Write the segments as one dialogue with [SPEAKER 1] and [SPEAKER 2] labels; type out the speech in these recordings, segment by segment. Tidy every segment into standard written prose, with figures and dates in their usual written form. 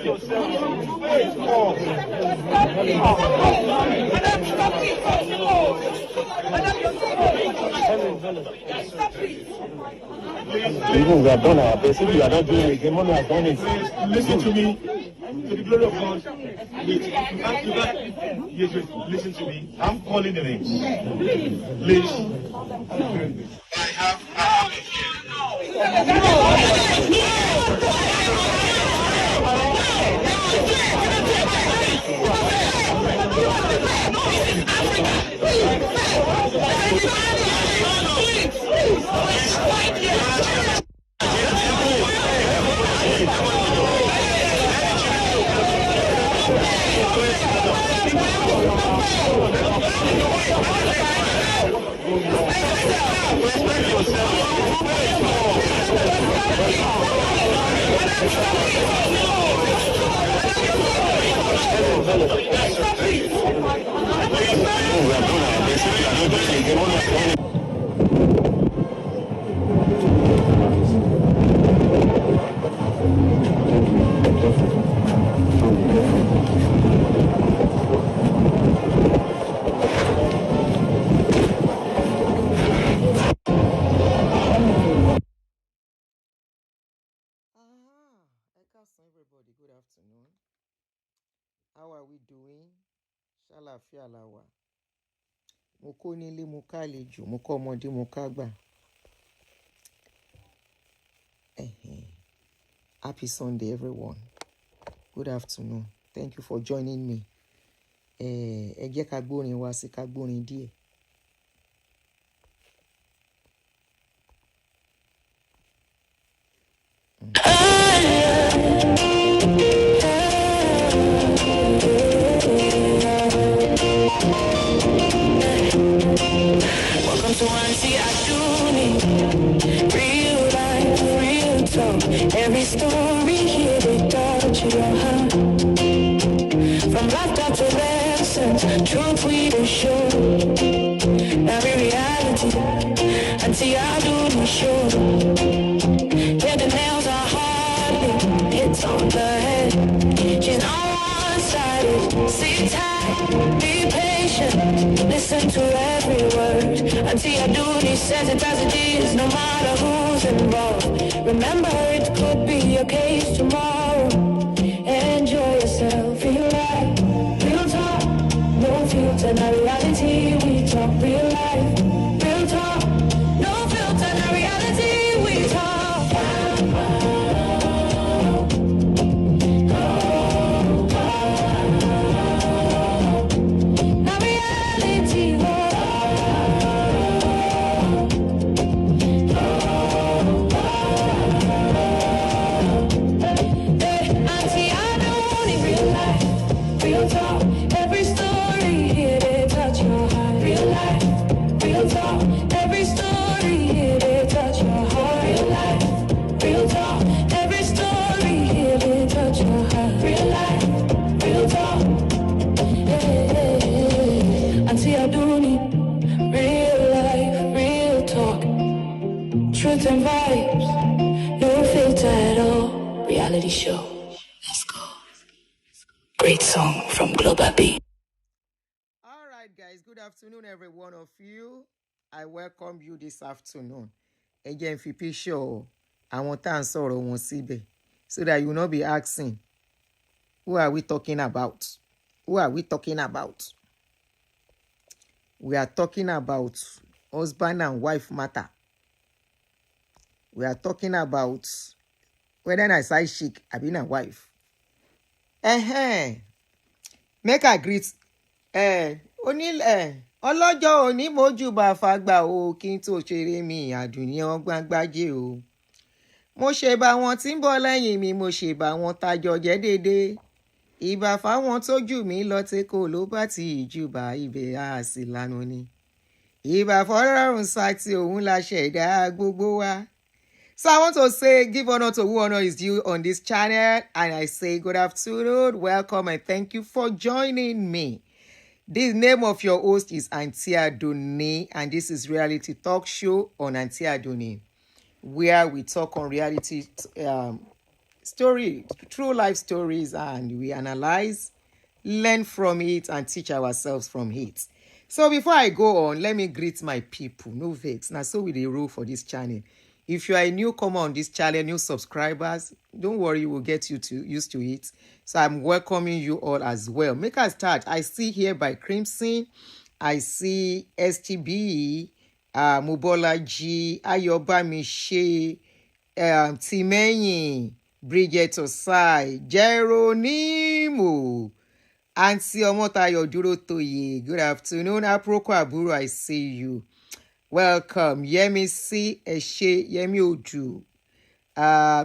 [SPEAKER 1] Even we have done our best. If you are not doing it, the money has done it.
[SPEAKER 2] Listen to me. To the glory of God. Listen to me. I'm calling the names. Please. I have
[SPEAKER 3] everybody, good afternoon. How are we doing? Ṣàlàáfíà la wà. Mo kó nílé, mo ká àlejò, mo kọ́ ọmọdé, mo ká àgbà. Happy Sunday, everyone. Good afternoon. Thank you for joining me. Ẹ jẹ́ ká gbórin wá sí ká gbórin díẹ̀.
[SPEAKER 4] Welcome to Aduni. Real life, real talk. Every story here they touch your heart. From laughter to lessons, truth we don't show. Every reality, Aunty Aduni show. Yeah, the nails are hard, hits on the head. She's not one-sided. Sit tight, be patient. Listen to every word. Aunty Aduni says it as it is, no matter who's involved. Remember, it could be your case tomorrow. Enjoy yourself, feel right. Real talk, no filter, not reality. We talk real life. Real talk, no filter, not reality. We talk. Truth and vibes, no filter at all. Reality show. Let's go. Great song from Global B.
[SPEAKER 3] All right, guys. Good afternoon, every one of you. I welcome you this afternoon. Again, if you picture, I want to answer one síbẹ̀, so that you will not be asking, who are we talking about? Who are we talking about? We are talking about husband and wife matter. We are talking about whether I side chick, I been a wife. Make a greet. Ọlọ́jọ́ òní mojú bá fagbá o, kí n tó ṣeré mi Àdùnní ọgbàgbájé o. Mo ṣe bá wọn tí ń bọ̀ lẹ́yìn mi, mo ṣe bá wọn tajọ jẹ́ dédé. Ìbà fáwọn tó jù mí lọ tẹ́kọ̀ ló bá ti ìjùbà ibẹ̀ á sì lánàá ni. Ìbà fọ́lọ́run sá tí òun la ṣẹ̀dá gbogbo wa. So I want to say, give honor to who honor is due on this channel. And I say good afternoon, welcome, and thank you for joining me. The name of your host is Aunty Aduni, and this is Reality Talk Show on Aunty Aduni, where we talk on reality story, true life stories, and we analyze, learn from it, and teach ourselves from it. So before I go on, let me greet my people. No vex. Now, so with the rule for this channel. If you are a newcomer on this channel, new subscribers, don't worry, we'll get you used to it. So I'm welcoming you all as well. Make us start. I see here by Crimson, I see STB, Mubolaji, Ayobami, Timeyin, Bridget Osai, Geronimo, Aunty Omotayo Durotoye. Good afternoon. Aproko Aburo, I see you. Welcome. Yemi C. Eshe, Yemi Oju.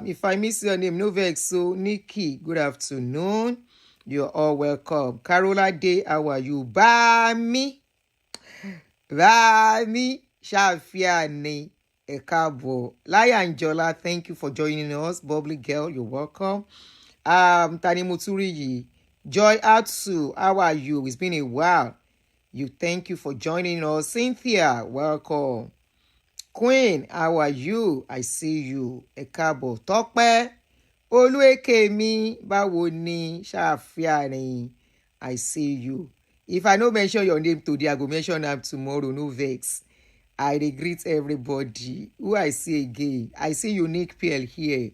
[SPEAKER 3] If I miss your name, no vex. So, Nikki, good afternoon. You're all welcome. Carola Day, how are you? Bami. Shafiani. Ekabo. Laya Anjola, thank you for joining us. Bubbly girl, you're welcome. Tani Muturiyi. Joy Atsu, how are you? It's been a while. Thank you for joining us. Cynthia, welcome. Queen, how are you? I see you. Ekabo. Tope. Oluekemi, báwo ni? Shafiani. I see you. If I don't mention your name today, I go mention them tomorrow. No vex. I greet everybody. Who I see again? I see Unique PL here.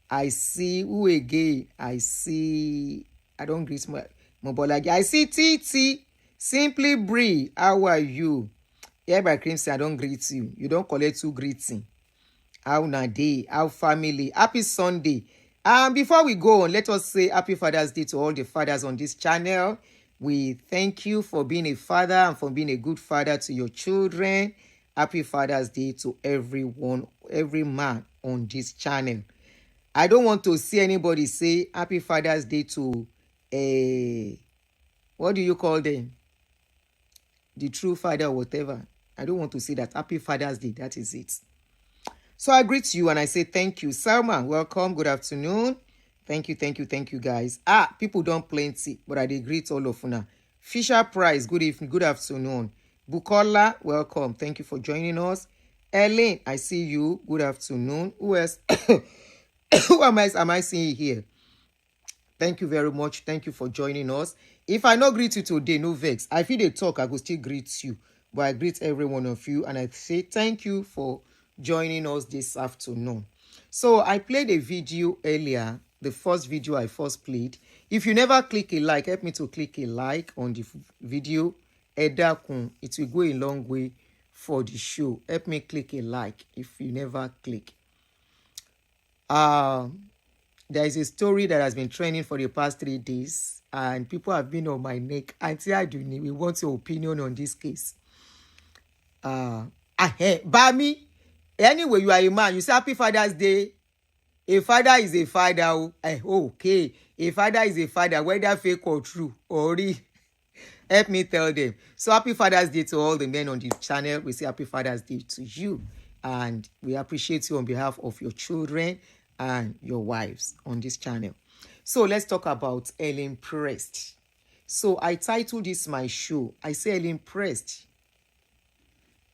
[SPEAKER 3] I see who again? I see. I don't greet my Mobolagi. I see TT. Simply Bree. How are you? Yeah, by Crimson, I don't greet you. You don't collect two greeting. How na day? How family? Happy Sunday. Before we go on, let us say Happy Father's Day to all the fathers on this channel. We thank you for being a father and for being a good father to your children. Happy Father's Day to everyone, every man on this channel. I don't want to see anybody say Happy Father's Day to what do you call them? The true father or whatever. I don't want to say that. Happy Father's Day. That is it. So I greet you and I say thank you. Selma, welcome. Good afternoon. Thank you, guys. People don't plenty, but I greet all of you. Fisher Price, good evening, good afternoon. Bukola, welcome. Thank you for joining us. Helen, I see you. Good afternoon. Who else? Who am I seeing here? Thank you very much. Thank you for joining us. If I not greet you today, no vex. I feel they talk, I will still greet you. But I greet every one of you and I say thank you for joining us this afternoon. So I played a video earlier, the first video I first played. If you never click a like, help me to click a like on the video. Edakun, it will go a long way for the show. Help me click a like if you never click. There is a story that has been trending for the past 3 days and people have been on my neck. Aunty Aduni, we want your opinion on this case. Bami, anyway, you are a man. You say Happy Father's Day. A father is a father. Okay. A father is a father, whether fake or true or real. Help me tell them. So Happy Father's Day to all the men on the channel. We say Happy Father's Day to you. And we appreciate you on behalf of your children and your wives on this channel. So let's talk about Helen Prest. So I titled this my show. I say Helen Prest.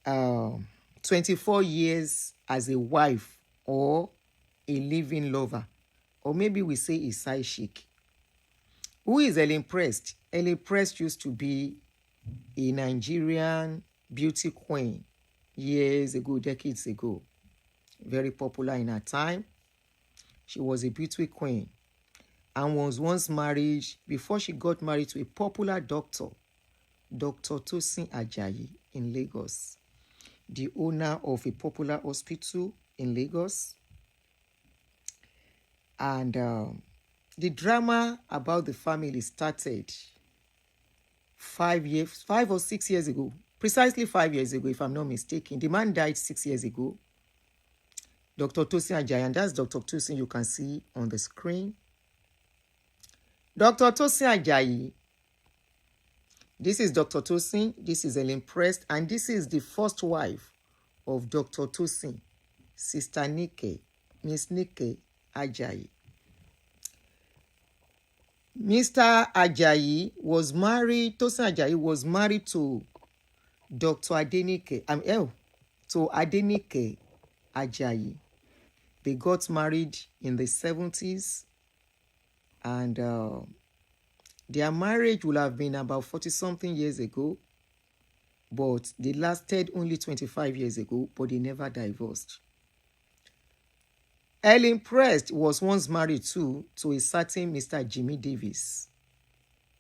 [SPEAKER 3] 24 years as a wife or a living lover. Or maybe we say a side chick. Who is Helen Prest? Helen Prest used to be a Nigerian beauty queen years ago, decades ago. Very popular in her time. She was a beauty queen and was once married before she got married to a popular doctor, Dr. Tosin Ajayi in Lagos, the owner of a popular hospital in Lagos. And the drama about the family started 5 or 6 years ago, precisely 5 years ago, if I'm not mistaken. The man died 6 years ago. Dr. Tosin Ajayi, and that's Dr. Tosin you can see on the screen. Dr. Tosin Ajayi, this is Dr. Tosin, this is Helen Prest, and this is the first wife of Dr. Tosin, Sister Nike, Miss Nike Ajayi. Mr. Ajayi was married, Tosin Ajayi was married to Dr. Adenike, to Adenike Ajayi. They got married in the 70s, and their marriage would have been about 40-something years ago, but they lasted only 25 years ago, but they never divorced. Helen Prest was once married to a certain Mr. Jimmy Davis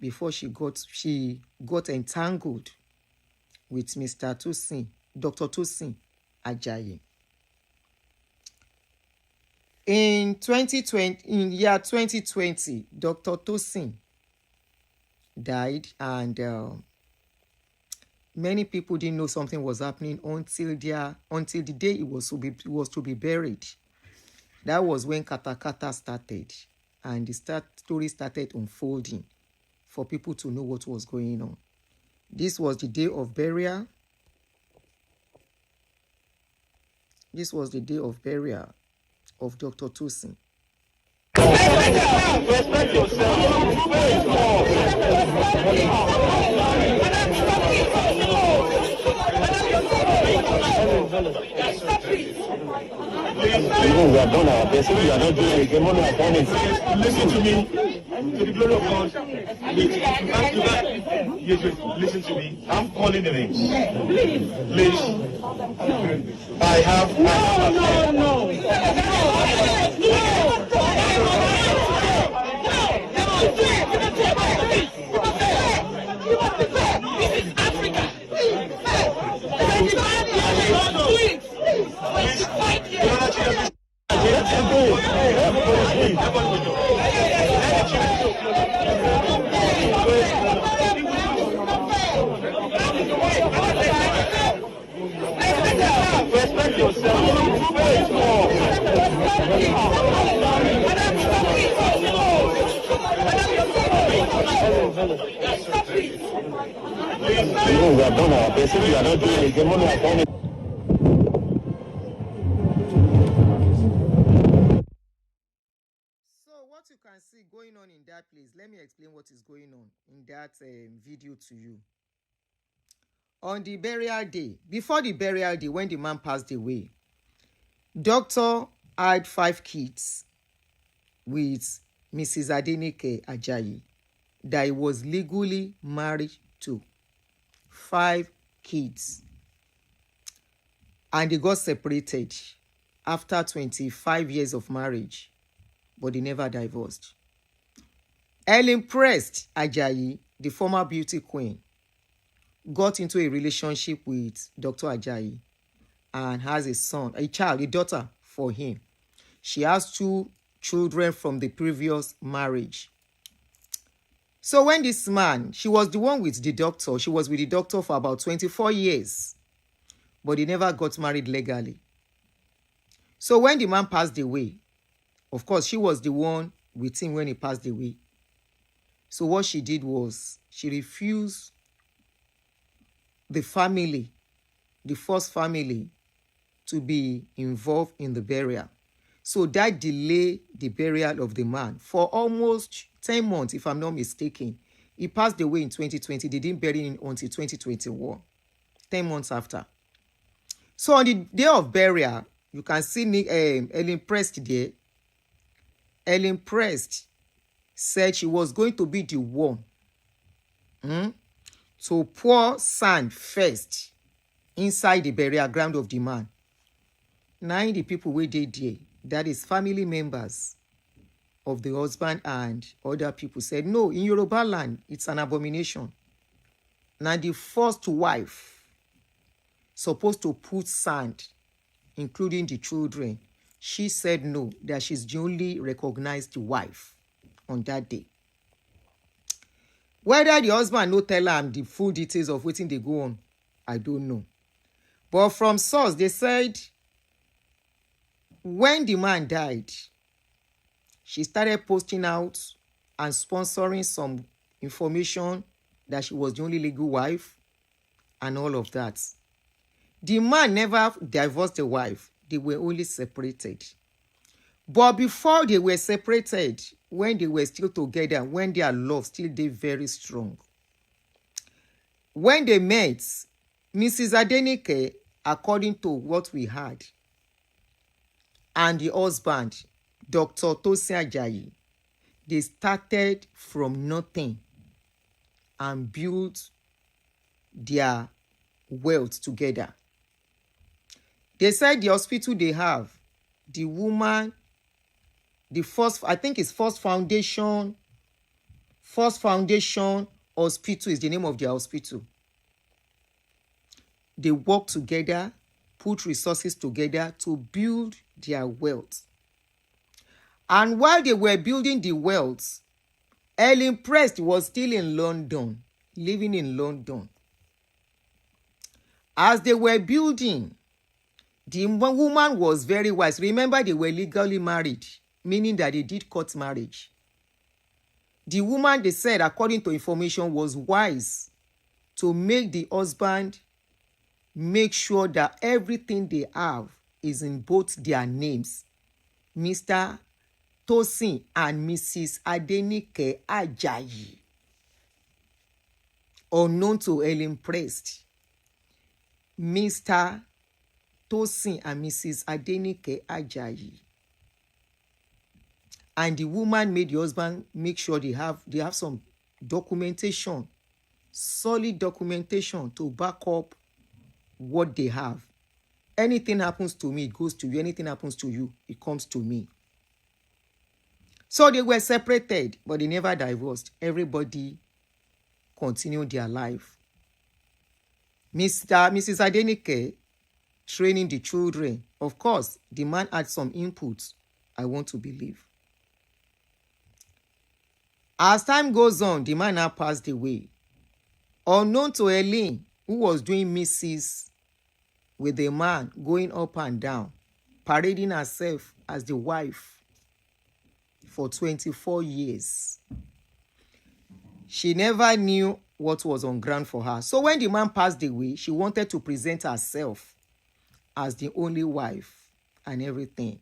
[SPEAKER 3] before she got entangled with Mr. Tosin, Dr. Tosin Ajayi. In year 2020, Dr. Tosin died, and many people didn't know something was happening until the day it was to be buried. That was when Katakata started, and the story started unfolding for people to know what was going on. This was the day of burial. This was the day of burial of Dr. Tosin.
[SPEAKER 1] Respect Even we have done our best. If you are not doing it again, money has done it.
[SPEAKER 2] Listen to me. To the glory of God. Yes, listen to me. I'm calling the names. Please. I have. No.
[SPEAKER 1] Respect yourself. Even we have done our best. If you are not doing it again, money has done it.
[SPEAKER 3] What you can see going on in that place, let me explain what is going on in that video to you. On the burial day, before the burial day, when the man passed away, doctor had 5 kids with Mrs. Adenike Ajayi that he was legally married to. 5 kids. And they got separated after 25 years of marriage, but they never divorced. Helen Prest Ajayi, the former beauty queen, got into a relationship with Dr. Ajayi and has a daughter for him. She has 2 children from the previous marriage. So when this man, she was the one with the doctor, she was with the doctor for about 24 years, but they never got married legally. So when the man passed away, of course, she was the one with him when he passed away. So what she did was she refused the family, the first family, to be involved in the burial. So that delayed the burial of the man for almost 10 months, if I'm not mistaken. He passed away in 2020. They didn't bury him until 2021, 10 months after. So on the day of burial, you can see Helen Prest there. Helen Prest said she was going to be the one to pour sand first inside the burial ground of the man. Now the people were there, that is family members of the husband and other people, said, no, in Yoruba land, it's an abomination. Now the first wife supposed to put sand, including the children. She said no, that she's the only recognized wife on that day. Whether the husband no tell her the full details of wetin they go on, I don't know. But from source, they said when the man died, she started posting out and sponsoring some information that she was the only legal wife and all of that. The man never divorced the wife. They were only separated. But before they were separated, when they were still together, when their love still did very strong, when they met, Mrs. Adenike, according to what we heard, and the husband, Dr. Tosin Ajayi, they started from nothing and built their wealth together. They said the hospital they have, the woman, the first, I think it's First Foundation Hospital is the name of their hospital. They work together, put resources together to build their wealth. And while they were building the wealth, Helen Prest was still in London, living in London. As they were building, the woman was very wise. Remember, they were legally married, meaning that they did court marriage. The woman, they said, according to information, was wise to make the husband make sure that everything they have is in both their names, Mr. Tosin and Mrs. Adenike Ajayi, unknown to Helen Prest. Mr. Tosin and Mrs. Adenike Ajayi. And the woman made the husband make sure they have some documentation, solid documentation to back up what they have. Anything happens to me, it goes to you. Anything happens to you, it comes to me. So they were separated, but they never divorced. Everybody continued their life. Mrs. Adenike training the children. Of course, the man had some input, I want to believe. As time goes on, the man now passed away. Unknown to Helen, who was doing misses with a man going up and down, parading herself as the wife for 24 years. She never knew what was on ground for her. So when the man passed away, she wanted to present herself as the only wife and everything.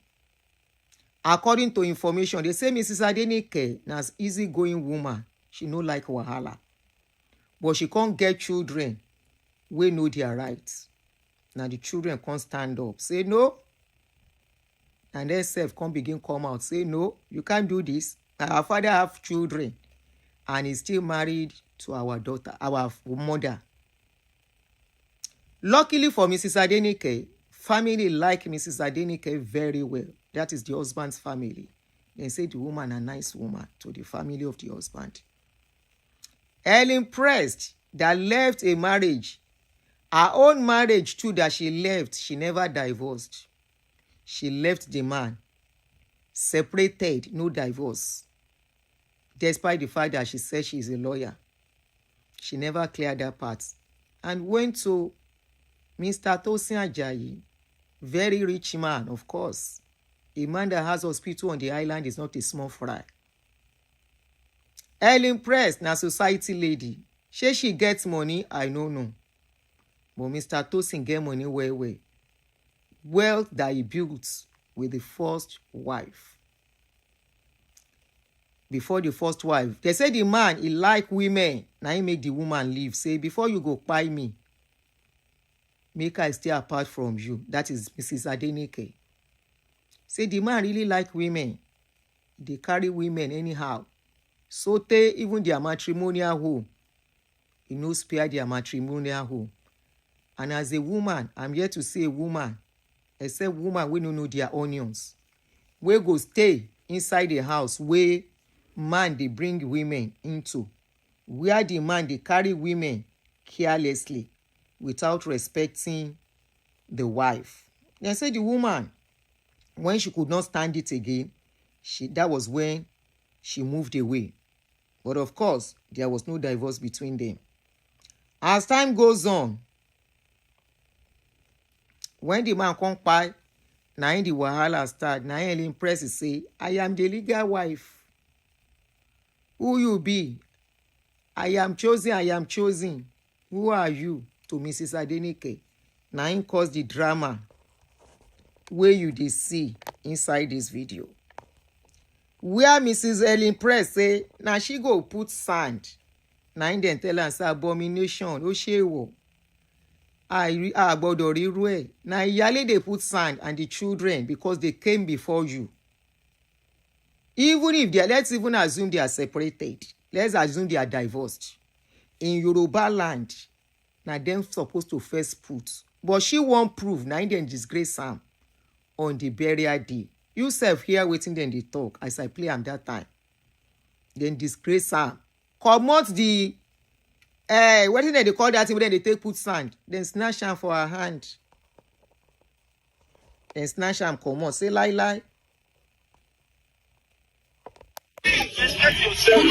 [SPEAKER 3] According to information, they say Mrs. Adenike is an easygoing woman. She no like wahala. But she can't get children wey know their rights. Now the children can't stand up, say no. And they self can't begin come out, say no, you can't do this. Our father have children and he's still married to our daughter, our mother. Luckily for Mrs. Adenike, family like Mrs. Adenike very well. That is the husband's family. They say the woman a nice woman to the family of the husband. Helen Prest, that left a marriage, her own marriage too that she left, she never divorced. She left the man, separated, no divorce. Despite the fact that she said she is a lawyer. She never cleared that part. And went to Mr. Tosin Ajayi, very rich man, of course. A man that has hospital on the island is not a small fry. Helen Prest, na society lady. She gets money, I don't know. But Mr. Tosin get money well. Wealth that he built with the first wife. Before the first wife, they say the man, he like women. Now he make the woman leave. Say, before you go buy me, make I stay apart from you. That is Mrs. Adenike. Say the man really like women. They carry women anyhow. So they even their matrimonial home. He no spare their matrimonial home. And as a woman, I'm here to say a woman, except woman we don't know their onions. We go stay inside the house where man they bring women into. Where the man they carry women carelessly without respecting the wife. They say the woman, when she could not stand it again, that was when she moved away. But of course, there was no divorce between them. As time goes on, when the man come by, now in the wahala start, now Helen Prest say, I am the legal wife. Who you be? I am chosen. Who are you? To Mrs. Adenike. Now in cause the drama where you dey see inside this video. Where Mrs. Helen Prest say, now she go put sand. Now in dem tell her say abomination, Oshewo. gbọ́dọ̀ ríru ẹ̀. Na ìyálé dey put sand and the children because they came before you. Even if let's even assume they are separated. Let's assume they are divorced. In Yoruba land, na them supposed to first put. But she won't prove, na dem disgrace am on the burial day. You sef hear wetin dem dey talk as I play am that time. Dem disgrace am. Comot the wetin dem dey call that thing wey dem dey take put sand. Dem snatch am for her hand. Dem snatch am comot. Say lie lie.
[SPEAKER 2] Respect yourself.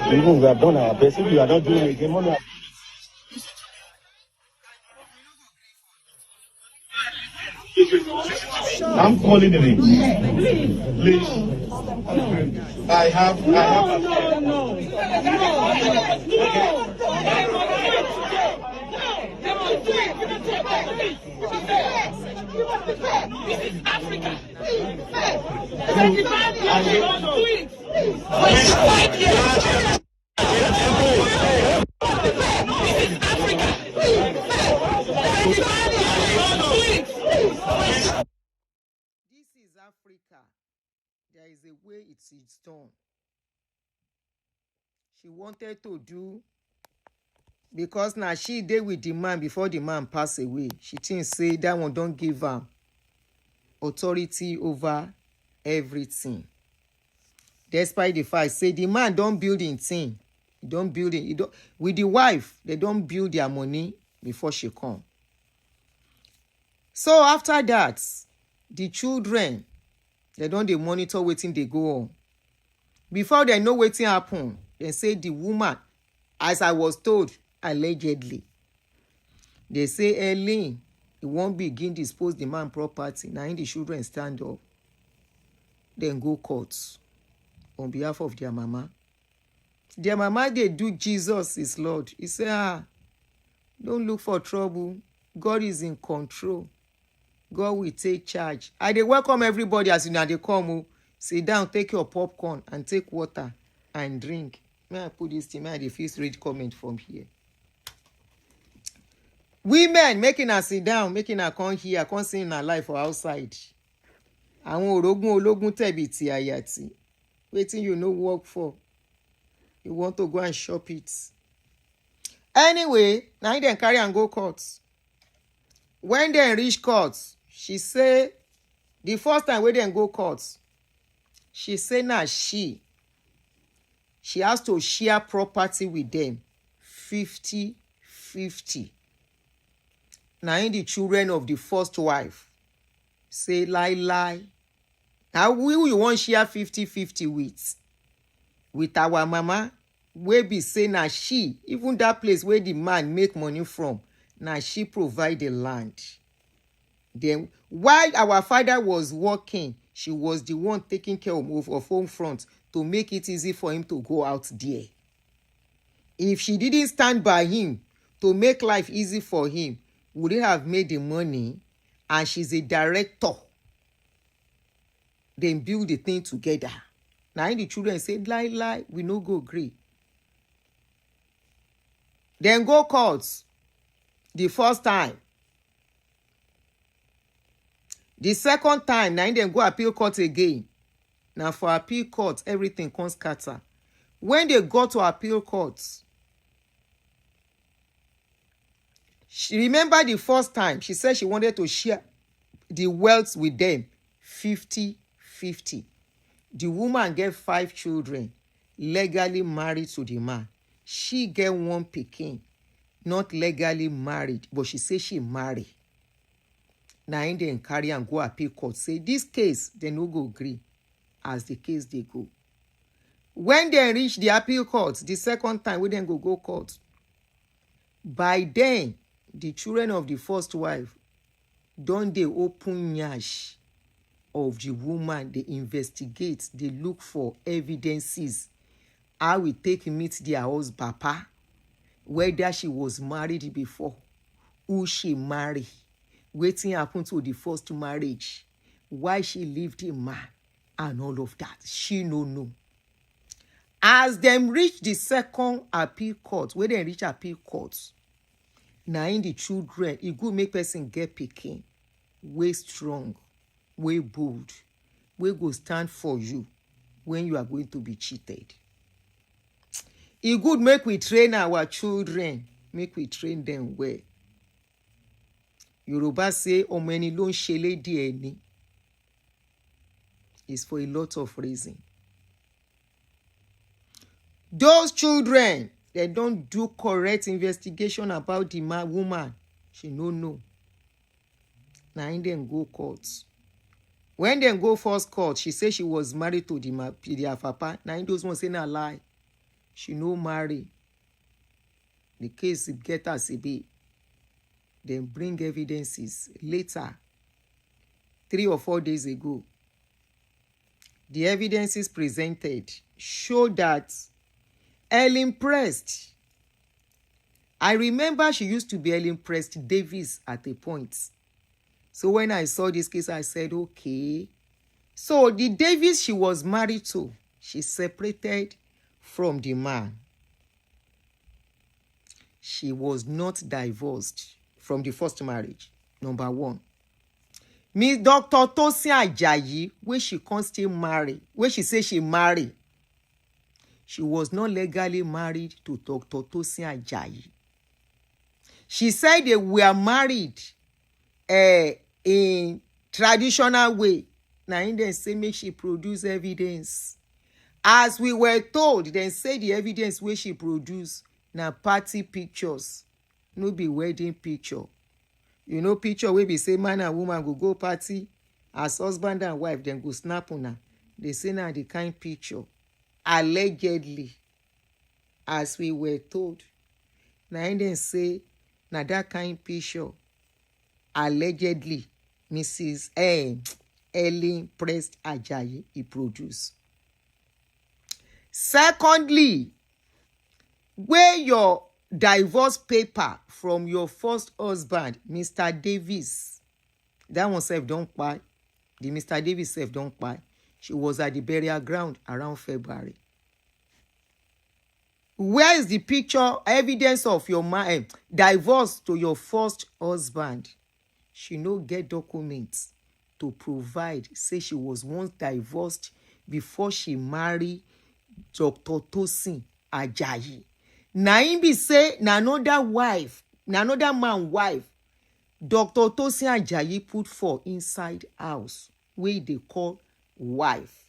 [SPEAKER 1] Even we have done our best. If you are not doing it again, money.
[SPEAKER 2] I'm calling the names. Please. I have
[SPEAKER 3] This is Africa. There is a way it's done. She wanted to do because now she dey with the man before the man pass away. She thinks say that one don't give her authority over everything. Despite the fact say the man don't build in thing. He don't build it. He don't, with the wife, they don't build their money before she come. So after that, the children, they don't dey monitor wetin dey go on. Before they know wetin happen, they say the woman, as I was told, allegedly, they say Helen, he won't begin dispose the man property. Now the children stand up, then go court on behalf of their mama. Their mama, they do Jesus is Lord. He say, don't look for trouble. God is in control. God will take charge. I dey welcome everybody as you know they come. Sit down, take your popcorn and take water and drink. May I put this thing? May I the first read comment from here? Women making her sit down, making her come here, come see in her life for outside. Àwọn orogún ológun tẹ̀bi ti àyàtì. Wetin you no work for? You want to go and shop it. Anyway, now dem carry and go court. When they reach court, she say the first time when they go court, she say now she has to share property with them 50-50. Now the children of the first wife say lie. Now we want share 50-50 with our mama. We be say now she, even that place where the man make money from, now she provide the land. Then while our father was working, she was the one taking care of home front to make it easy for him to go out there. If she didn't stand by him to make life easy for him, would he have made the money? And she's a director. Then build the thing together. Now the children say, lie, we no go agree. Then go courts. The first time. The second time, now dem go appeal court again. Now for appeal court, everything comes scatter. When they go to appeal court, she remember the first time, she said she wanted to share the wealth with them 50-50. The woman get 5 children, legally married to the man. She get 1 pikin, not legally married, but she say she married. Now in dem carry and go appeal court. Say this case, they no go agree as the case they go. When they reach the appeal court, the second time we then go court. By then, the children of the first wife don't they open nyash of the woman. They investigate, they look for evidences. How we take meet their house papa, whether she was married before, who she married, wetin happened to the first marriage, why she leave the man, and all of that. She no know. As them reach the second appeal court, when they reach appeal court, now in the children, it good make person get pikin, way strong, way bold, way go stand for you when you are going to be cheated. It good make we train our children, make we train them well. Yoruba say, ọmọ ẹni ló ń ṣe lédè ẹni. It's for a lot of reasons. Those children, they don't do correct investigation about the woman. She no know. Now in them go court. When they go first court, she say she was married to the papa. Now in those ones say na lie. She no marry. The case get as it be. Then bring evidences later. 3 or 4 days ago. The evidences presented show that Helen Prest. I remember she used to be Helen Prest Davis at a point. So when I saw this case, I said, okay. So the Davis she was married to, she separated from the man. She was not divorced from the first marriage, number 1. Miss Dr. Tosin Ajayi, where she can't still marry, where she say she married, she was not legally married to Dr. Tosin Ajayi. She said they were married in traditional way. Now in them say make she produce evidence. As we were told, then say the evidence where she produced na party pictures, no be wedding picture. You know picture where be say man and woman go party as husband and wife, then go snap on her. They say na the kind picture. Allegedly, as we were told. Now in them say na that kind picture. Allegedly, Mrs. Helen Prest Ajayi he produced. Secondly, where your divorce paper from your first husband, Mr. Davis, that one self don't buy. The Mr. Davis self don't buy. She was at the burial ground around February. Where is the picture, evidence of your divorce to your first husband? She no get documents to provide. Say she was once divorced before she married Dr. Tosin Ajayi. Na him be say na another wife, na another man wife, Dr. Tosin Ajayi put for inside house, where they call wife.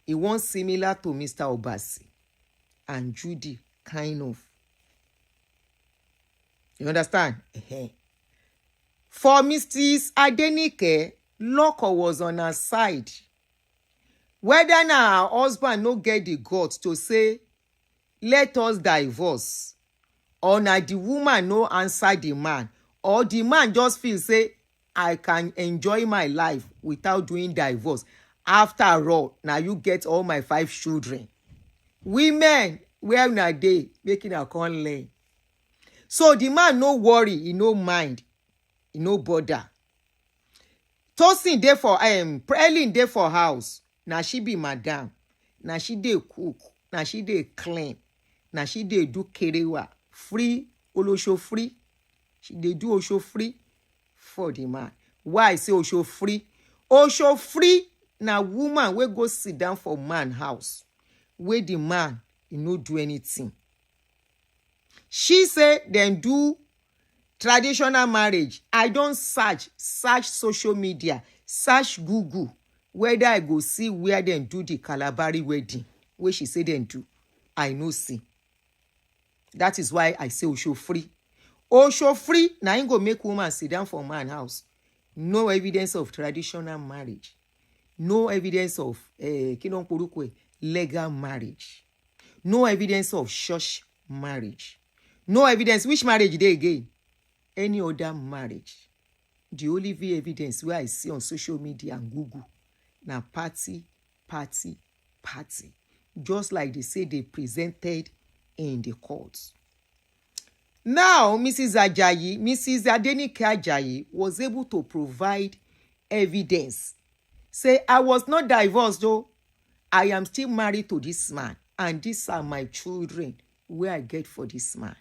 [SPEAKER 3] He was similar to Mr. Obasi and Judy, kind of. You understand? For Mrs. Adenike, Loko was on her side. Whether now her husband no get the guts to say, let us divorce, or na the woman no answer the man, or the man just feel say, I can enjoy my life without doing divorce. After all, now you get all my 5 children. Women, where na they making a con lane. So the man no worry, he no mind, he no bother. Tosin dey for Helen dey for house. Now she be madam. Now she dey cook. Now she dey clean. Now she dey do kerewa. Free, olosho free. She dey do osho free for the man. Why I say osho free? Osho free na woman wey go sit down for man house. Where the man he no do anything. She say dem do traditional marriage. I don't search social media, search Google, whether I go see where dem do the Calabari wedding, where she say dem do. I no see. That is why I say Osho free. Osho free, na him go make woman sit down for man house. No evidence of traditional marriage. No evidence of legal marriage. No evidence of church marriage. No evidence. Which marriage dey again? Any other marriage. The only evidence where I see on social media and Google na party. Just like they say they presented in the courts. Now, Mrs. Adenike Ajayi was able to provide evidence say, I was not divorced though. I am still married to this man. And these are my children where I get for this man.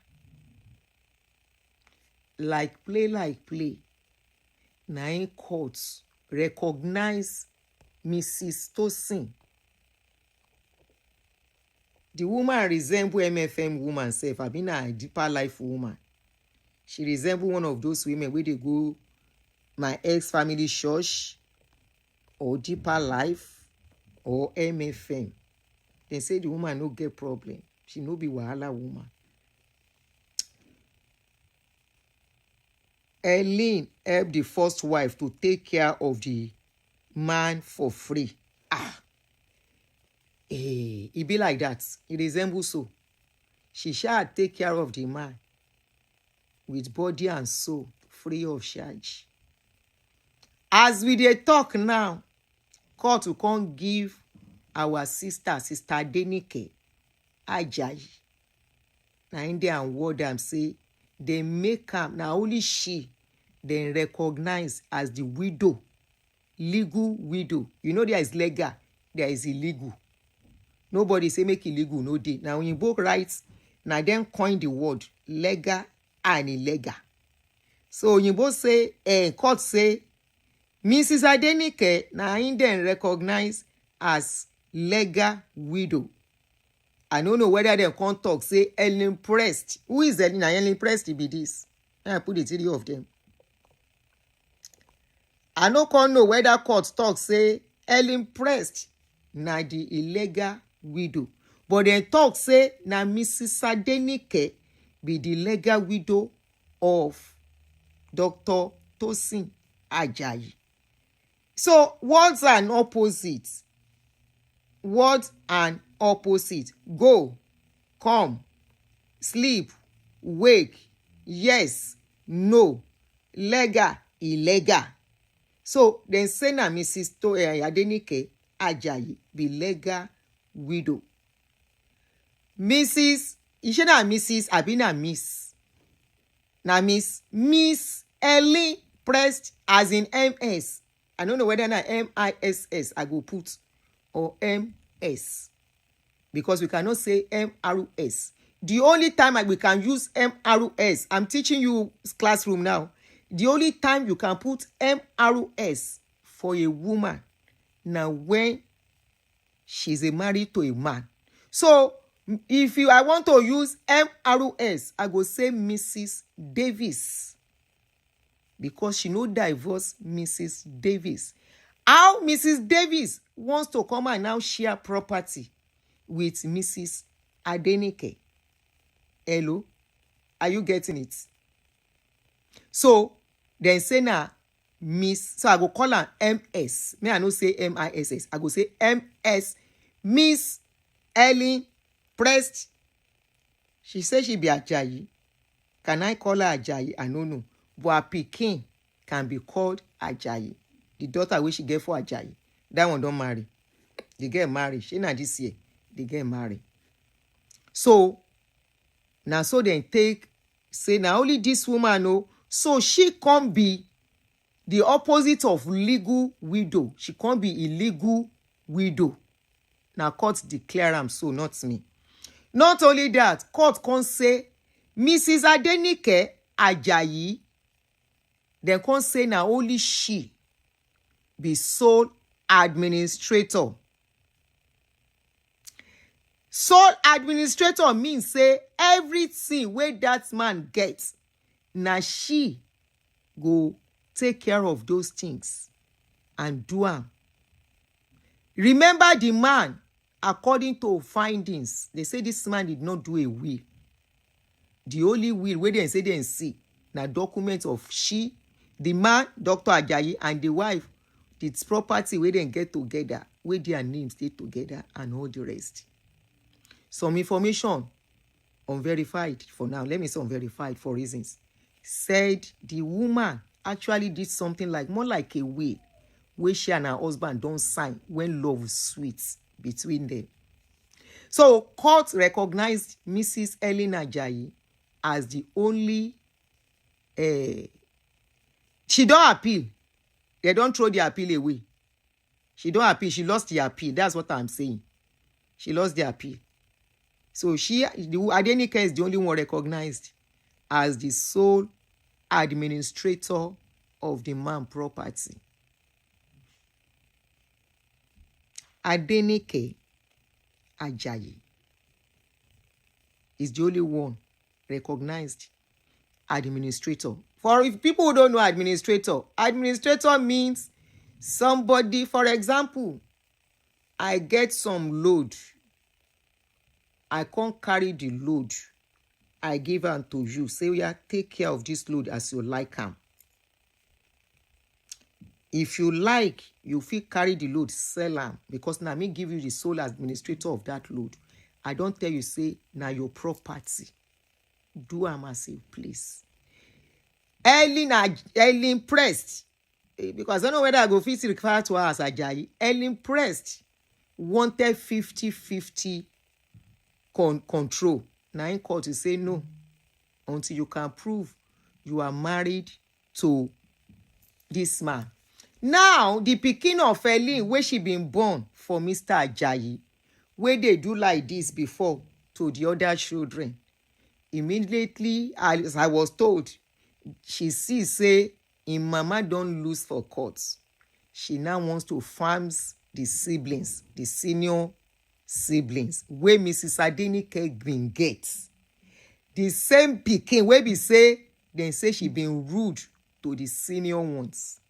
[SPEAKER 3] Like play. Nine courts recognize Mrs. Tosin. The woman resemble MFM woman self. I been a deeper life woman. She resemble one of those women where they go my ex-family church or deeper life or MFM. They say the woman no get problem. She no be wahala woman. Helen helped the first wife to take care of the man for free. It be like that. It resembles so. She shall take care of the man with body and soul, free of charge. As we dey talk now, court will come give our sister Adenike, Ajayi. Now Indian word am say they make am na only she then recognize as the widow, legal widow. You know there is legal, there is illegal. Nobody say make illegal no dey. Now when you book rights, now then coin the word legal and illegal. So you both say, court say, Mrs. Adenike now Indian recognize as legal widow. I don't know whether they can talk, say Helen Prest. Who is Helen? Helen Prest be this. I put the three of them. I no can know whether court talk, say Helen Prest na the illegal widow. But they talk, say na Mrs. Adenike be the legal widow of Dr. Tosin Ajayi. So words and opposites. Words and opposite. Go, come, sleep, wake, yes, no, legal, illegal. So then say na Mrs. Adenike Ajayi be legal widow. Mrs. Ishe na Mrs. Abina Miss. Na Miss Helen Prest as in MS. I don't know whether na MISS I go put or MS. Because we cannot say MRS. The only time we can use MRS, I'm teaching you classroom now. The only time you can put MRS for a woman now when she's married to a man. So if I want to use MRS, I go say Mrs. Davis. Because she no divorce Mrs. Davis. How Mrs. Davis wants to come and now share property with Mrs. Adenike. Hello? Are you getting it? So, then say na Miss, so I go call her MS. Me I no say MISS. I go say MS. Miss Helen Prest. She say she be Ajayi. Can I call her Ajayi? I don't know. But her pikin can be called Ajayi. The daughter wey she get for Ajayi. That one don't marry. They get married. She na this year. They get married. So, now so then take, say now only this woman know. So she can't be the opposite of legal widow. She can't be illegal widow. Now court declare am so, not me. Not only that, court can say Mrs. Adenike Ajayi. They can say now only she be sole administrator. Sole administrator means say everything where that man gets, now she go take care of those things and do am. Remember the man, according to findings, they say this man did not do a will. The only will where they say they see na document of she, the man, Dr. Ajayi, and the wife, its property where they get together, where their names stay together, and all the rest. Some information unverified for now. Let me say unverified for reasons. Said the woman actually did something like more like a will where she and her husband don't sign when love is sweet between them. So court recognized Mrs. Helen Ajayi as the only she don't appeal. They don't throw the appeal away. She don't appeal. She lost the appeal. That's what I'm saying. She lost the appeal. So Adenike is the only one recognized as the sole administrator of the man property. Adenike Ajayi is the only one recognized administrator. For if people who don't know administrator means somebody, for example, I get some load. I can't carry the load. I give am to you. Say, yeah, take care of this load as you like am. If you like, you feel carry the load, sell am. Because now me give you the sole administrator of that load. I don't tell you, say, now your property. Do am as you please. Helen Prest. Because I don't know whether I go fit refer to her as Ajayi. Helen Prest wanted 50-50 control. Now in court to say no until you can prove you are married to this man. Now the pikin of Helen where she been born for Mr. Ajayi, where they do like this before to the other children. Immediately, as I was told, she sees say in mama don't lose for courts. She now wants to farms the siblings, the senior siblings, where Mrs. Adenike been gets. The same pikin where be say, then say she been rude to the senior ones.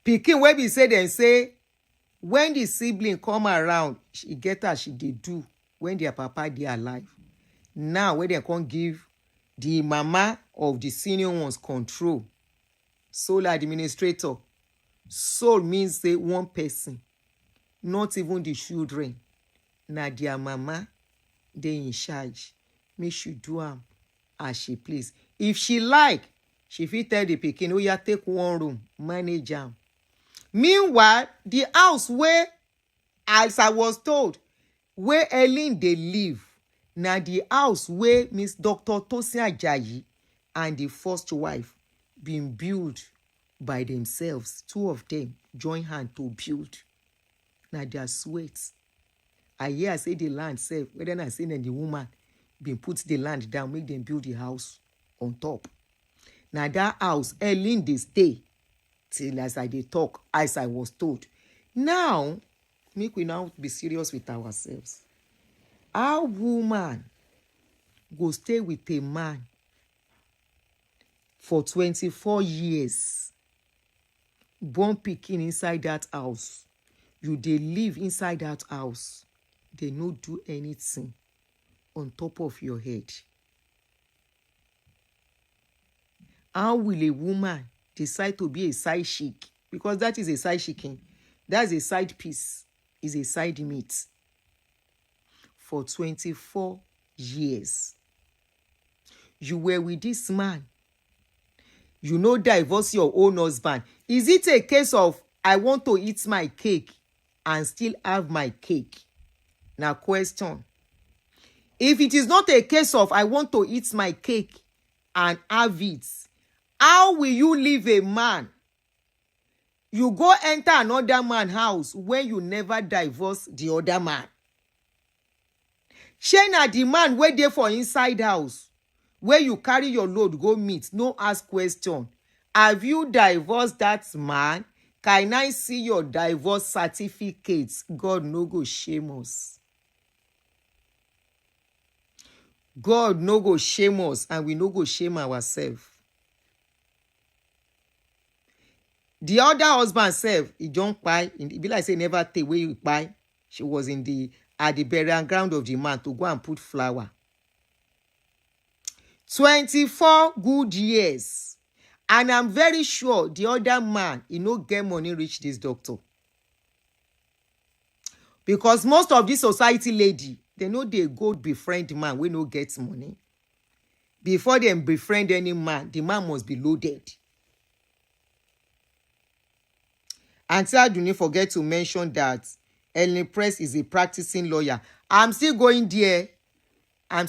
[SPEAKER 3] Pikin where be say, then say, when the sibling come around, she get her, she dey do when their papa dey alive. Now, where they can't give the mama of the senior ones control. Sole administrator. Sole means say one person, not even the children. Now their mama, they in charge. Make she do am as she please. If she like, she fit tell the pikin, oh yeah, take one room, manage am. Meanwhile, the house where, as I was told, where Helen they live, now the house where Miss Dr. Tosin Ajayi and the first wife been built by themselves. Two of them join hand to build. Now their sweats. I hear I say the land self, whether I say that the woman been put the land down, make them build the house on top. Now that house, Helen they stay till as I dey talk, as I was told. Now, make we now be serious with ourselves. Our woman go stay with a man for 24 years. Born pikin inside that house. You dey live inside that house. They no do anything on top of your head. How will a woman decide to be a side chick? Because that is a side chicking. That's a side piece. Is a side meat. For 24 years. You were with this man. You no divorce your own husband. Is it a case of I want to eat my cake and still have my cake? Now question. If it is not a case of I want to eat my cake and have it, how will you leave a man? You go enter another man's house when you never divorce the other man. Shey na the man wey dey for inside house where you carry your load go meet, no ask question. Have you divorced that man? Can I see your divorce certificates? God no go shame us. God no go shame us and we no go shame ourselves. The other husband self, he don't buy. It be like say never take where you buy. She was at the burial ground of the man to go and put flower. 24 good years. And I'm very sure the other man, he no get money reach this doctor. Because most of this society lady, they know they go befriend man wey no get money. Before them befriend any man, the man must be loaded. Aunty Aduni forget to mention that Helen Prest is a practicing lawyer. I'm still going there. I'm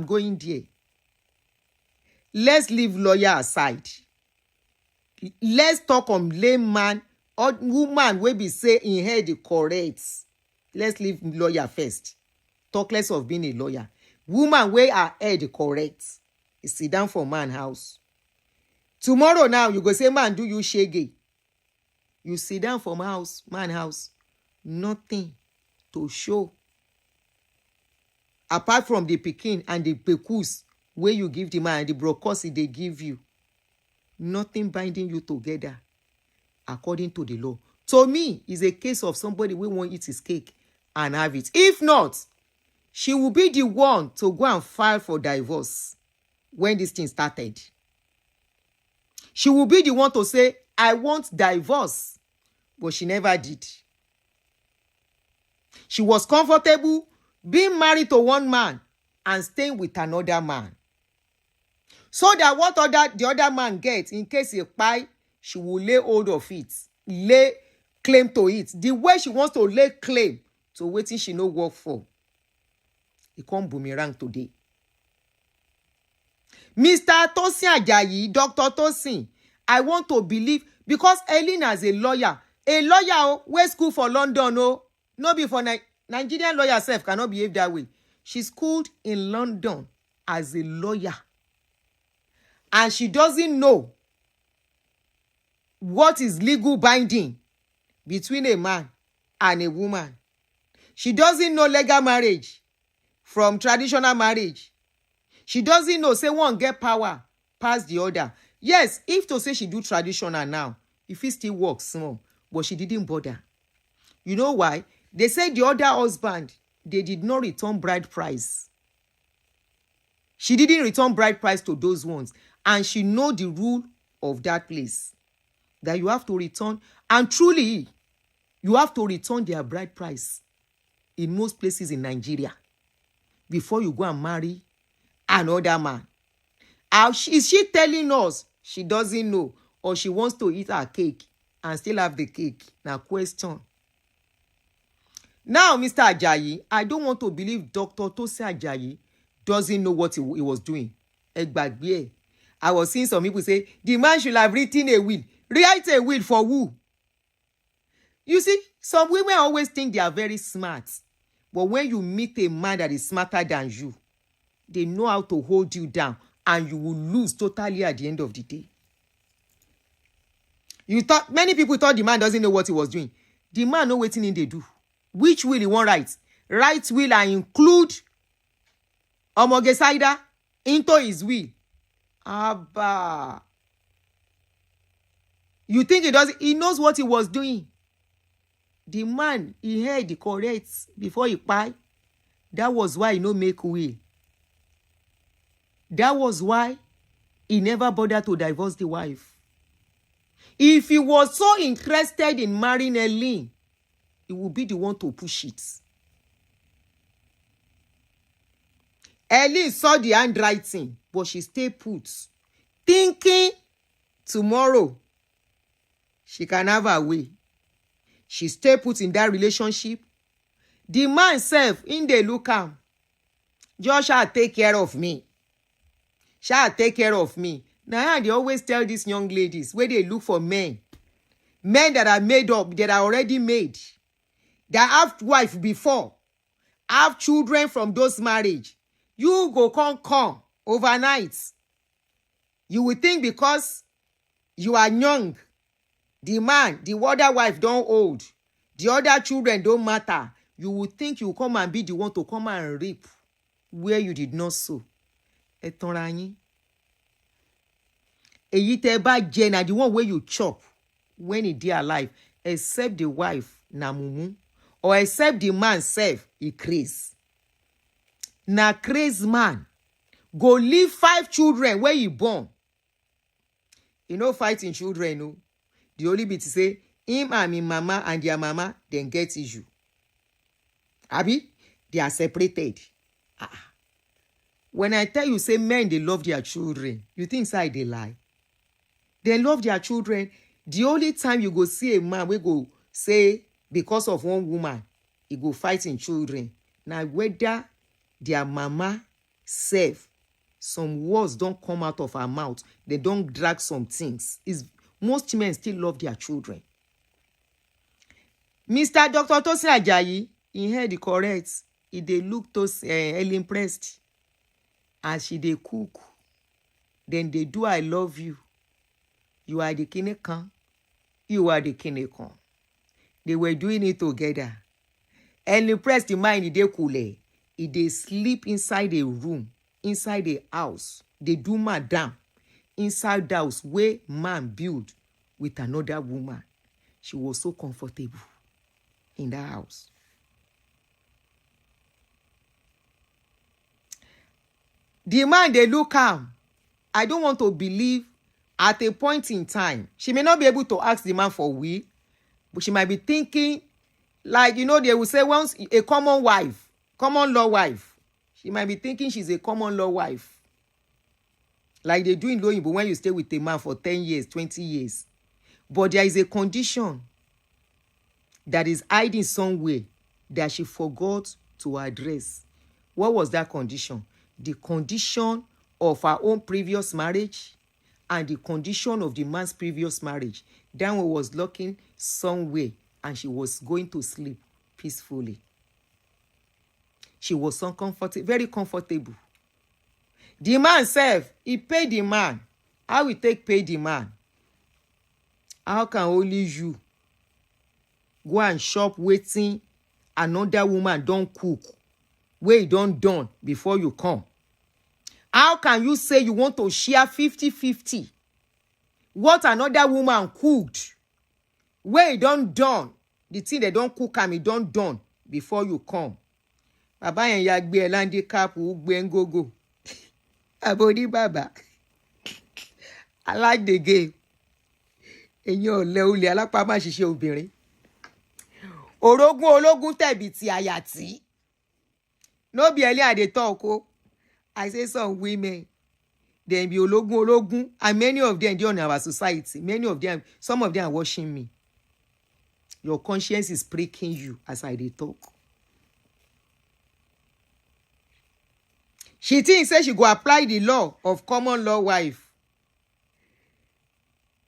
[SPEAKER 3] going there. Let's leave lawyer aside. let's talk on layman or woman wey be say in head correct. Let's leave lawyer first. Talk less of being a lawyer. Woman wey her head correct. You sit down for man house. Tomorrow now you go say man do you shege. You sit down for man house. Nothing to show. Apart from the pikin and the pekus wey you give the man and the brocosi they give you. Nothing binding you together according to the law. To me, is a case of somebody wey won't eat his cake and have it. If not, she will be the one to go and file for divorce when this thing started. She will be the one to say, I want divorce. But she never did. She was comfortable being married to one man and staying with another man. So that what the other man gets, in case he buy, she will lay hold of it, lay claim to it. The way she wants to lay claim to wetin she no work for. It come boomerang today. Mr. Tosin Ajayi, Dr. Tosin, I want to believe, because Helen as a lawyer wey school for London, no be for Nigerian lawyer self cannot behave that way. She schooled in London as a lawyer. And she doesn't know what is legal binding between a man and a woman. She doesn't know legal marriage from traditional marriage. She doesn't know, say one get power past the other. Yes, if to say she do traditional now, if it still works small, but she didn't bother. You know why? They say the other husband, they did not return bride price. She didn't return bride price to those ones. And she know the rule of that place. That you have to return. And truly, you have to return their bride price in most places in Nigeria before you go and marry another man. Is she telling us she doesn't know, or she wants to eat her cake and still have the cake? Now, question. Now, Mr. Ajayi, I don't want to believe Dr. Tosin Ajayi doesn't know what he was doing. Egbagbe. I was seeing some people say, the man should have written a will. Write a will for who? You see, some women always think they are very smart. But when you meet a man that is smarter than you, they know how to hold you down. And you will lose totally at the end of the day. Many people thought the man doesn't know what he was doing. The man know what they do. Which will he want write? Write will and include Omogesaida into his will. Abba. You think he doesn't? He knows what he was doing. The man, he heard the correct before he buy. That was why he no make will. That was why he never bothered to divorce the wife. If he was so interested in marrying Helen, he would be the one to push it. Helen saw the handwriting, but she stayed put, thinking tomorrow she can have her way. She stayed put in that relationship. The man self, in the look am, just shall take care of me. Shall take care of me. Now they always tell these young ladies where they look for men that are made up, that are already made, that have wife before, have children from those marriage. You go come overnight. You will think because you are young, the man, the other wife don't old, the other children don't matter. You will think you come and be the one to come and reap where you did not sow. Etonranyi. Eyi te ba je na the one where you chop when he dey alive, except the wife na mumu, or except the man self he craze. Na craze man go leave 5 children where he born. You know fighting children, no. The only bit to say him and him mama and their mama then get issue. Abi, they are separated. When I tell you, say men, they love their children, you think say they lie. They love their children. The only time you go see a man, we go say, because of one woman, he go fight in children. Now, whether their mama self, some words don't come out of her mouth, they don't drag some things. Is Most men still love their children. Mr. Dr. Tosin Ajayi, he heard the correct. He dey look to Helen Prest as she dey cook. Then they do I love you. You are the kinekan. You are the kinekan. They were doing it together. Helen Prest, the mind dey cool. He dey sleep inside a room, inside a house. They do madam inside the house where man build with another woman. She was so comfortable in that house. The man, they look am. I don't want to believe at a point in time, she may not be able to ask the man for will, but she might be thinking, like, you know, they will say once a common wife, common law wife. She might be thinking she's a common law wife. Like they do in Loyinbo when you stay with a man for 10 years, 20 years. But there is a condition that is hiding somewhere that she forgot to address. What was that condition? The condition of her own previous marriage and the condition of the man's previous marriage. That one was lurking somewhere and she was going to sleep peacefully. She was so comfortable, very comfortable. The man self, he paid the man. How we take pay the man? How can only you go and shop waiting another woman don't cook where you don't done before you come? How can you say you want to share 50-50 what another woman cooked where you don't done the thing they don't cook and you don't done before you come? Baba yen ya gbe elandi cap u gbe ngogo. Abodi baba. I like the game. Eyan ole ole alapa ma sise obìnrin. Orogun ologun tebi ti ayati. No be early I dey talk o. I say some women, they be ologun, and many of them in our society. Many of them, some of them are watching me. Your conscience is pricking you as I dey talk. She thinks say she go apply the law of common law wife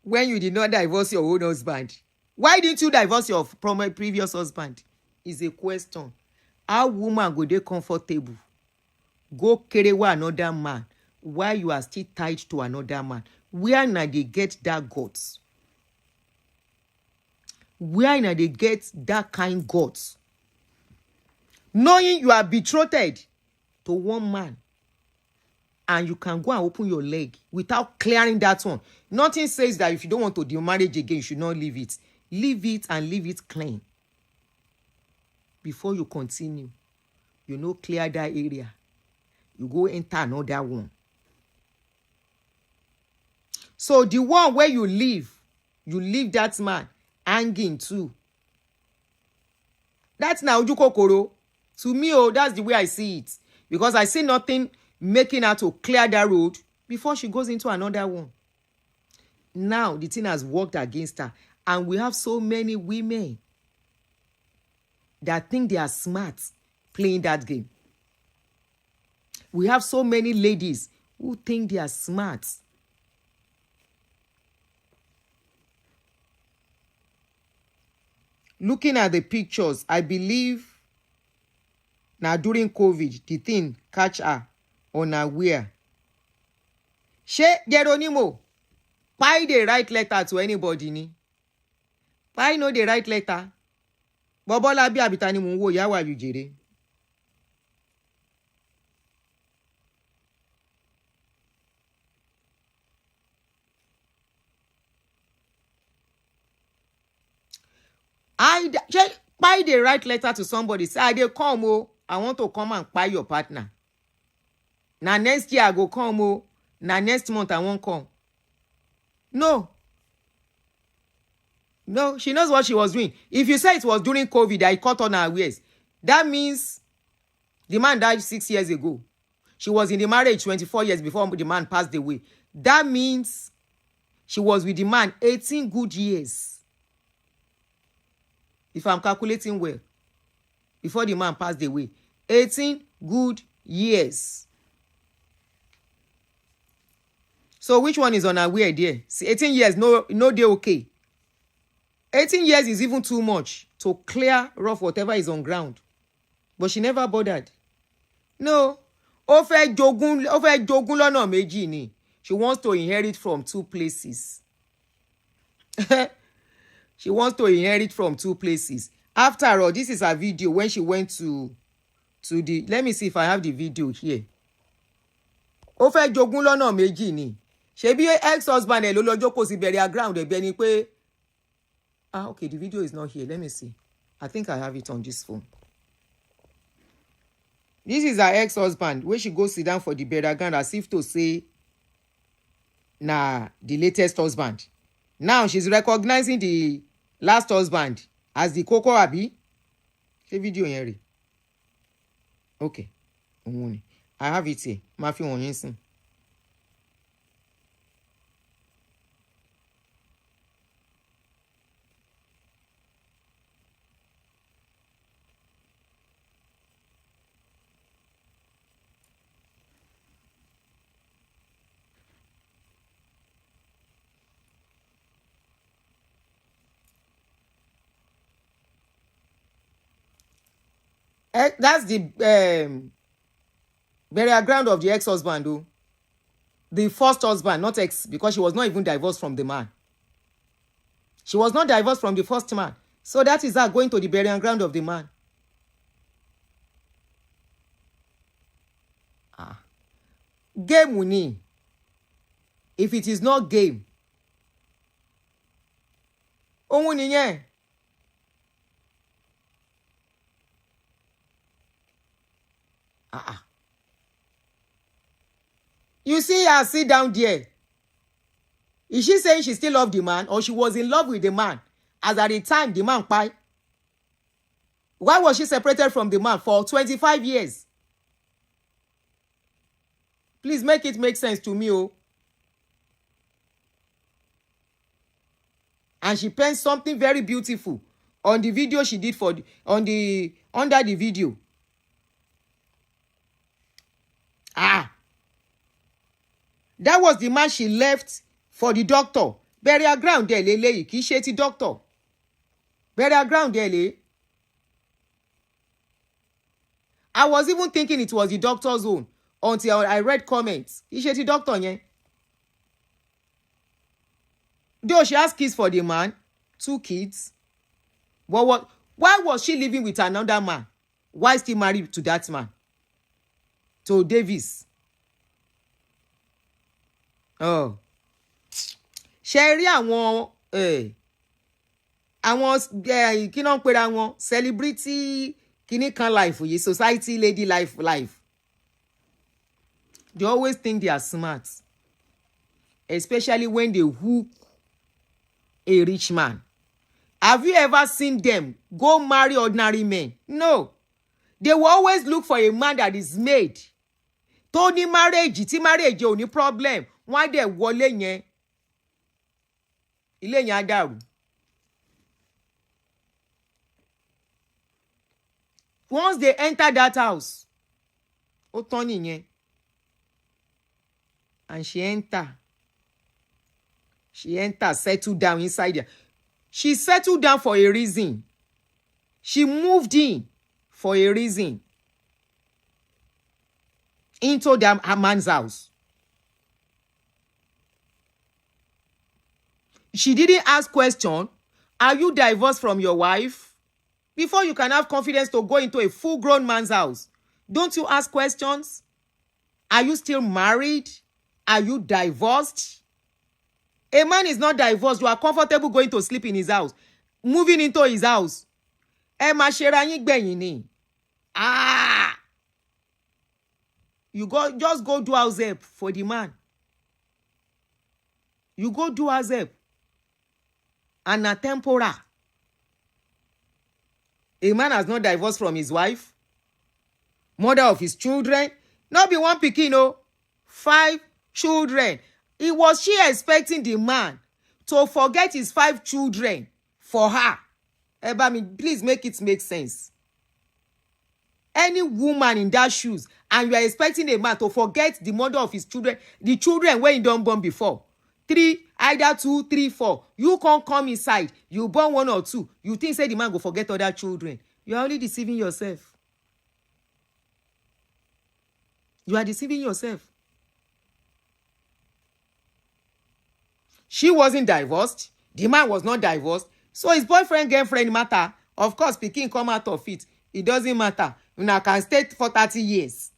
[SPEAKER 3] when you did not divorce your own husband. Why didn't you divorce your previous husband? Is a question. How woman go dey comfortable? Go carry another man while you are still tied to another man. Where na they get that guts? Where na they get that kind guts? Knowing you are betrothed to one man and you can go and open your leg without clearing that one. Nothing says that if you don't want to do marriage again, you should not leave it. Leave it and leave it clean. Before you continue, you know, clear that area. You go enter another one. So the one where you leave that man hanging too. That's now Ojukokoro. To me, oh, that's the way I see it. Because I see nothing making her to clear that road before she goes into another one. Now, the thing has worked against her. And we have so many women that think they are smart playing that game. We have so many ladies who think they are smart. Looking at the pictures, I believe now during COVID, the thing catch her unaware. She Geronimo, why they write letter to anybody ni? Why no they write letter? Bobola bi abitani munwo ya wa yujere. Why they write letter to somebody? Say, I dey come, oh, I want to come and buy your partner. Now next year I go come, oh, now next month I won't come. No, she knows what she was doing. If you say it was during COVID, I caught on her waist. That means the man died 6 years ago. She was in the marriage 24 years before the man passed away. That means she was with the man 18 good years. If I'm calculating well, before the man passed away, 18 good years. So which one is unaware there? See, 18 years, no day okay. 18 years is even too much to clear rough whatever is on ground. But she never bothered. No. Ó fẹ́ jogún lọ́nà méjì ni. She wants to inherit from two places. She wants to inherit from two places. After all, this is her video when she went to the... Let me see if I have the video here. Ó fẹ́ jogún lọ́nà méjì ni. Ṣebí ex-husband ẹ̀ ló lọ jókòó sí burial ground ẹ̀ bẹ́ẹ̀ ni pé... okay, the video is not here. Let me see. I think I have it on this phone. This is her ex-husband where she go sit down for the burial ground as if to say, nah, the latest husband. Now she's recognizing the last husband as the Koko Abi. The video here. Okay. I have it here. Matthew Onyensin. That's the burial ground of the ex-husband, though. The first husband, not ex, because she was not even divorced from the man. She was not divorced from the first man. So that is her going to the burial ground of the man. Game winning. If it is not game. Ohun nìyẹn. You see her sit down there. Is she saying she still loved the man or she was in love with the man as at the time the man died? Why was she separated from the man for 25 years? Please make it make sense to me, oh. And she penned something very beautiful on the video she did for under the video. That was the man she left for the doctor. Burial ground there, lele, kì í ṣe ti doctor. Burial ground there, le. I was even thinking it was the doctor's own until I read comments. Kì í ṣe ti doctor yẹn. Though she has kids for the man, 2 kids. But why was she living with another man? Why still married to that man? To Davis. Oh. Ṣé rí àwọn kí náà ń pera wọn celebrity kíní kan life yìí, society lady life. They always think they are smart. Especially when they hook a rich man. Have you ever seen them go marry ordinary men? No. They will always look for a man that is made. Tó ní marriage, tí marriage ò ní problem. Wọ́n dẹ̀ wọlé yẹn. Ilé yẹn á dàrú. Once they enter that house, ó tán nìyẹn. And she enter, settle down inside there. She settled down for a reason. She moved in for a reason into her man's house. She didn't ask question, are you divorced from your wife? Before you can have confidence to go into a full-grown man's house, don't you ask questions? Are you still married? Are you divorced? A man is not divorced. You are comfortable going to sleep in his house, moving into his house. Ẹ máa ṣe ra yín gbẹ̀yìn ni. Just go do house help for the man. You go do house help. And a tempora. A man has not divorced from his wife, mother of his children. Not be one pikin, no. 5 children. Was she expecting the man to forget his 5 children for her? Please make it make sense. Any woman in that shoes, and you are expecting a man to forget the mother of his children, the children when he don't born before. 3, either 2, 3, 4. You can't come inside. You born 1 or 2. You think say the man will forget other children. You are only deceiving yourself. You are deceiving yourself. She wasn't divorced. The man was not divorced. So his boyfriend, girlfriend matter. Of course, Peking come out of it. It doesn't matter. You know, can stay for 30 years.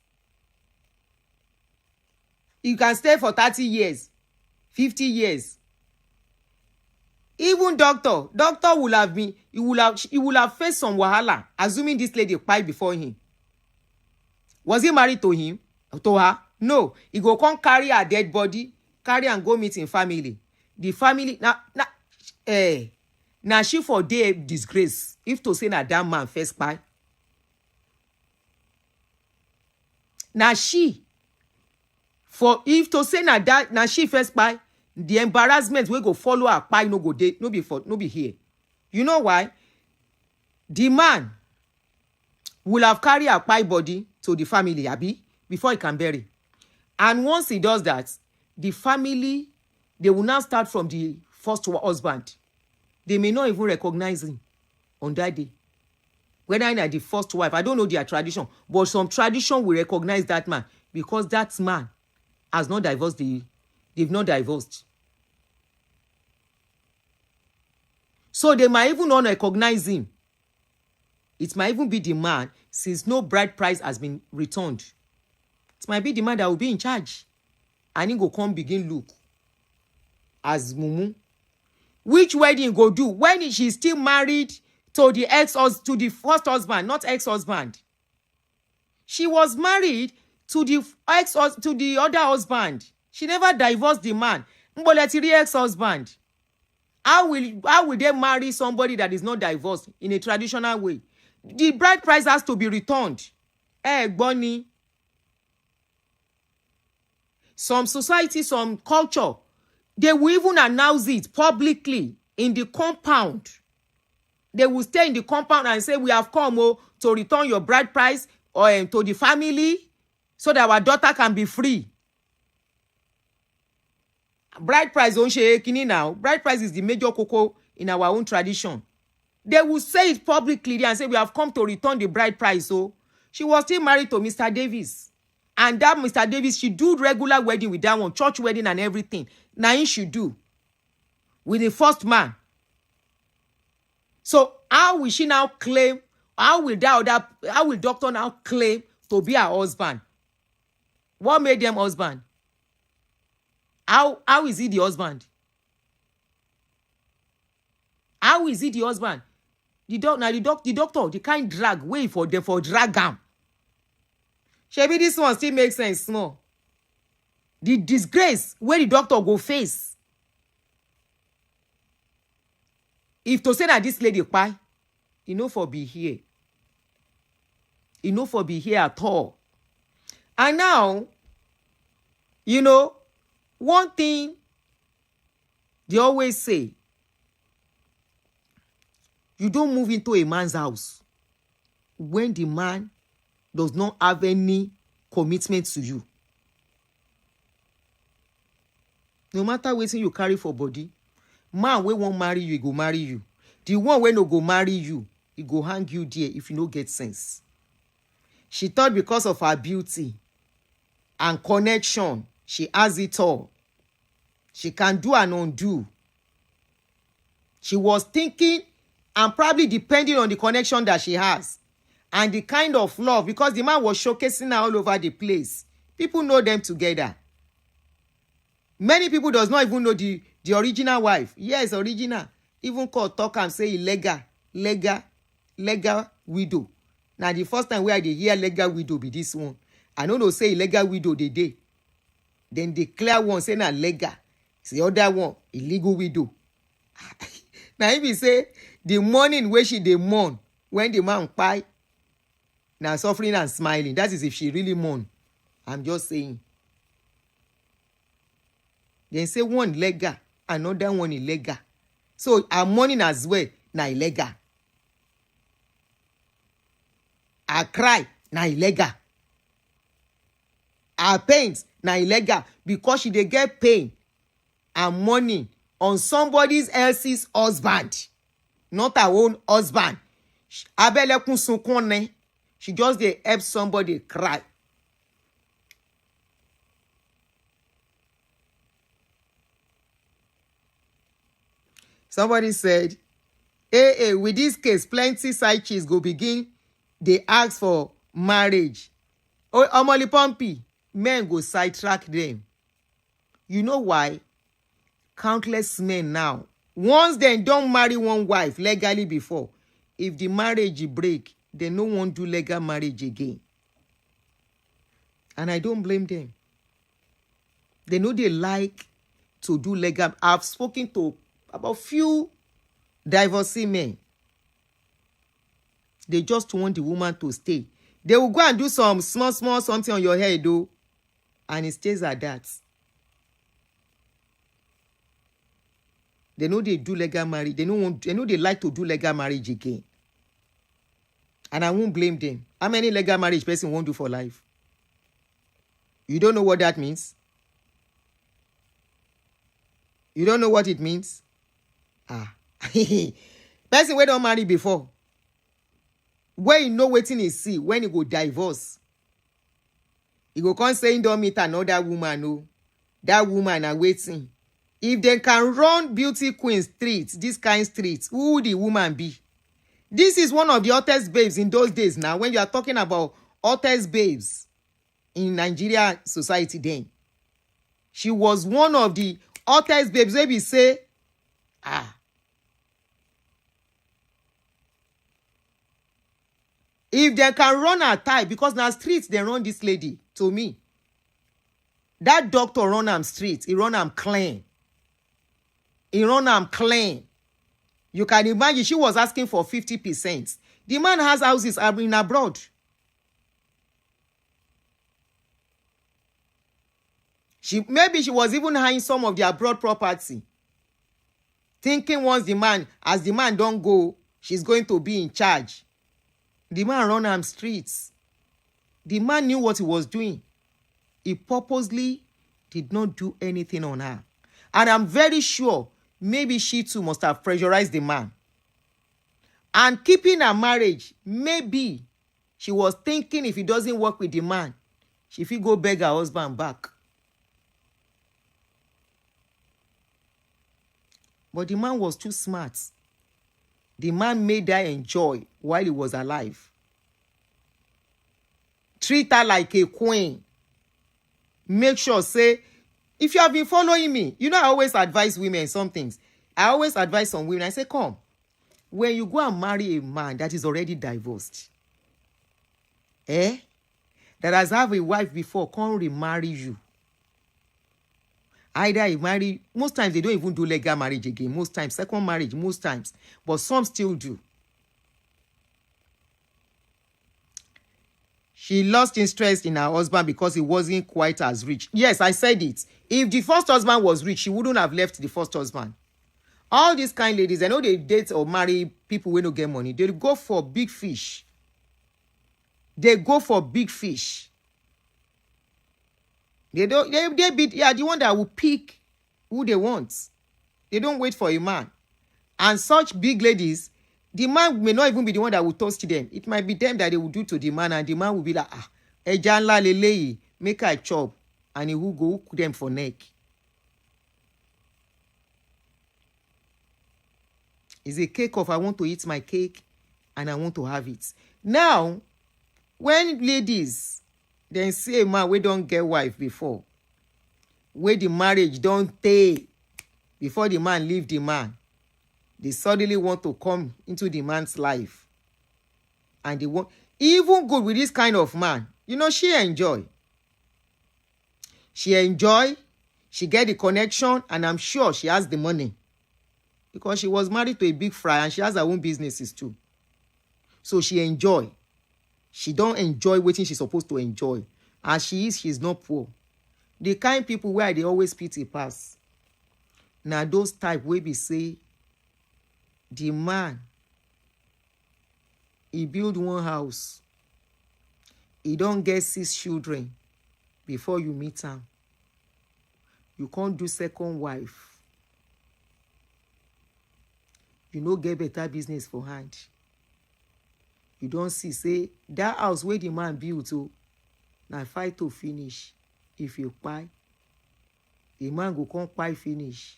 [SPEAKER 3] You can stay for 30 years. 50 years. Even doctor will have been, he will have faced some wahala, assuming this lady cried before him. Was he married to him? To her? No. He go come carry her dead body, carry and go meet in family. The family, now she for day disgrace. If to say na that man first spy. Now she, for if to say na that, now she first spy, the embarrassment we go follow her pie no go dey, no be here. You know why? The man will have carried her pie body to the family, abi, before he can bury. And once he does that, the family, they will now start from the first husband. They may not even recognize him on that day. Whether in the first wife, I don't know their tradition, but some tradition will recognize that man because that man has not divorced. They've not divorced. So they might even not recognize him. It might even be the man, since no bride price has been returned. It might be the man that will be in charge. And he go come begin look as mumu. Which wedding go do when she's still married to the first husband, not ex-husband. She was married to the other husband. She never divorced the man. Mboletiri ex-husband. How will they marry somebody that is not divorced in a traditional way? The bride price has to be returned. Bonnie. Some society, some culture, they will even announce it publicly in the compound. They will stay in the compound and say, we have come to return your bride price or to the family so that our daughter can be free. Bride price don't share kini now. Bride price is the major cocoa in our own tradition. They will say it publicly and say, we have come to return the bride price. So she was still married to Mr. Davis. And that Mr. Davis, she do regular wedding with that one, church wedding and everything. Now he should do with the first man. So how will she now claim? How will doctor now claim to be her husband? What made them husband? How is he the husband? How is he the husband? The doctor, the kind drag way for them for drag am. Shebi this one still makes sense, no? The disgrace where the doctor go face. If to say that this lady pie, he no for be here. He no for be here at all. And now, you know, one thing they always say, you don't move into a man's house when the man does not have any commitment to you. No matter what you carry for body, man wey won't marry you, he go marry you. The one wey no go marry you, he go hang you there if you no get sense. She thought because of her beauty and connection, she has it all. She can do and undo. She was thinking and probably depending on the connection that she has and the kind of love, because the man was showcasing her all over the place. People know them together. Many people does not even know the original wife. Yes, original. Even called talk and say legal widow. Now the first time where they hear legal widow be this one. I don't know say illegal widow they day. Then the clear one say na legal. It's the other one, illegal widow. Now if you say the morning where she dey mourn when the man pie, now suffering and smiling. That is if she really mourn. I'm just saying. Then say one legal, another one illegal. So her mourning as well, na illegal. I cry, na illegal. her paint na illegal because she dey get pain and money on somebody else's husband, not her own husband. Abelekun sunkun ne. She just dey help somebody cry. Somebody said, hey, with this case, plenty side chicks go begin. They ask for marriage. Oh, Omoli Pumpy, men go sidetrack them. You know why? Countless men now, once they don't marry one wife legally before, if the marriage break, they no want do legal marriage again. And I don't blame them. They know they like to do legal. I've spoken to about few divorcee men. They just want the woman to stay. They will go and do some small something on your head though, and it stays at that. They know they do legal marriage. They know they like to do legal marriage again. And I won't blame them. How many legal marriage person won't do for life? You don't know what that means? You don't know what it means? Person wey don't marry before, where you know wetin he see when he go divorce, he go come say he don't meet another woman. No, that woman are waiting. If they can run beauty queen streets, this kind streets, who would the woman be? This is one of the hottest babes in those days. Now, when you are talking about hottest babes in Nigeria society, then she was one of the hottest babes. Maybe say, if they can run her type, because now streets they run this lady to me. That doctor run am street, he run am clean. He run am clean. You can imagine she was asking for 50%. The man has houses in abroad. Maybe she was even hiding some of the abroad property, thinking once as the man don't go, she's going to be in charge. The man run am streets. The man knew what he was doing. He purposely did not do anything on her. And I'm very sure maybe she too must have pressurized the man. And keeping her marriage, maybe she was thinking if it doesn't work with the man, she will go beg her husband back. But the man was too smart. The man made her enjoy while he was alive. Treat her like a queen. Make sure, say, if you have been following me, you know I always advise women some things. I always advise some women. I say, come, when you go and marry a man that is already divorced, that has have a wife before, come remarry you. Either he marry, most times they don't even do legal marriage again. Most times, second marriage, most times. But some still do. She lost interest in her husband because he wasn't quite as rich. Yes, I said it. If the first husband was rich, she wouldn't have left the first husband. All these kind ladies, I know they date or marry people who don't get money. They go for big fish. They go for big fish. They the one that will pick who they want. They don't wait for a man. And such big ladies, the man may not even be the one that will toast them. It might be them that they will do to the man, and the man will be like, ejanla leleyi, make I chop, and he will go hook them for neck. It's a cake of I want to eat my cake and I want to have it. Now, when ladies then see a man we don't get wife before, where the marriage don't pay before the man leave the man, they suddenly want to come into the man's life. And they want, even good with this kind of man, you know, she enjoy. She enjoy, she get the connection, and I'm sure she has the money. Because she was married to a big fry and she has her own businesses too. So she enjoy. She don't enjoy what she's supposed to enjoy. As she is, she's not poor. The kind people where they always pity pass. Now those type where we say, the man, he build one house. He don't get 6 children. before you meet her. You can't do second wife. You no get better business for hand. You don't see, say, that house where the man built, oh, na fight to finish. If you buy, the man go come buy finish.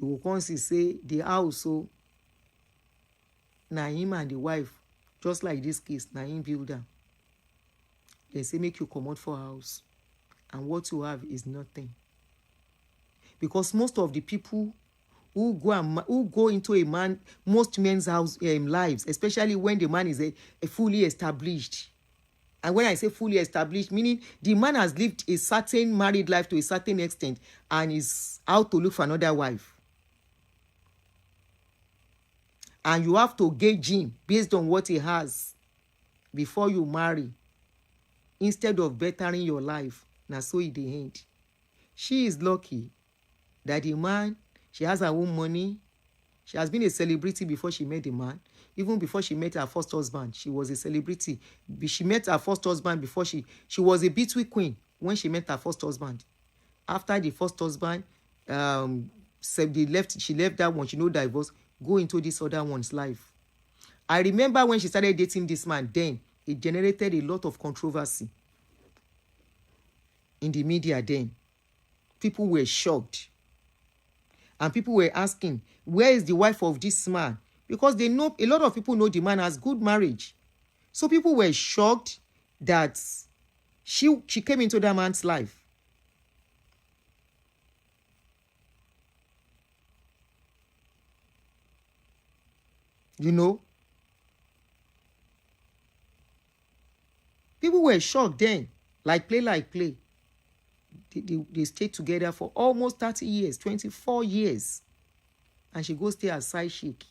[SPEAKER 3] You go come see, say, the house, oh, na him and the wife, just like this case, na him build am. They say, make you comot for house. And what you have is nothing. Because most of the people who go into a man, most men's house lives, especially when the man is a fully established. And when I say fully established, meaning the man has lived a certain married life to a certain extent and is out to look for another wife. And you have to gauge him based on what he has before you marry, instead of bettering your life. Now so in the end, she is lucky that the man, she has her own money. She has been a celebrity before she met the man. Even before she met her first husband, she was a celebrity. She met her first husband before she was a Betway queen when she met her first husband. After the first husband, she left that one, she no divorce, go into this other one's life. I remember when she started dating this man, then it generated a lot of controversy in the media then. People were shocked. And people were asking, where is the wife of this man? Because they know, a lot of people know the man has good marriage. So people were shocked that she came into that man's life. You know? People were shocked then. Like play. They stayed together for almost 30 years, 24 years. And she goes stay as side chick.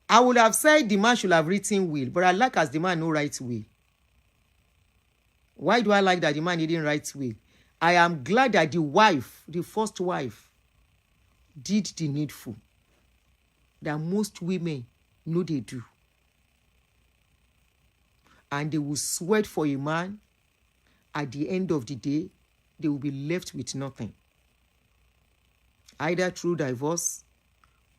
[SPEAKER 3] I would have said the man should have written will, but I like as the man no write will. Why do I like that the man didn't write will? I am glad that the wife, the first wife, did the needful. That most women know they do. And they will sweat for a man. At the end of the day, they will be left with nothing. Either through divorce,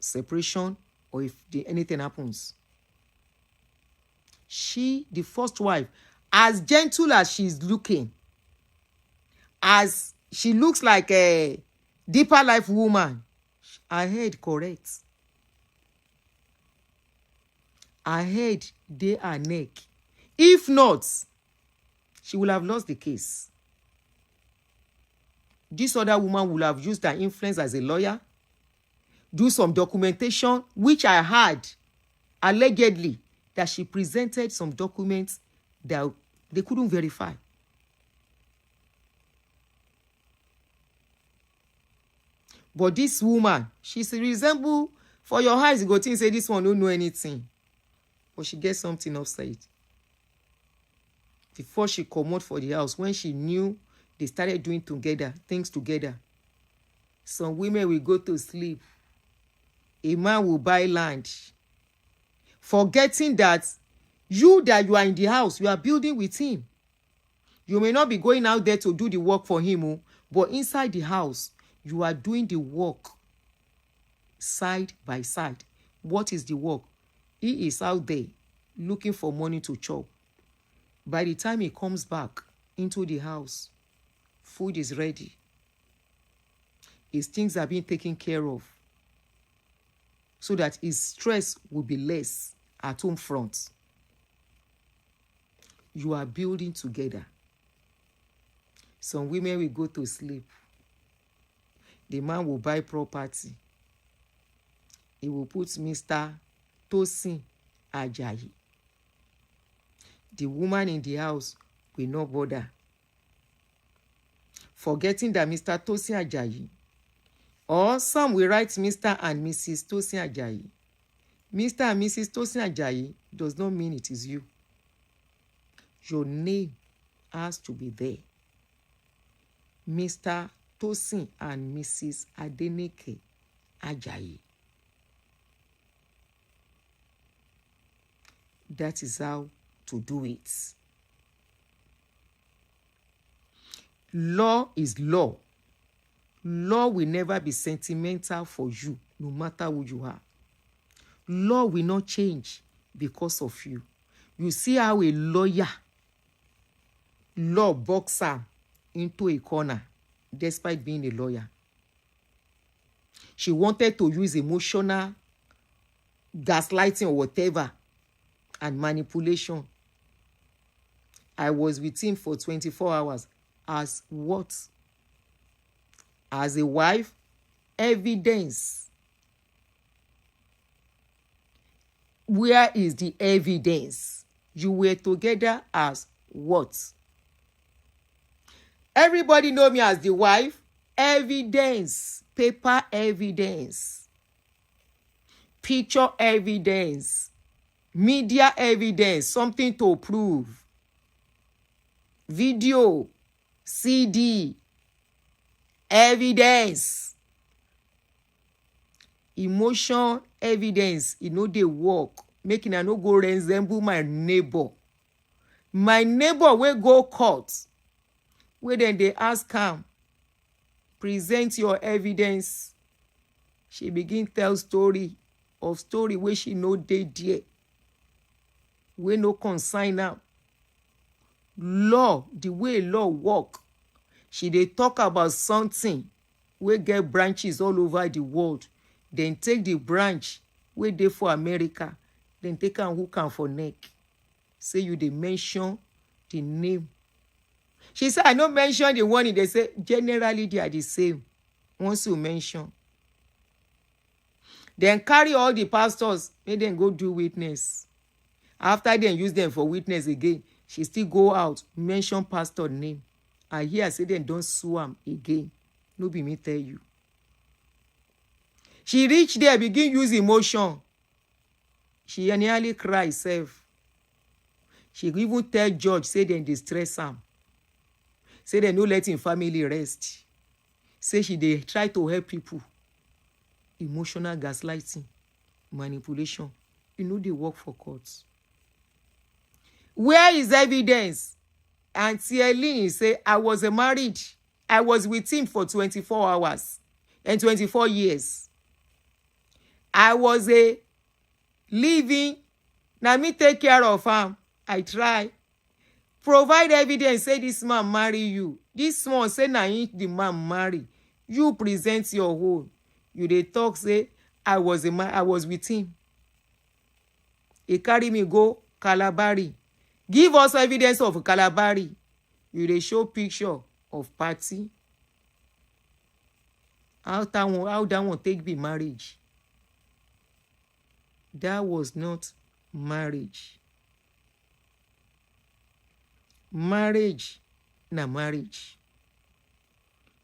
[SPEAKER 3] separation, or if anything happens. She, the first wife, as gentle as she's looking, as she looks like a deeper life woman, her head correct. Her head, they her neck. If not, she will have lost the case. This other woman will have used her influence as a lawyer, do some documentation, which I heard, allegedly, that she presented some documents that they couldn't verify. But this woman, she resemble, for your eyes, you go think, say this one don't know anything. But she gets something upside. Before she come out for the house, when she knew they started doing things together, some women will go to sleep. A man will buy land, forgetting that you are in the house, you are building with him. You may not be going out there to do the work for him, but inside the house, you are doing the work side by side. What is the work? He is out there looking for money to chop. By the time he comes back into the house, food is ready. His things are being taken care of, so that his stress will be less at home front. You are building together. Some women will go to sleep. The man will buy property. He will put Mr. Tosin Ajayi. The woman in the house will not bother, forgetting that Mr. Tosin Ajayi, or some will write Mr. and Mrs. Tosin Ajayi. Mr. and Mrs. Tosin Ajayi does not mean it is you. Your name has to be there. Mr. Tosin and Mrs. Adenike Ajayi. That is how to do it. Law is law. Law will never be sentimental for you, no matter who you are. Law will not change because of you. You see how a lawyer, law box her into a corner despite being a lawyer. She wanted to use emotional gaslighting or whatever and manipulation. I was with him for 24 hours. As what? As a wife? Evidence. Where is the evidence? You were together as what? Everybody know me as the wife. Evidence. Paper evidence. Picture evidence. Media evidence. Something to prove. Video. CD. Evidence. Emotion evidence. You know they work. Making I no go resemble my neighbor. My neighbor will go court. Where then they ask him, present your evidence. She begin tell story where she no dey there. We no consign am. Law, the way law work. She dey talk about something wey get branches all over the world. Then take the branch wey dey for America. Then take am hook am for neck. Say you dey mention the name. She said, I no mention the one. They say, generally, they are the same. Once you mention. Then carry all the pastors. Make them go do witness. After they use them for witness again, she still go out, mention pastor name. I hear say then don't sue am again. No be me tell you. She reach there, begin use emotion. She nearly cry herself. She even tell judge, say then they stress am. Say they no let him family rest. Say she dey try to help people. Emotional gaslighting, manipulation. You know they work for courts. Where is evidence? Aunty Helen say, I was married. I was with him for 24 hours and 24 years. I was a living. Now me take care of him. I try. Provide evidence, say this man marry you. This one say na him the man marry. You present your own. You dey talk say I was with him. He carry me go Calabari. Give us evidence of Calabari. You dey show picture of party. How that one take be marriage? That was not marriage. Marriage na marriage.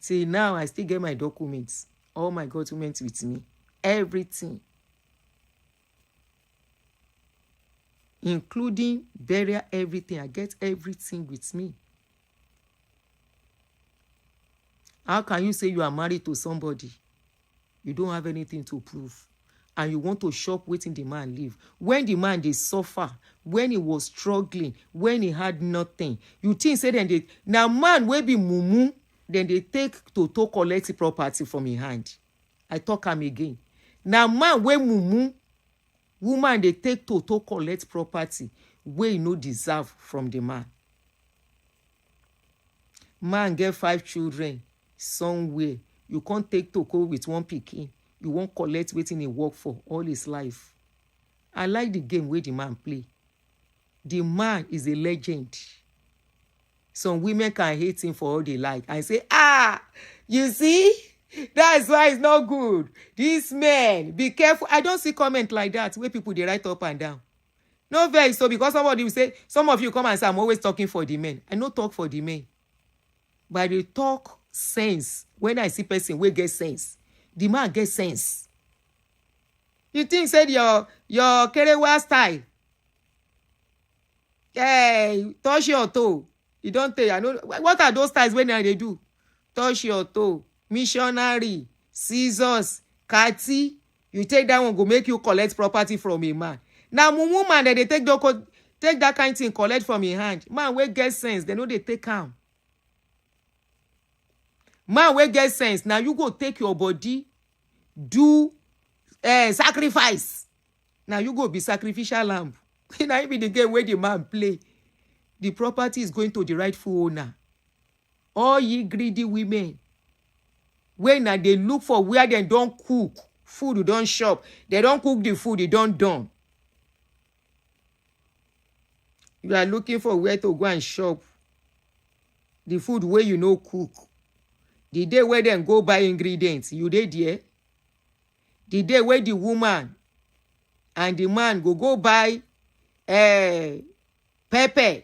[SPEAKER 3] See, now I still get my documents. All my documents with me. Everything. Including burial, everything. I get everything with me. How can you say you are married to somebody? You don't have anything to prove. And you want to shop waiting the man leave. When the man they suffer, when he was struggling, when he had nothing, you think say then they now man will be mumu, then they take to collect the property from his hand. I talk him again. Now man will mumu, woman they take to collect property where you no deserve from the man. Man get 5 children somewhere. You can't take to go with one pikin. You won't collect waiting he work for all his life. I like the game where the man play. The man is a legend. Some women can hate him for all they like. I say, you see? That's why it's not good. This man, be careful. I don't see comment like that where people they write up and down. No very so because somebody will say, some of you come and say, I'm always talking for the men. I no talk for the men. But they talk sense. When I see person will get sense. The man get sense. You think said your kerewa style. Hey, touch your toe. You don't tell. I know what are those styles when they do? Touch your toe, missionary, scissors, catty. You take that one, go make you collect property from a man. Now, woman that they take the take that kind thing collect from your hand. Man wey get sense, they know they take am. Man wey get sense, now you go take your body, do sacrifice. Now you go be sacrificial lamb. Now even the game where the man play, the property is going to the rightful owner. All ye greedy women, when now they look for where they don't cook, food don't shop, they don't cook the food, they don't done. You are looking for where to go and shop the food where you know cook. The day where they go buy ingredients, you dey there. The day where the woman and the man go buy pepper,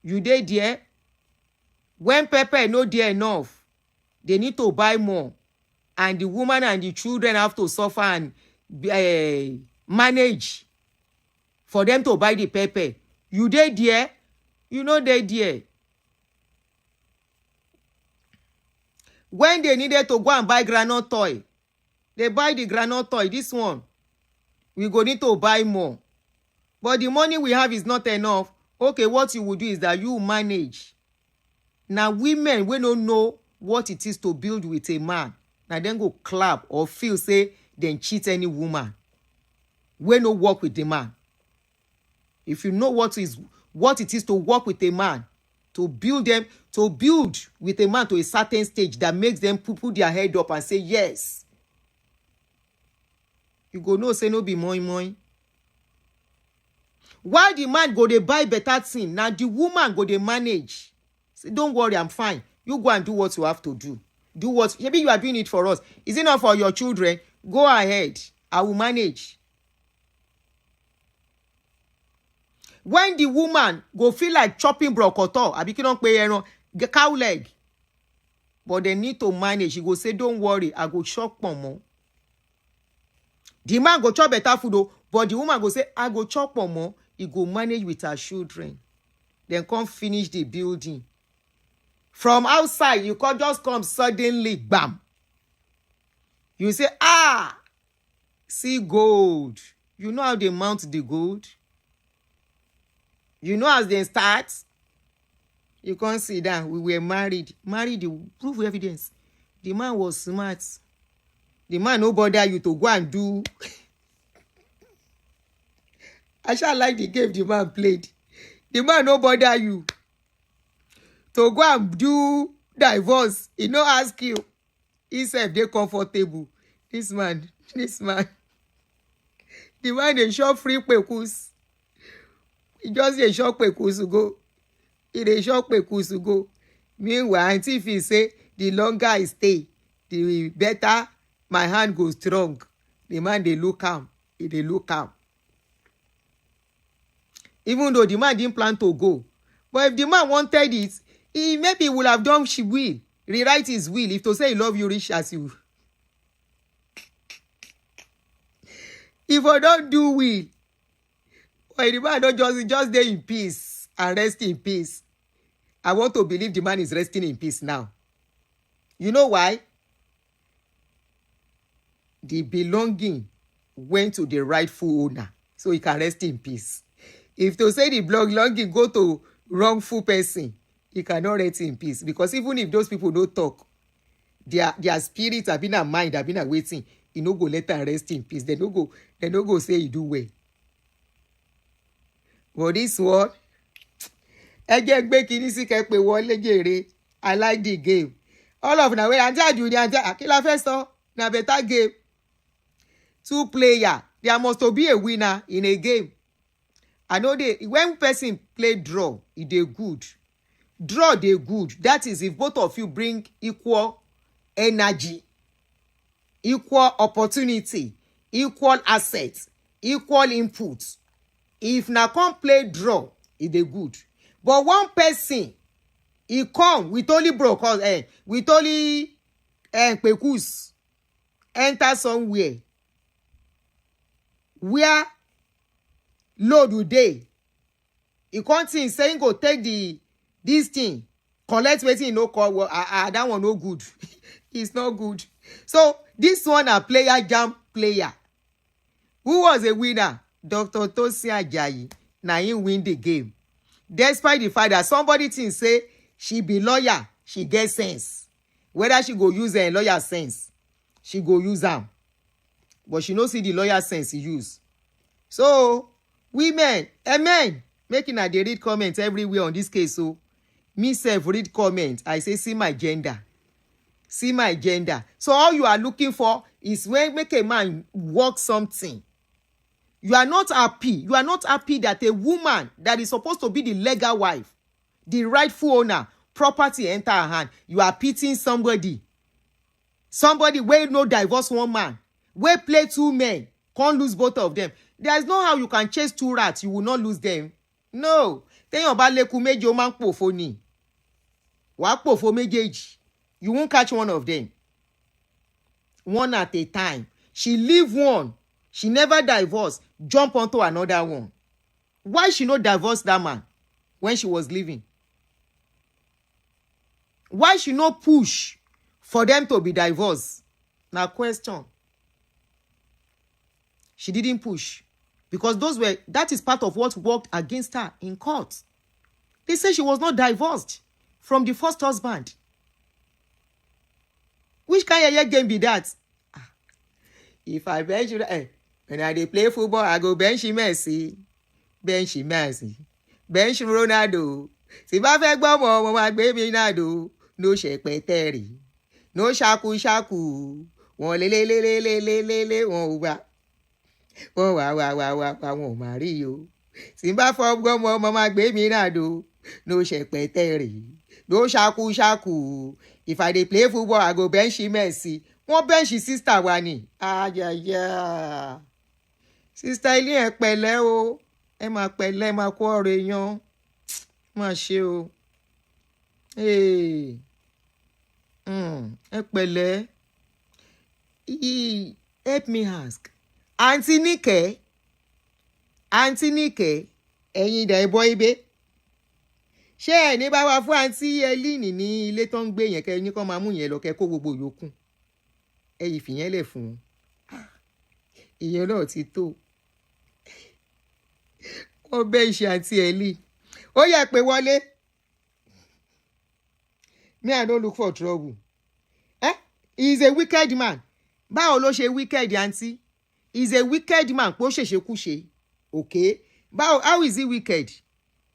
[SPEAKER 3] you dey there. When pepper no there enough, they need to buy more. And the woman and the children have to suffer and manage for them to buy the pepper. You dey there, you know they there. When they needed to go and buy groundnut toy, they buy the groundnut toy, this one. We go need to buy more. But the money we have is not enough. Okay, what you will do is that you manage. Now, women, we don't know what it is to build with a man. Now, then go clap or feel, say, then cheat any woman. We no work with the man. If you know what it is to work with a man, to build with a man to a certain stage that makes them put their head up and say, yes. You go no say no be moi. Why the man go dey buy better thing? Now the woman go dey manage. Say, don't worry, I'm fine. You go and do what you have to do. Do what, maybe you are doing it for us. Is it not for your children? Go ahead. I will manage. When the woman go feel like chopping brocoto, abi ki don pe ẹran, cow leg, but they need to manage. He go say, don't worry, I go chop more. The man go chop better food, though, but the woman go say, I go chop more. He go manage with her children. Then come finish the building. From outside, you can just come suddenly, bam. You say, see gold. You know how they mount the gold? You know as they start? You can't see that. We were married. Married, proof evidence. The man was smart. The man no bother you to go and do. I shall like the game the man played. The man no bother you to go and do divorce. He no ask you. He said they comfortable. This man. The man they shop free pekus. He just dey shop pekus to go. He dey shop pekus to go. Meanwhile, Aunty if he say the longer I stay, the better my hand goes strong. The man they look am. They look am. Even though the man didn't plan to go. But if the man wanted it, he maybe would have done she will. Rewrite his will. If to say he love you rich as you. If I don't do will, but the man don't just stay in peace and rest in peace. I want to believe the man is resting in peace now. You know why? The belonging went to the rightful owner, so he can rest in peace. If to say the belonging go to wrongful person, he cannot rest in peace. Because even if those people don't talk, their spirits have been a mind, have been a waiting. He no go let them rest in peace. They no go say he do well. But this one, I like the game. All of now, Aunty Aduni, Aunty Akila first na better game. 2 player, there must be a winner in a game. I know when person play draw, it dey good. Draw dey good. That is if both of you bring equal energy, equal opportunity, equal assets, equal input. If na come play draw, it dey good. But one person, he come with only brokers, with only pekus, enter somewhere where load will dey. He can't think saying go take this thing, collect wetin no call. Well, that one no good. It's not good. So this one a player jam player. Who was a winner? Dr. Tosin Ajayi. na him win the game. Despite the fact that somebody think say she be lawyer, she get sense. Whether she go use her lawyer sense, she go use am. But she no see the lawyer sense he use. So, women, men, making her dey read comments everywhere on this case. So, me self read comment. I say, see my gender. See my gender. So, all you are looking for is when make a man work something. You are not happy. You are not happy that a woman that is supposed to be the legal wife, the rightful owner, property enter her hand. You are pitying somebody. Somebody wey no divorce one man, wey play two men, can't lose both of them. There is no how you can chase two rats, you will not lose them. No. Téèyàn bá lékun méjì ó máa ń pòfo ni. Wàá pòfo méjèèjì. You won't catch one of them. One at a time. She leave one. She never divorced. Jump onto another one. Why she not divorce that man when she was leaving? Why she not push for them to be divorced? Now question. She didn't push. Because that is part of what worked against her in court. They say she was not divorced from the first husband. Which kind of game be that? If I bench you, when I play football, I go bench Messi. Bench Messi. Bench Ronaldo. Si ba fẹ́ gbọ́ mo máa gbé mi nado. No ṣẹpẹtẹrì. No ṣaku. Wọ́n lé wọ́n wá. Wọ́n wá wọ́n máa rí o. Si ba fọ́ gbọ́ mo máa gbé mi nado. No ṣẹpẹtẹrì. No ṣaku. If I dey play football, I go bench Messi. Wọ́n bench sister wa ni. Ajaya. Sister ilé ẹ pẹ̀lẹ́ o. Ẹ máa pẹ̀lẹ́, máa kó ọ̀rọ̀ èèyàn. Má ṣe o. Ẹ pẹ̀lẹ́. Help me ask. Aunty Nike, ẹ̀yin ìdá ẹbọ ibẹ̀. Ṣé ẹ ní bá wa fún Aunty Helen ní ilé tó ń gbé yẹn kẹ́ ní kó máa mú yẹn lọ kẹ́ kó gbogbo yòókù. Ẹ yìí fìyẹn lẹ̀ fún wọn. Ìyẹn náà ti tó. Wọ́n bẹ́ ìṣe Aunty Helen. Ó yẹ pé wọlé. Me, I don't look for trouble. He is a wicked man. Báwo ló ṣe wicked, Aunty? He is a wicked man. Pó ṣèṣekúṣe. Okay. Báwo, how is he wicked?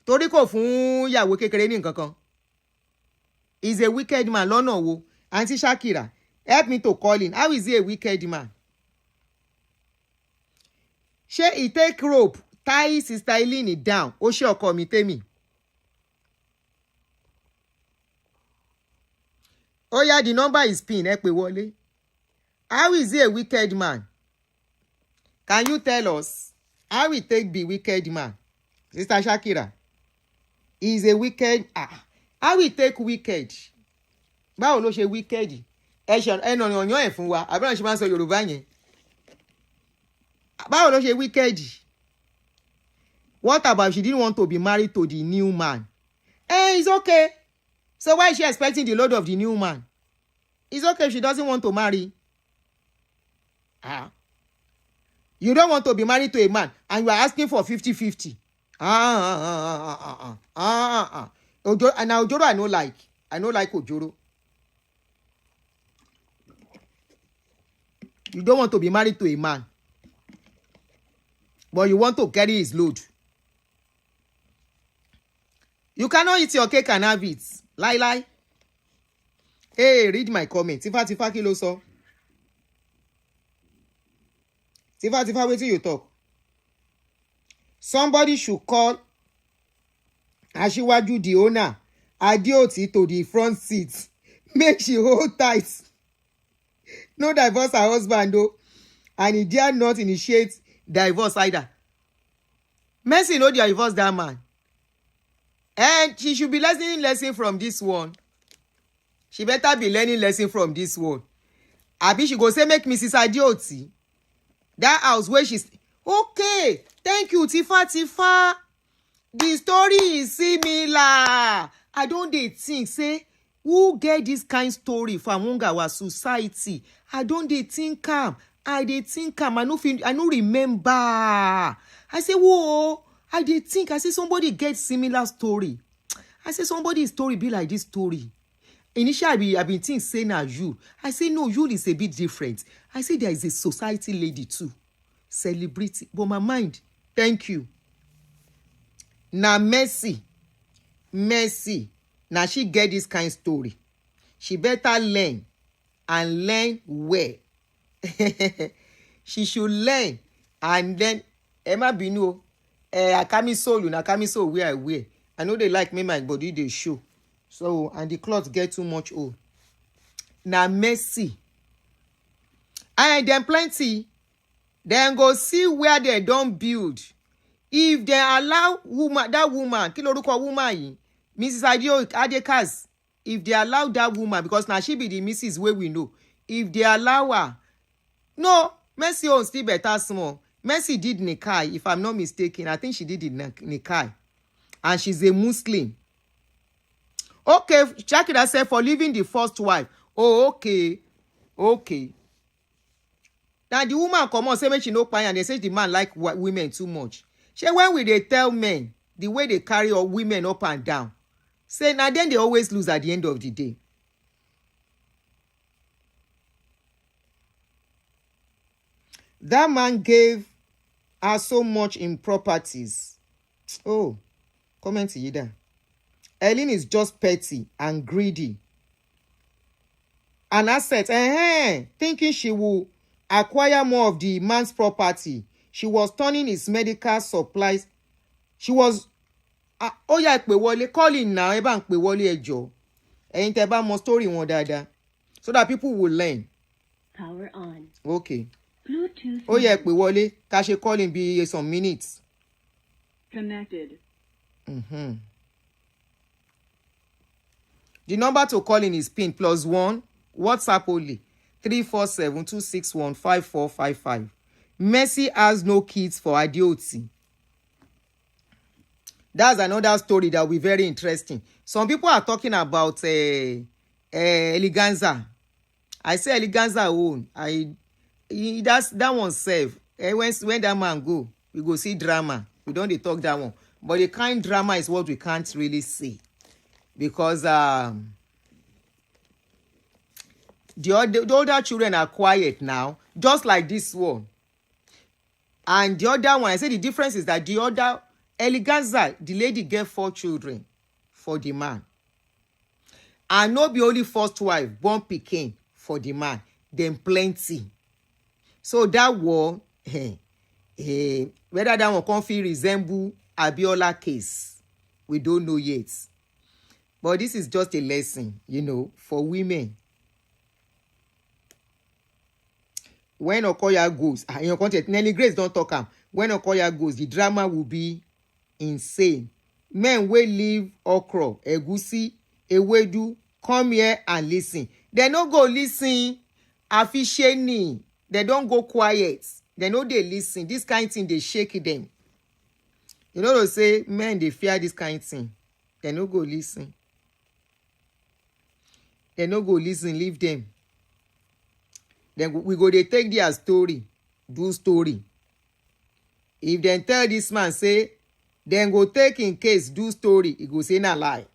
[SPEAKER 3] Torí kò fún ìyàwó kékeré ní nǹkan kan. He is a wicked man lọ́nà wo? Aunty Shakira, help me to call him. How is he a wicked man? Ṣé he take rope, tie Sister Helen down? Ó ṣe ọkọ mi tèmi. Oh yeah, the number is pin. Ẹ pè wọlé. How is he a wicked man? Can you tell us how he take be wicked man? Sister Shakira. He is a wicked. How he take wicked? Báwo ló ṣe wicked? Ẹnà ọ̀yàn ẹ̀ fún wa. Àbúrò ṣe máa ń sọ Yorùbá yẹn. Báwo ló ṣe wicked? What about she didn't want to be married to the new man? It's okay. So why is she expecting the load of the new man? It's okay if she doesn't want to marry. You don't want to be married to a man and you are asking for 50-50. Ojoro, and now Ojoro I no like. I no like Ojoro. You don't want to be married to a man, but you want to carry his load. You cannot eat your cake and have it. Lie. Hey, read my comment. Tifa kí ló sọ. Tifa, wetin you talk? Somebody should call Asiwaju the owner, Adioti to the front seat. Make she hold tight. No divorce her husband though. And he dare not initiate divorce either. Mercy no divorce that man. And she should be learning lesson from this one. She better be learning lesson from this one. Abi she go say make Mrs. Adioti. That house where she's... Okay. Thank you, Tifa. The story is similar. I don't dey think, say, who get this kind story from among our society? I don't dey think am. I dey think am. I no remember. I say, whoa. I did think, I say somebody get similar story. I say somebody's story be like this story. Initially, I've been thinking, say now you. I say no, you is a bit different. I say there is a society lady too. Celebrity. But my mind, thank you. Now Mercy. Now she get this kind of story. She better learn and learn well. She should learn and then Emma Binu, Akami soul where I wear. I know they like me, my body they show. So and the clothes get too much old. Now Mercy. And then plenty. Then go see where they don't build. If they allow that woman, kiloruko woman, Mrs. Adekas, if they allow that woman, because now she be the Mrs. where we know, if they allow her, no, Mercy on still better small. Mercy did Nikai, if I'm not mistaken. I think she did Nikai. And she's a Muslim. Okay, Shakira said for leaving the first wife. Oh, okay. Now the woman come on, say when she no pay, and they say the man like women too much. She when we they tell men the way they carry all women up and down, say now then they always lose at the end of the day. That man gave her so much in properties. Oh, comment here. Helen is just petty and greedy. An asset, thinking she will acquire more of the man's property. She was turning his medical supplies. She was oh yeah, pe wole calling now. Eba pe wole ejo. Ẹ̀yin tẹ́ bá mọ story wọn dáadáa, so that people will learn.
[SPEAKER 5] Power on.
[SPEAKER 3] Okay.
[SPEAKER 5] Bluetooth.
[SPEAKER 3] Oh yeah, pe wole. Ká ṣe calling be some minutes.
[SPEAKER 5] Connected.
[SPEAKER 3] The number to call in is PIN +1 WhatsApp only 347-261-5455. Mercy has no kids for Aduni. That's another story that will be very interesting. Some people are talking about Eleganza. I say Eleganza own. That's that one safe. When that man go, we go see drama. We don't talk that one. But the kind drama is what we can't really see. Because the older children are quiet now, just like this one. And the other one, I say the difference is that the other, Eleganza, the lady get 4 children for the man. And not be only first wife, born pikin for the man, then plenty. So that one, whether that one can feel resemble Abiola case, we don't know yet. But this is just a lesson, for women. When Okoya goes, in your content, Nelly Grace don't talk am. When Okoya goes, the drama will be insane. Men will leave okra, egusi, ewedu, come here and listen. They no go listen. Afisheni. They don't go quiet. They know they listen. This kind of thing, they shake them. You know they say, men, they fear this kind of thing. They no go listen. They no go listen, leave them. Then we go, they take their story, do story. If they tell this man, say, then go take in case, do story, he go say na lie.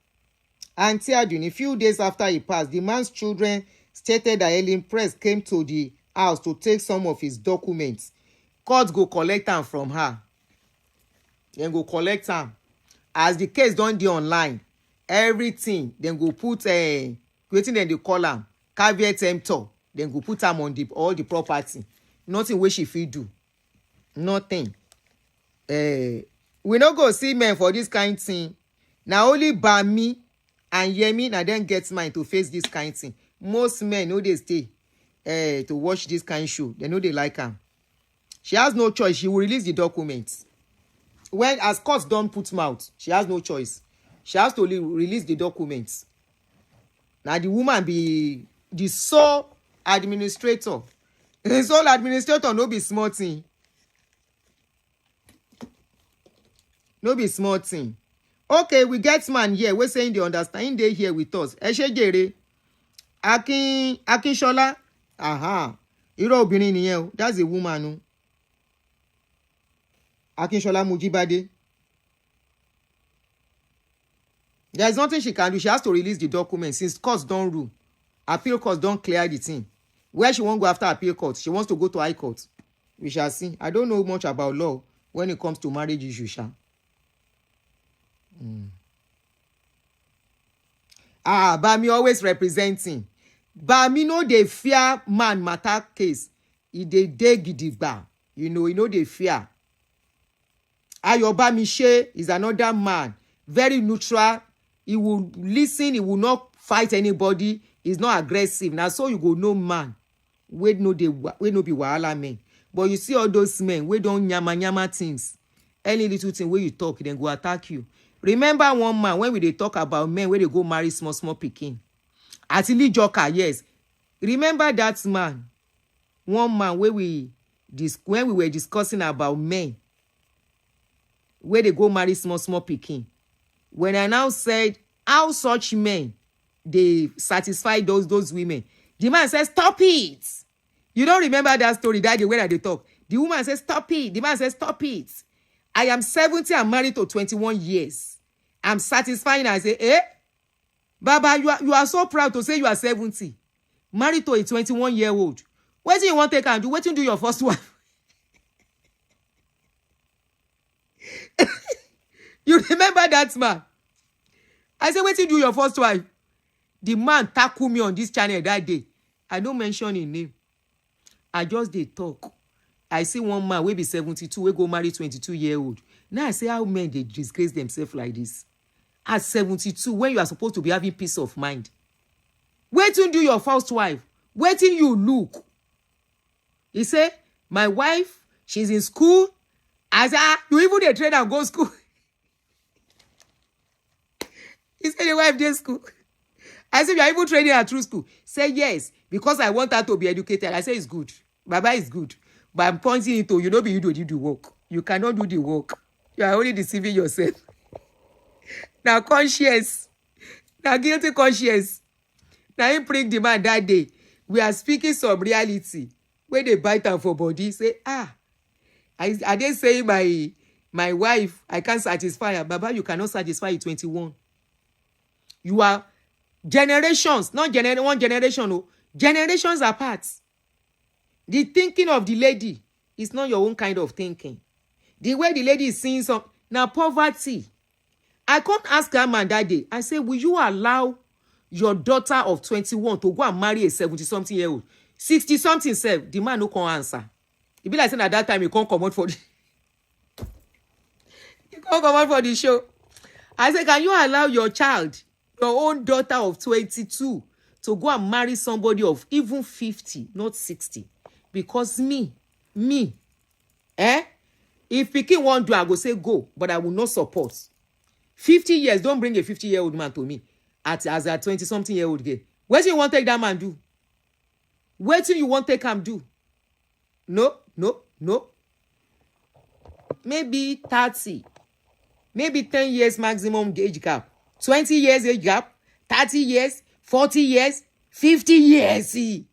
[SPEAKER 3] Aunty Aduni, a few days after he passed, the man's children stated that Helen Prest came to the house to take some of his documents. Court go collect them from her. Then go collect them. As the case don't do online, everything, then go put waiting then they call them caveat emptor. Then go put them on all the property. Nothing where she fit do. Nothing. We no go see men for this kind of thing. Now only Bami and Yemi now then get mine to face this kind of thing. Most men know they stay to watch this kind of show. They know they like her. She has no choice. She will release the documents. When as courts don't put mouth, she has no choice. She has to release the documents. Now the woman be the sole administrator. The sole administrator no be small thing. No be small thing. Okay, we get man here. We're saying they understand. They here with us. Eshejere. Akinshola. Aha. Iro obìnrin nìyẹn o. That's a woman o. Akinshola Mujibade. There's nothing she can do. She has to release the document since courts don't rule. Appeal courts don't clear the thing. Where she won't go after appeal court, she wants to go to high court. We shall see. I don't know much about law when it comes to marriage issues. Bami always representing. Bami no dey fear man matter case. He dey gidigba. You know they fear. Ayobami She is another man. Very neutral. He will listen. He will not fight anybody. He's not aggressive. Now so you go no man. We no be wahala men. But you see all those men, we don't nyama things. Any little thing where you talk, then go attack you. Remember one man, when we dey talk about men, where they go marry small pikin. Atili Joker, yes. Remember that man. One man when we were discussing about men, where they go marry small pikin. When I now said how such men, they satisfy those women, the man says, stop it. You don't remember that story that day when they talk. The woman says, stop it. The man says, stop it. I am 70 and married to 21 years. I'm satisfying. I say, Baba, you are so proud to say you are 70. Married to a 21-year-old. What do you want to take and do? What do you do your first wife? You remember that man? I said, what do you do your first wife? The man tackled me on this channel that day. I don't mention his name. I just dey talk. I see one man wey be 72 wey go marry 22-year-old. Now I say how men dey disgrace themselves like this. At 72, when you are supposed to be having peace of mind. Wetin do your first wife? Wetin you look? He say, my wife, she's in school. I say, you even dey train and go school. He said the wife dey school. I said, you are even training her through school. Say yes, because I want her to be educated. I say it's good. Baba is good. But I'm pointing into you be you do the work. You cannot do the work. You are only deceiving yourself. Now conscience. Now guilty conscience. Now him bring the man that day. We are speaking some reality. When they bite her for body, say, I didn't say my wife, I can't satisfy her. Baba, you cannot satisfy 21. You are generations, not one generation, no. Generations apart. The thinking of the lady is not your own kind of thinking. The way the lady is seeing some, now poverty. I can't ask that man that day. I say, will you allow your daughter of 21 to go and marry a 70-something-year-old? 60-something self, the man no can answer. It be like saying at that time, you can't come out for the you can't come out for the show. I say, can you allow your child, your own daughter of 22, to go and marry somebody of even 50, not 60? Because me, if Pikin won't do, I go say go, but I will not support. 50 years, don't bring a 50-year-old man to me as a 20-something-year-old girl. What do you want to take that man do? What do you want to take him do? No. Maybe 30. Maybe 10 years maximum age gap. 20 years age gap. 30 years. 40 years. 50 years. See.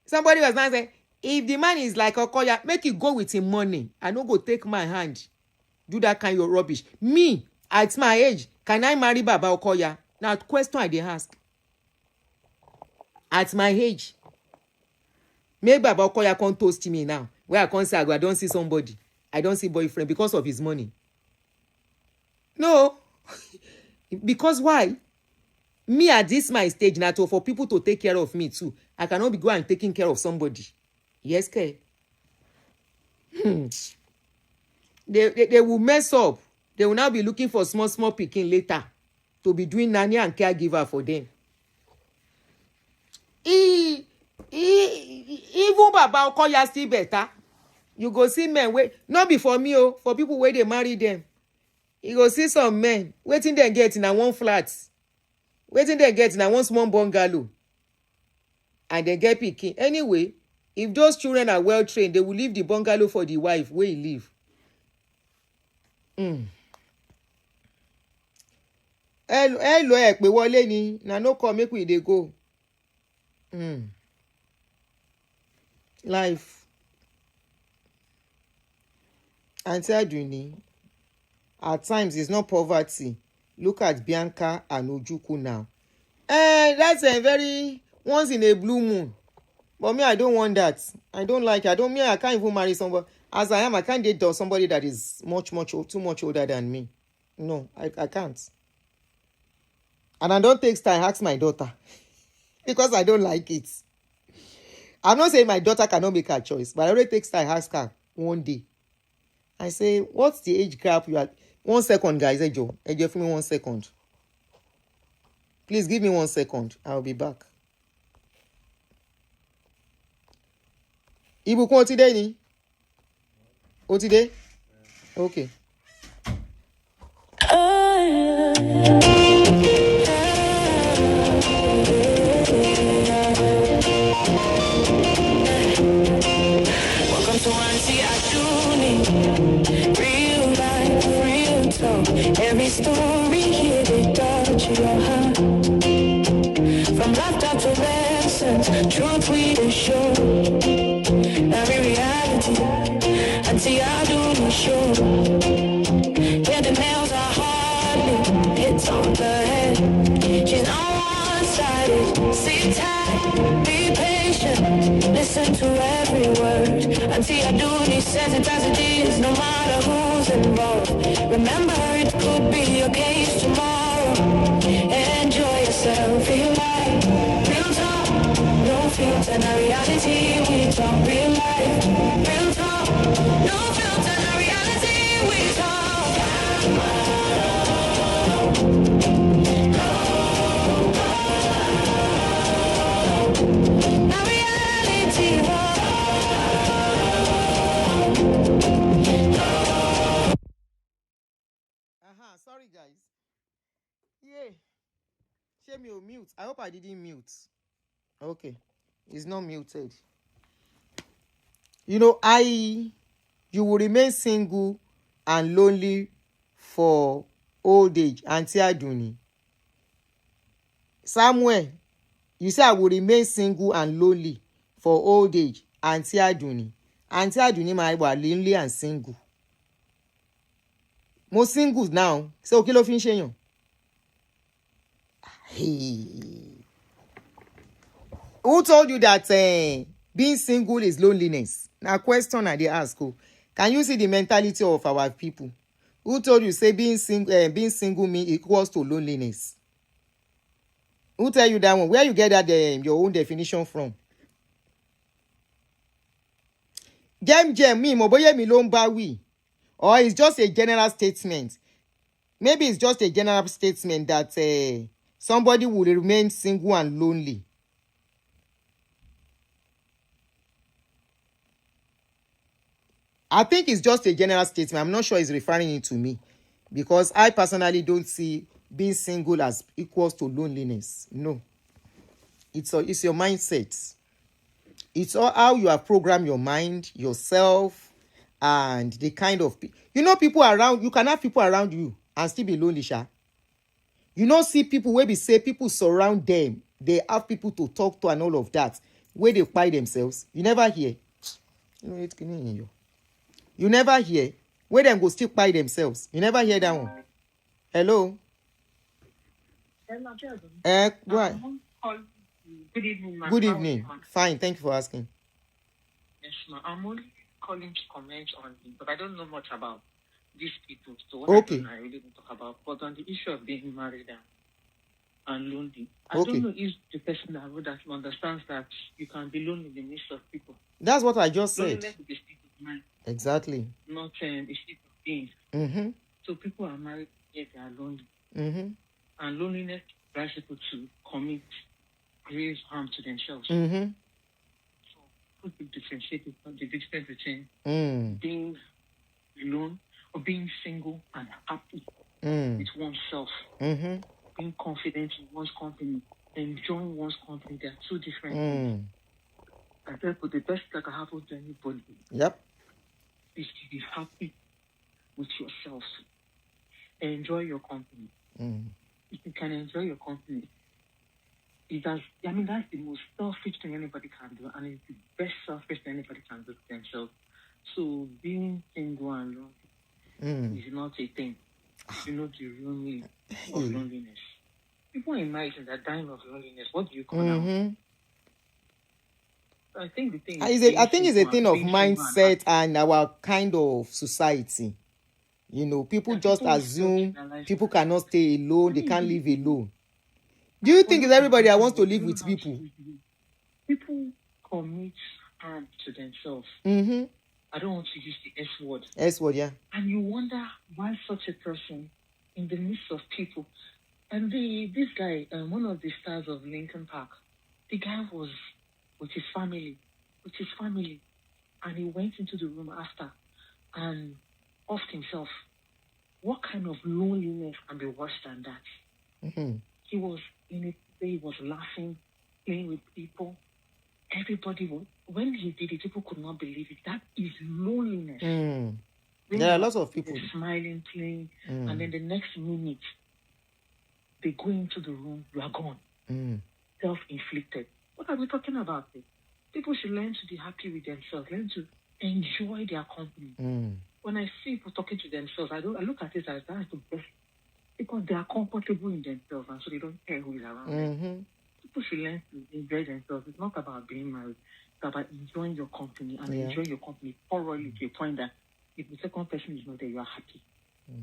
[SPEAKER 3] Somebody was not saying, if the man is like Okoya, make it go with him money. I no go take my hand. Do that kind of rubbish. Me, at my age, can I marry Baba Okoya? Now, question I dey ask. At my age, maybe Baba Okoya can't toast me now. Where I can't say, I don't see somebody. I don't see boyfriend because of his money. No. Because why? Me at this my stage now, for people to take care of me too. I cannot be going and taking care of somebody. Yes, K. They will mess up. They will now be looking for small picking later to be doing nanny and caregiver for them. Even Baba Okoya still better. You go see men wait, not be for me, for people where they marry them. You go see some men waiting they get in a one flat, waiting they get in a one small bungalow, and they get picking. Anyway, if those children are well trained, they will leave the bungalow for the wife where he live. Hello, pe wọlé ni na no come make we dey go. Life. Aunty Aduni, At times, it's not poverty. Look at Bianca and Ojukwu now. That's a very once in a blue moon. But me, I don't want that. I don't like it. I can't even marry somebody. As I am, I can't date somebody that is too much older than me. No, I can't. And I don't take style, ask my daughter. Because I don't like it. I'm not saying my daughter cannot make her choice, but I already take style, ask her one day. I say, what's the age gap you are? 1 second, guys. Ejo, give me 1 second. Please give me 1 second. I'll be back. Ibukun otide ni? Otide? Okay.
[SPEAKER 4] Welcome to Aunty Aduni. Real life, real talk. Every story here they touch your heart. From laughter to lessons, truth we dey show. Every reality, Aunty Aduni show. Yeah, the nails are hardly hits on the head. She's not one-sided. Sit tight, be patient. Listen to every word. Auntie Aduni says it as it is, no matter who's involved. Remember, it could be your case tomorrow. Enjoy yourself, real life, real talk, no filter, na reality. We talk real life, real talk, no filter, na reality. We talk. Na reality.
[SPEAKER 3] Sorry, guys. Yeah. Shame you mute. I hope I didn't mute. Okay. It's not muted. You know, you will remain single and lonely for old age. Aunty Aduni. Somewhere, you say I will remain single and lonely for old age. Aunty Aduni. Aunty Aduni ma wà lonely and single. Mo single now. So kí ló fi ń ṣèyàn? Hey. Who told you that being single is loneliness? Now, question I dey ask. Can you see the mentality of our people? Who told you say being single mean equals to loneliness? Who tell you that one? Where you get that your own definition from? Gem me mo bóyá mi ló ń bá wí. Or it's just a general statement. Maybe it's just a general statement that somebody will remain single and lonely. I think it's just a general statement. I'm not sure it's referring it to me. Because I personally don't see being single as equals to loneliness. No. It's your mindset. It's all how you have programmed your mind, yourself, and the kind of people around. You can have people around you and still be lonely, sha. See people where we say people surround them. They have people to talk to and all of that. Where they find themselves. You never hear. You never hear. Where them go still by themselves. You never hear that one. Hello. Go ahead.
[SPEAKER 6] Good evening, ma'am.
[SPEAKER 3] Good evening. Fine, thank you for asking.
[SPEAKER 6] Yes, ma'am. I'm only calling to comment on it, but I don't know much about these people. So what
[SPEAKER 3] Okay.
[SPEAKER 6] I really don't talk about. But on the issue of being married and lonely, I
[SPEAKER 3] Okay.
[SPEAKER 6] don't know if the person that wrote that understands that you can be lonely in the midst of people.
[SPEAKER 3] That's what I just said.
[SPEAKER 6] Loneliness is a state of mind,
[SPEAKER 3] Exactly.
[SPEAKER 6] not a state of being.
[SPEAKER 3] Mm-hmm.
[SPEAKER 6] So people are married yet they are lonely.
[SPEAKER 3] Mm-hmm.
[SPEAKER 6] And loneliness drives people to commit grave harm to themselves.
[SPEAKER 3] Mm-hmm.
[SPEAKER 6] So people differentiate the difference between being alone or being single and happy with oneself.
[SPEAKER 3] Mm-hmm.
[SPEAKER 6] Being confident in one's company, enjoying one's company. They are two different things. I tell you, the best that can happen to anybody is to be happy with yourself. Enjoy your company. If you can enjoy your company, that's the most selfish thing anybody can do, and it's the best selfish thing anybody can do to themselves. So being single and lonely is not a thing. You know the real meaning of loneliness. People imagine that dying of loneliness. What do you call now? I think the thing is,
[SPEAKER 3] I think it's a thing of mindset and our kind of society. You know, people just assume people cannot stay alone, they can't live alone. Do you think it's everybody that wants to live with people?
[SPEAKER 6] People commit harm to themselves. I don't want to use the S word.
[SPEAKER 3] S word, yeah.
[SPEAKER 6] And you wonder why such a person in the midst of people. And this guy, one of the stars of Lincoln Park, the guy was with his family, and he went into the room after and offed himself. What kind of loneliness can be worse than that? He was in it, he was laughing, playing with people. Everybody was, when he did it, people could not believe it. That is loneliness.
[SPEAKER 3] There are lots of people
[SPEAKER 6] smiling, playing, and then the next minute they go into the room, you are gone. Self-inflicted. What are we talking about? People should learn to be happy with themselves, learn to enjoy their company. When I see people talking to themselves, I look at it as that's the best, because they are comfortable in themselves, and so they don't care who is around them. People should learn to enjoy themselves. It's not about being married. It's about enjoying your company and enjoying your company thoroughly to a point that if the second person is not there, you are happy.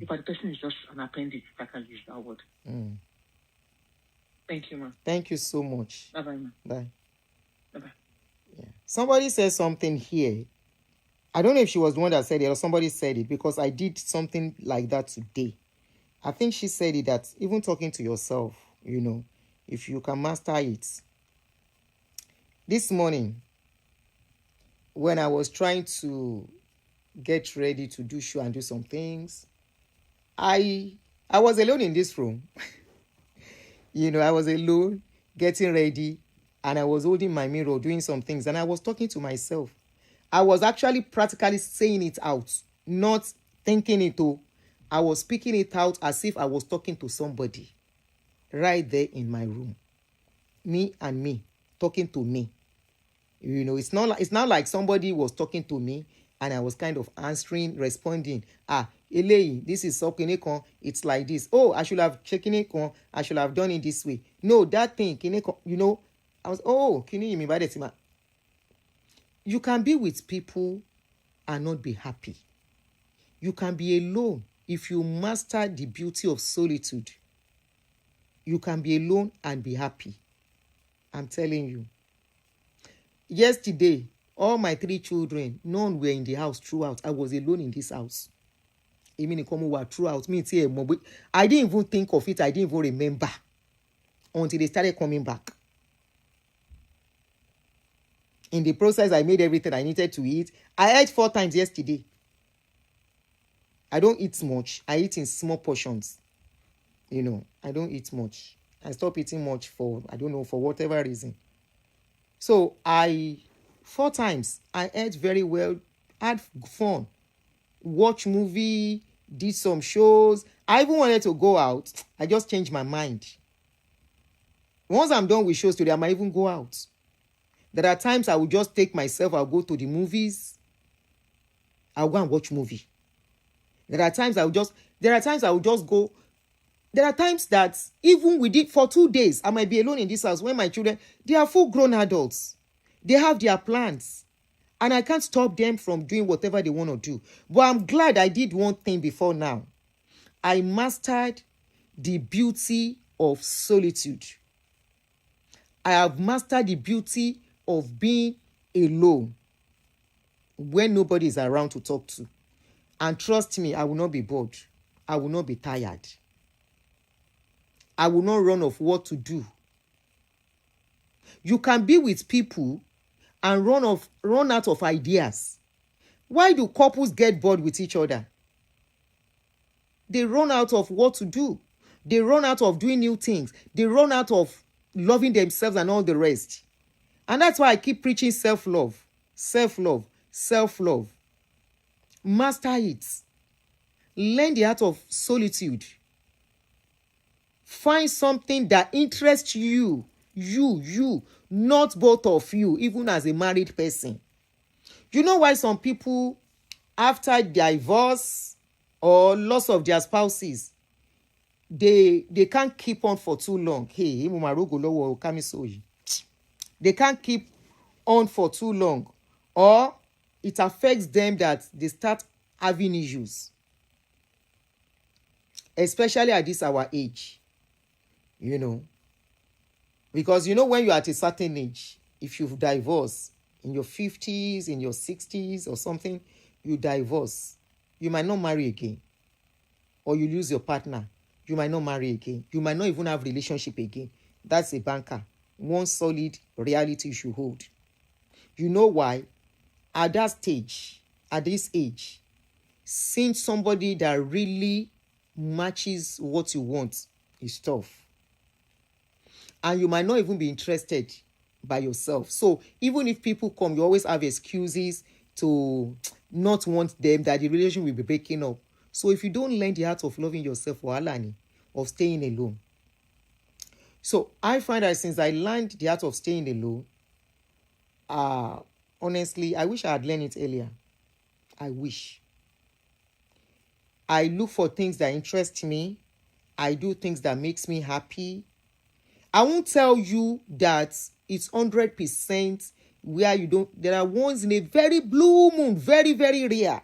[SPEAKER 6] If the person is just an appendix, if I can use that word. Thank you, man.
[SPEAKER 3] Thank you so much.
[SPEAKER 6] Bye-bye, man.
[SPEAKER 3] Bye.
[SPEAKER 6] Bye-bye.
[SPEAKER 3] Yeah. Somebody said something here. I don't know if she was the one that said it or somebody said it, because I did something like that today. I think she said it, that even talking to yourself, you know, if you can master it. This morning, when I was trying to get ready to do show and do some things, I was alone in this room. You know, I was alone, getting ready, and I was holding my mirror, doing some things, and I was talking to myself. I was actually practically saying it out, not thinking it. I was speaking it out as if I was talking to somebody right there in my room. Me and me, talking to me. You know, it's not like somebody was talking to me and I was kind of answering, responding. Eléyìí, this is something, it's like this. Oh, I should have taken it, I should have done it this way. No, that thing, you know, I was, you can be with people and not be happy. You can be alone if you master the beauty of solitude. You can be alone and be happy. I'm telling you. Yesterday, all my 3 children, none were in the house throughout. I was alone in this house. Even were throughout. I didn't even think of it. I didn't even remember until they started coming back. In the process, I made everything I needed to eat. I ate 4 times yesterday. I don't eat much. I eat in small portions. You know, I don't eat much. I stopped eating much for whatever reason. So 4 times, I ate very well, had fun, watch movie, did some shows. I even wanted to go out. I just changed my mind. Once I'm done with shows today, I might even go out. There are times I will just take myself, I'll go to the movies. I'll go and watch movie. There are times I will just go. There are times that even with it for 2 days, I might be alone in this house when my children, they are full grown adults. They have their plans. And I can't stop them from doing whatever they want to do. But I'm glad I did one thing before now. I mastered the beauty of solitude. I have mastered the beauty of being alone when nobody is around to talk to. And trust me, I will not be bored. I will not be tired. I will not run off what to do. You can be with people and run out of ideas. Why do couples get bored with each other? They run out of what to do. They run out of doing new things. They run out of loving themselves and all the rest. And that's why I keep preaching self-love. Self-love. Self-love. Master it. Learn the art of solitude. Find something that interests you. You. Not both of you, even as a married person. You know why some people, after divorce or loss of their spouses, they can't keep on for too long. Hey, they can't keep on for too long, or it affects them that they start having issues, especially at this our age, because when you're at a certain age, if you divorce in your 50s, in your 60s or something, you divorce, you might not marry again, or you lose your partner, you might not marry again, you might not even have relationship again. That's a banker. One solid reality you should hold. You know why? At that stage, at this age, seeing somebody that really matches what you want is tough. And you might not even be interested by yourself. So even if people come, you always have excuses to not want them, that the relationship will be breaking up. So if you don't learn the art of loving yourself, or alani, of staying alone. So I find that since I learned the art of staying alone, honestly, I wish I had learned it earlier. I wish. I look for things that interest me. I do things that makes me happy. I won't tell you that it's 100% where you don't. There are ones in a very blue moon, very, very rare,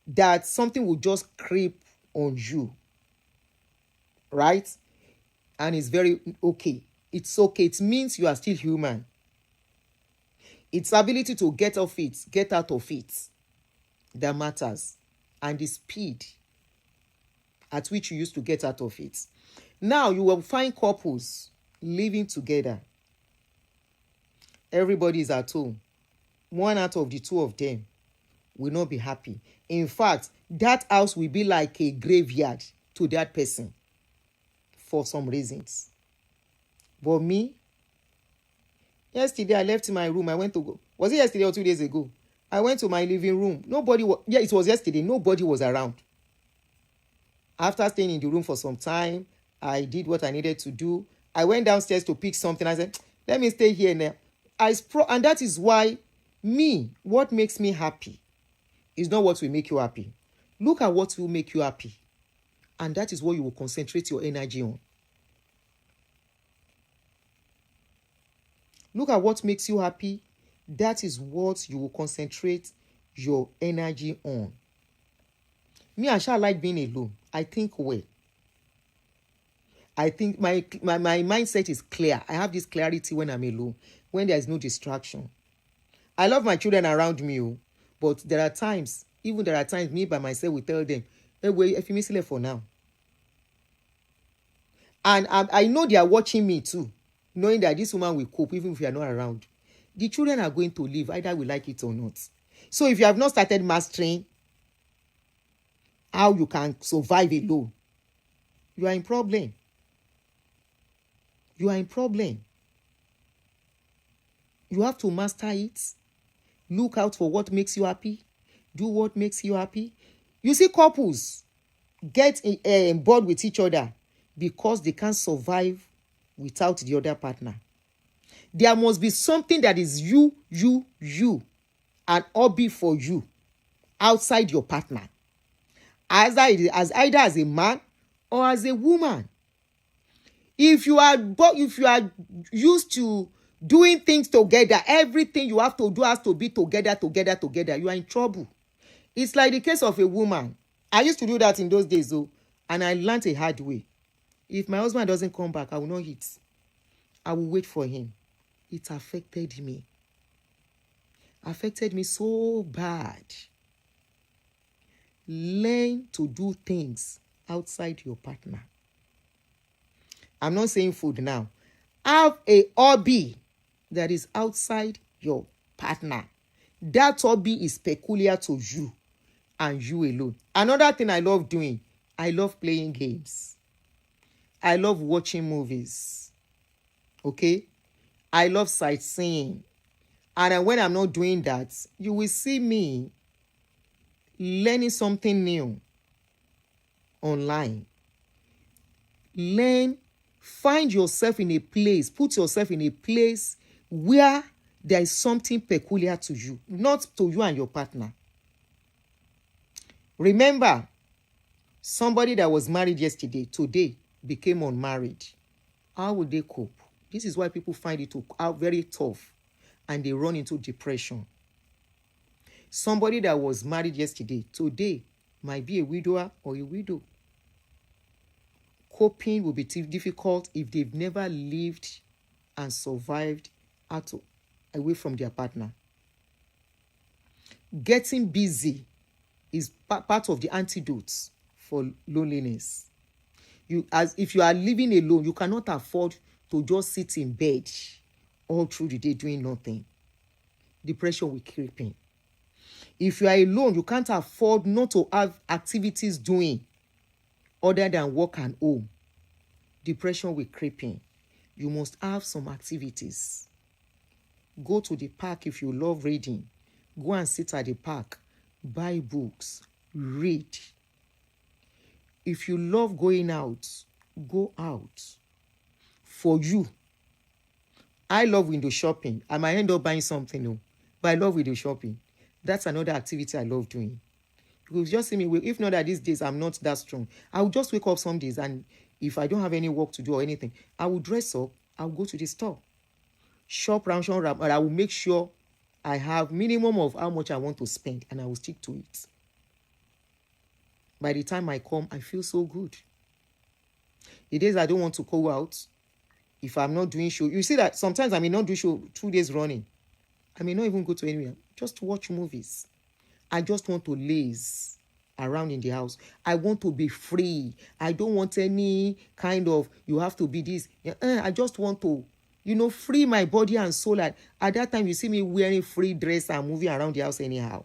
[SPEAKER 3] that something will just creep on you. Right? And it's very okay. It's okay. It means you are still human. It's ability to get out of it that matters, and the speed at which you used to get out of it. Now you will find couples living together. Everybody is at home. One out of the two of them will not be happy. In fact, that house will be like a graveyard to that person for some reasons. But me, yesterday I left my room. I went to go. Was it yesterday or 2 days ago? I went to my living room. It was yesterday. Nobody was around. After staying in the room for some time, I did what I needed to do. I went downstairs to pick something. I said, let me stay here now. And that is why what makes me happy is not what will make you happy. Look at what will make you happy. And that is what you will concentrate your energy on. Look at what makes you happy. That is what you will concentrate your energy on. Me, I shall like being alone. I think well. I think my mindset is clear. I have this clarity when I'm alone, when there is no distraction. I love my children around me, but there are times me by myself will tell them, hey, wait, if you miss it for now. And I know they are watching me too, knowing that this woman will cope even if you are not around. The children are going to leave, either we like it or not. So if you have not started mastering how you can survive alone, you are in problem. You are in problem. You have to master it. Look out for what makes you happy. Do what makes you happy. You see, couples get bored with each other because they can't survive without the other partner. There must be something that is you, an hobby for you outside your partner. Either as a man or as a woman. If you are used to doing things together, everything you have to do has to be together, you are in trouble. It's like the case of a woman. I used to do that in those days, though, and I learned a hard way. If my husband doesn't come back, I will not eat. I will wait for him. It affected me. Affected me so bad. Learn to do things outside your partner. I'm not saying food now. Have a hobby that is outside your partner. That hobby is peculiar to you and you alone. Another thing I love doing, I love playing games. I love watching movies. Okay? I love sightseeing. And when I'm not doing that, you will see me learning something new online. Find yourself in a place, put yourself in a place where there is something peculiar to you, not to you and your partner. Remember, Somebody that was married yesterday, today became unmarried. How would they cope? This is why people find it very tough and they run into depression. Somebody that was married yesterday, today might be a widower or a widow. Coping will be difficult if they've never lived and survived away from their partner. Getting busy is part of the antidotes for loneliness. If you are living alone, you cannot afford to just sit in bed all through the day doing nothing. Depression will creep in. If you are alone, you can't afford not to have activities doing other than work and home. Depression will creep in. You must have some activities. Go to the park if you love reading. Go and sit at the park. Buy books. Read. If you love going out, go out. For you, I love window shopping. I might end up buying something, but I love window shopping. That's another activity I love doing. You just see me, if not that these days I'm not that strong, I will just wake up some days and if I don't have any work to do or anything, I will dress up, I'll go to the store. Shop round, and I will make sure I have minimum of how much I want to spend and I will stick to it. By the time I come, I feel so good. The days I don't want to go out, if I'm not doing show, you see that sometimes I may not do show 2 days running. I may not even go to anywhere. Just watch movies. I just want to laze around in the house. I want to be free. I don't want any kind of, you have to be this. I just want to, free my body and soul. At that time, you see me wearing free dress and moving around the house anyhow.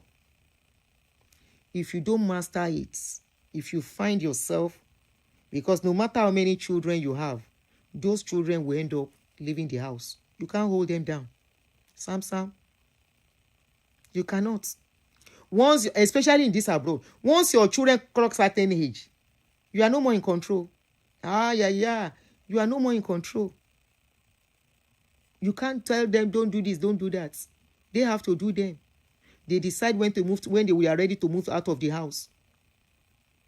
[SPEAKER 3] If you don't master it, if you find yourself, because no matter how many children you have, those children will end up leaving the house. You can't hold them down. Sam, you cannot. Once, especially in this abroad, once your children clock certain age, you are no more in control. You are no more in control. You can't tell them, don't do this, don't do that. They have to do them. They decide when they are ready to move out of the house.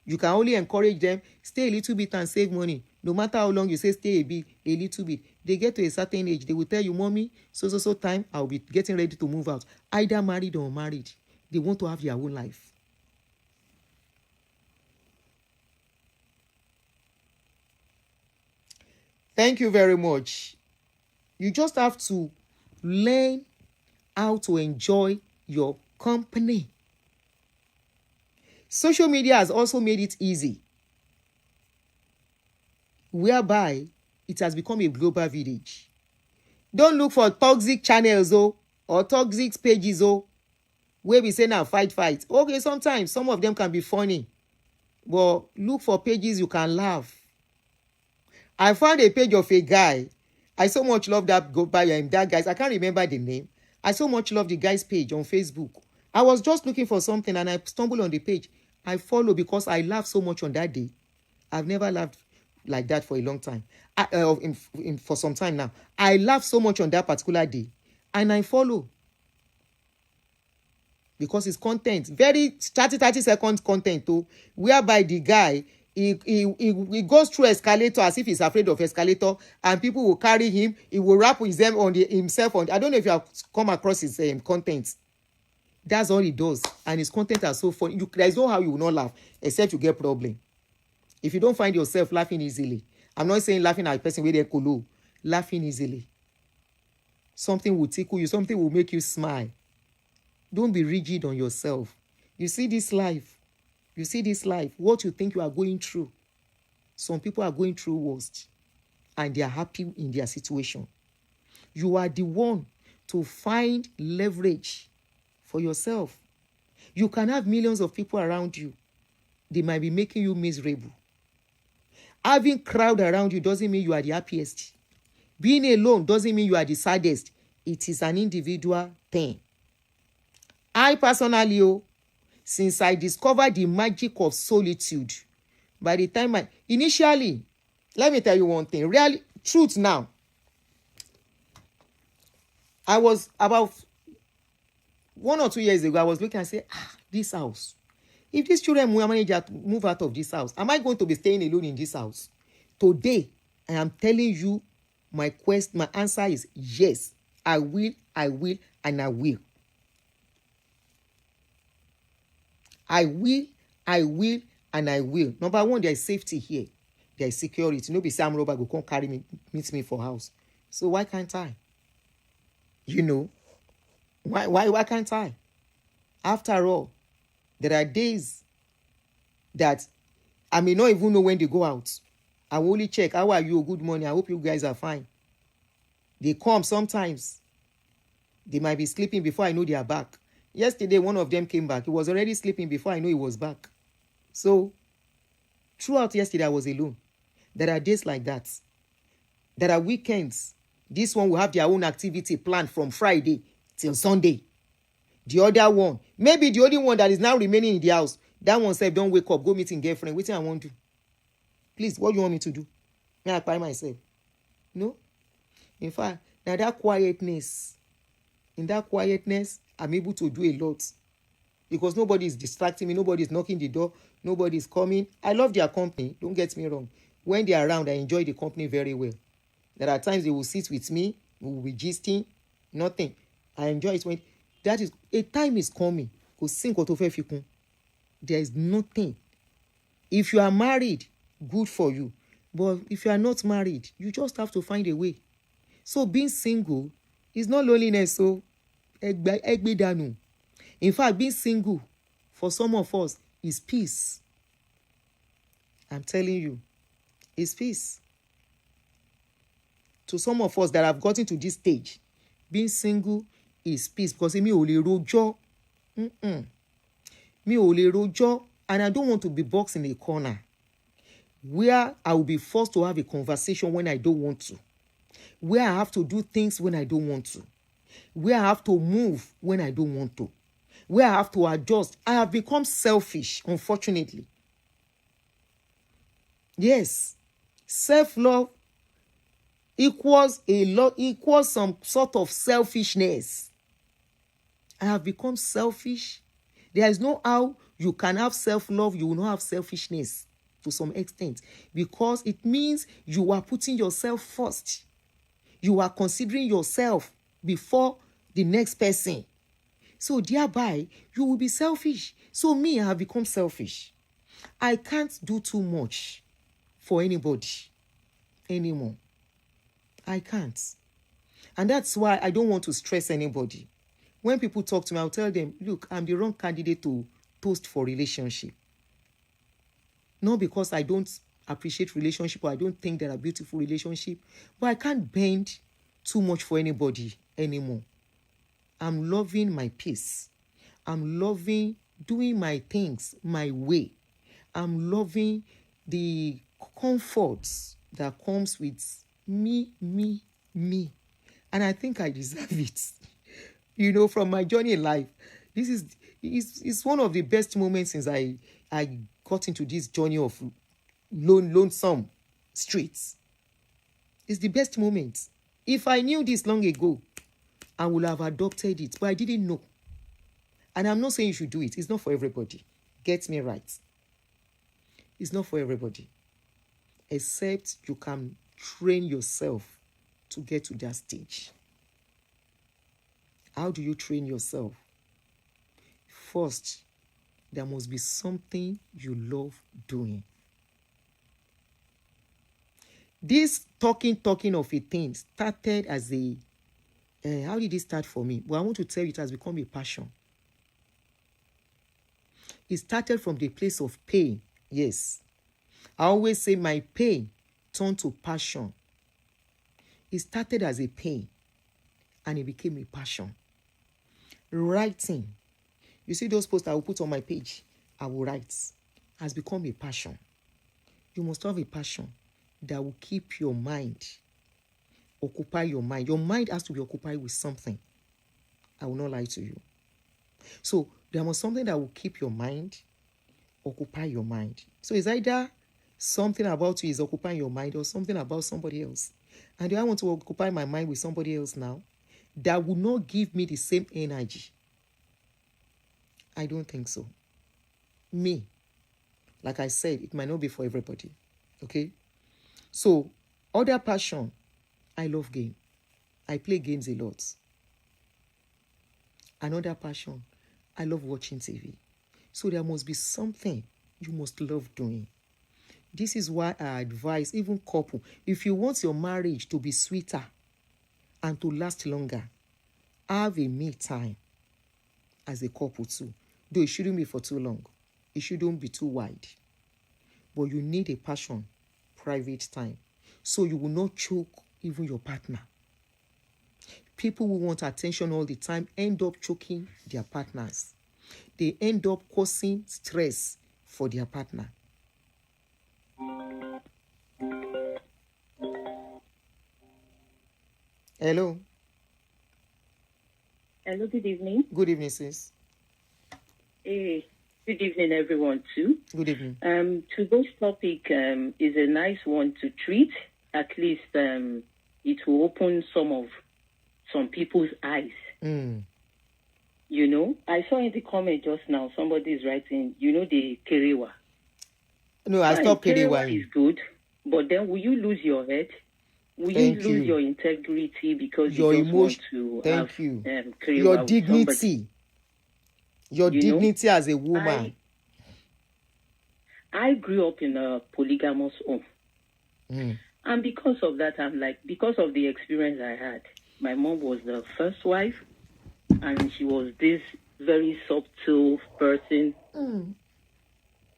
[SPEAKER 3] You can only encourage them, stay a little bit and save money. No matter how long you say stay a little bit. They get to a certain age, they will tell you, mommy, so time, I'll be getting ready to move out. Either married or unmarried. They want to have their own life. Thank you very much. You just have to learn how to enjoy your company. Social media has also made it easy, whereby it has become a global village. Don't look for toxic channels or toxic pages where we say now fight. Okay, sometimes some of them can be funny, but look for pages you can laugh. I found a page of a guy. I so much love that guy. I can't remember the name. I so much love the guy's page on Facebook. I was just looking for something and I stumbled on the page. I follow because I laughed so much on that day. I've never laughed like that for a long time. For some time now. I laughed so much on that particular day. And I follow. Because it's content. Very 30 seconds content too. Whereby the guy, he goes through escalator as if he's afraid of escalator. And people will carry him. He will wrap himself on. I don't know if you have come across his content. That's all he does. And his content are so funny. There's no how you will not laugh, except you get problem. If you don't find yourself laughing easily, I'm not saying laughing at a person with a colo, laughing easily. Something will tickle you. Something will make you smile. Don't be rigid on yourself. You see this life. What you think you are going through. Some people are going through worst. And they are happy in their situation. You are the one to find leverage for yourself. You can have millions of people around you. They might be making you miserable. Having crowd around you doesn't mean you are the happiest. Being alone doesn't mean you are the saddest. It is an individual thing. I personally, since I discovered the magic of solitude, by the time initially, let me tell you one thing, really, truth now. I was about 1 or 2 years ago, I was looking and say, this house, If these children move out of this house, am I going to be staying alone in this house? Today, I am telling you, my answer is yes. I will, and I will. I will, and I will. Number one, there is safety here. There is security. Nobody say I'm robber go come carry me, meet me for house. So why can't I? You know, why can't I? After all, there are days that I may not even know when they go out. I will only check, how are you? Good morning. I hope you guys are fine. They come sometimes. They might be sleeping before I know they are back. Yesterday, one of them came back. He was already sleeping before I know he was back. So, throughout yesterday, I was alone. There are days like that. There are weekends. This one will have their own activity planned from Friday till Sunday. The other one, maybe the only one that is now remaining in the house, that one said, don't wake up, go meet in girlfriend. What I want to do? Please, what do you want me to do? May I apply myself? No. In fact, now that quietness, in that quietness, I'm able to do a lot. Because nobody is distracting me, nobody is knocking the door, nobody is coming. I love their company, don't get me wrong. When they are around, I enjoy the company very well. There are times they will sit with me, we will be gisting, nothing. I enjoy it when that is a time is coming. There is nothing. If you are married, good for you. But if you are not married, you just have to find a way. So being single is not loneliness. So, in fact, being single for some of us is peace. I'm telling you, it's peace. To some of us that have gotten to this stage, being single is peace. Because me ò lè rojọ́. Me ò lè rojọ́. And I don't want to be boxed in a corner where I will be forced to have a conversation when I don't want to, where I have to do things when I don't want to, where I have to move when I don't want to, where I have to adjust. I have become selfish, unfortunately. Yes, self-love equals some sort of selfishness. I have become selfish. There is no how you can have self-love, you will not have selfishness to some extent, because it means you are putting yourself first. You are considering yourself before the next person. So thereby, you will be selfish. So me, I have become selfish. I can't do too much for anybody anymore. I can't. And that's why I don't want to stress anybody. When people talk to me, I'll tell them, look, I'm the wrong candidate to post for relationship. Not because I don't appreciate relationship or I don't think there are beautiful relationships, but I can't bend too much for anybody anymore. I'm loving my peace. I'm loving doing my things my way. I'm loving the comforts that comes with me. And I think I deserve it. You know, from my journey in life, this is one of the best moments since I got into this journey of lonesome streets. It's the best moment. If I knew this long ago, I would have adopted it, but I didn't know. And I'm not saying you should do it. It's not for everybody. Get me right. It's not for everybody. Except you can train yourself to get to that stage. How do you train yourself? First, there must be something you love doing. This talking of a thing started as a... how did it start for me? Well, I want to tell you it has become a passion. It started from the place of pain. Yes. I always say my pain turned to passion. It started as a pain and it became a passion. Writing. You see those posts I will put on my page, I will write, has become a passion. You must have a passion that will keep your mind, occupy your mind. Your mind has to be occupied with something. I will not lie to you. So there must something that will keep your mind, occupy your mind. So it's either something about you is occupying your mind or something about somebody else. And do I want to occupy my mind with somebody else now? That will not give me the same energy. I don't think so. Me. Like I said, it might not be for everybody. Okay? So, other passion, I love game. I play games a lot. Another passion, I love watching TV. So there must be something you must love doing. This is why I advise even couple, if you want your marriage to be sweeter and to last longer, have a me time as a couple too. Though it shouldn't be for too long. It shouldn't be too wide. But you need a passion, private time. So you will not choke even your partner. People who want attention all the time end up choking their partners. They end up causing stress for their partner. Hello.
[SPEAKER 7] Hello, good evening.
[SPEAKER 3] Good evening, sis.
[SPEAKER 7] Hey, good evening, everyone, too.
[SPEAKER 3] Good evening.
[SPEAKER 7] Today's topic is a nice one to treat. At least it will open some people's eyes. You know, I saw in the comment just now, somebody is writing, the Kerewa.
[SPEAKER 3] No, I stopped
[SPEAKER 7] Kerewa is good, but then will you lose your head? Will you lose your integrity because
[SPEAKER 3] your
[SPEAKER 7] you just want
[SPEAKER 3] emotion?
[SPEAKER 7] to have Kerewa
[SPEAKER 3] your dignity. Your dignity as a woman.
[SPEAKER 7] I grew up in a polygamous home. And because of that, because of the experience I had, my mom was the first wife, and she was this very subtle person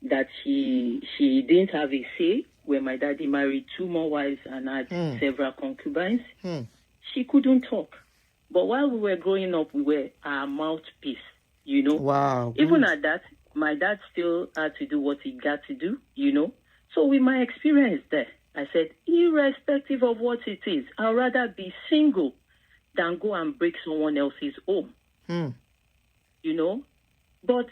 [SPEAKER 7] that she didn't have a say. When my daddy married 2 more wives and had several concubines, she couldn't talk. But while we were growing up, we were our mouthpiece,
[SPEAKER 3] Wow.
[SPEAKER 7] Even at that, my dad still had to do what he got to do, So with my experience there, I said, irrespective of what it is, I'd rather be single than go and break someone else's home. But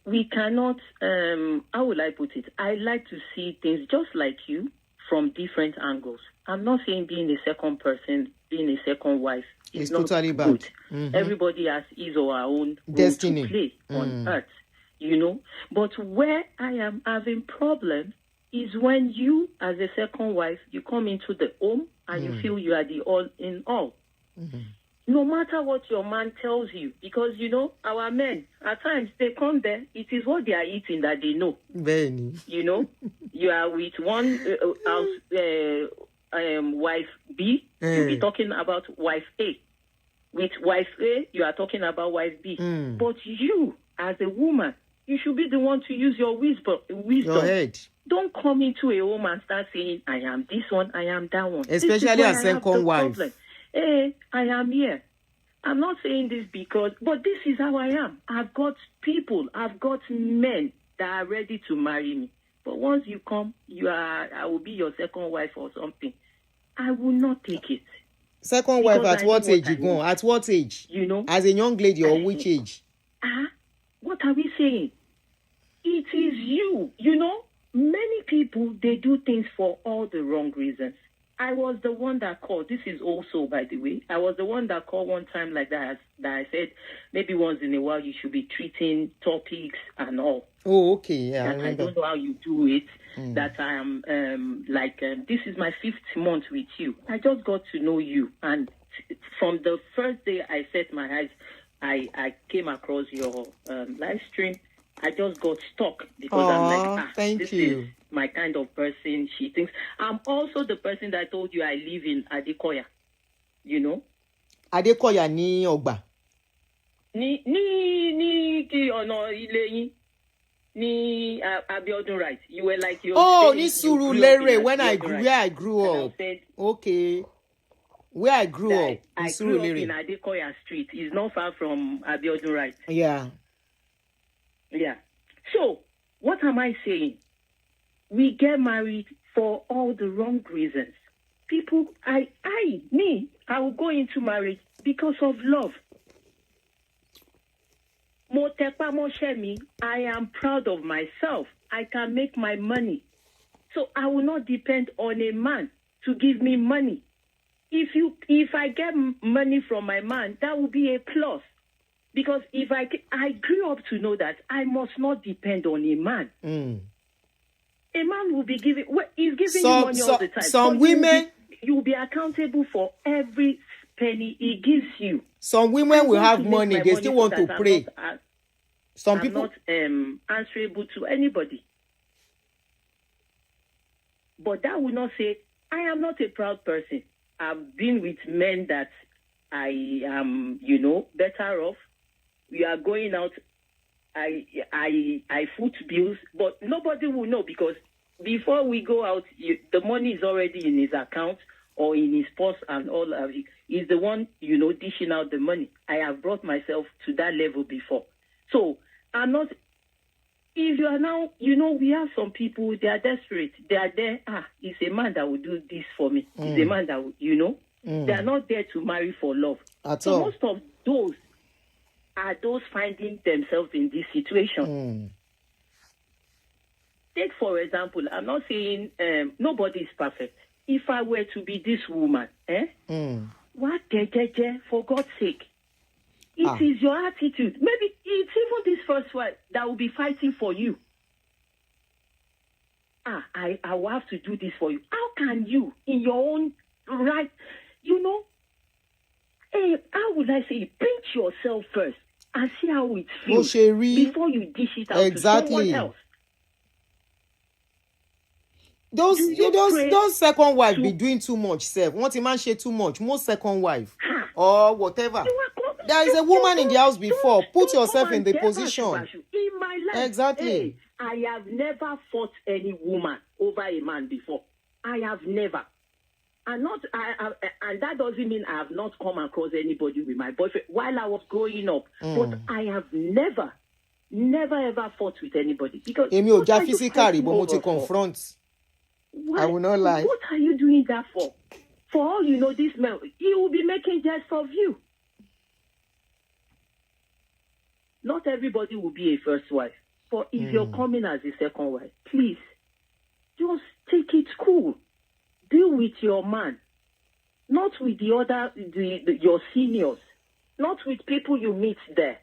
[SPEAKER 7] we cannot, how will I put it? I like to see things just like you from different angles. I'm not saying being a second person, being a second wife is not
[SPEAKER 3] totally
[SPEAKER 7] good.
[SPEAKER 3] bad.
[SPEAKER 7] Everybody has his or her own
[SPEAKER 3] destiny
[SPEAKER 7] role to play on earth, But where I am having problem is when you, as a second wife, you come into the home and you feel you are the all in all. No matter what your man tells you, because, our men, at times, they come there, it is what they are eating that they know.
[SPEAKER 3] Benny.
[SPEAKER 7] You are with one wife B, you'll be talking about wife A. With wife A, you are talking about wife B. But you, as a woman, you should be the one to use your wisdom.
[SPEAKER 3] Your head.
[SPEAKER 7] Don't come into a home and start saying, I am this one, I am that one.
[SPEAKER 3] Especially as second wife.
[SPEAKER 7] Hey, I am here. I'm not saying this but this is how I am. I've got people, I've got men that are ready to marry me. But once you come, I will be your second wife or something. I will not take it.
[SPEAKER 3] Second wife at what age you go? At what age? As a young lady or which age?
[SPEAKER 7] What are we saying? It is you. Many people, they do things for all the wrong reasons. I was the one that called. This is also, by the way, I was the one that called one time like that I said, maybe once in a while you should be treating topics and all.
[SPEAKER 3] Oh, okay. Yeah,
[SPEAKER 7] I don't know how you do it. That I am this is my 5th month with you. I just got to know you. And from the first day I set my eyes, I came across your live stream. I just got stuck because I'm like, this is my kind of person. She thinks I'm also the person that told you I live in Adekoya.
[SPEAKER 3] Adekoya ni Ogba.
[SPEAKER 7] Ni ki ono ile yin. Ni Abiodun, right? You were like your.
[SPEAKER 3] Oh, ni Surulere when I grew up. Said, okay. Where I grew up.
[SPEAKER 7] I grew up in Adekoya Street. It's not far from Abiodun, right?
[SPEAKER 3] Yeah.
[SPEAKER 7] Yeah. So, what am I saying? We get married for all the wrong reasons. People, I will go into marriage because of love. I am proud of myself. I can make my money. So I will not depend on a man to give me money. If I get money from my man, that will be a plus. Because if I grew up to know that I must not depend on a man. A man will be giving, he's giving you money all the time.
[SPEAKER 3] Some women,
[SPEAKER 7] you'll be accountable for every penny he gives you.
[SPEAKER 3] Some women will have money, they still want to pray. Some people
[SPEAKER 7] not answerable to anybody. But that will not say, I am not a proud person. I've been with men that I am, better off. We are going out. I foot bills, but nobody will know because before we go out, the money is already in his account or in his purse and all of it. He's the one, dishing out the money. I have brought myself to that level before. So I'm not, if you are now, we have some people, they are desperate. They are there, it's a man that will do this for me. It's a man that will, they are not there to marry for love. So most of those are those finding themselves in this situation. Take, for example, I'm not saying nobody is perfect. If I were to be this woman, what, for God's sake? It is your attitude. Maybe it's even this first one that will be fighting for you. I will have to do this for you. How can you, in your own right, how would I say, pinch yourself first and see how it feels before you dish it out to someone else.
[SPEAKER 3] Those second wife be doing too much, self. Once a man share too much, most second wife or whatever. There is a woman in the house before. Put yourself in the position.
[SPEAKER 7] In my life,
[SPEAKER 3] exactly.
[SPEAKER 7] I have never fought any woman over a man before. I have never. And that doesn't mean I have not come across anybody with my boyfriend while I was growing up. But I have never ever fought with anybody because
[SPEAKER 3] physically, but confront. I will not lie.
[SPEAKER 7] What are you doing that for? For all you know, this man, he will be making jest of you. Not everybody will be a first wife. But if you're coming as a second wife, please, just take it cool. Deal with your man. Not with the other, your seniors. Not with people you meet there.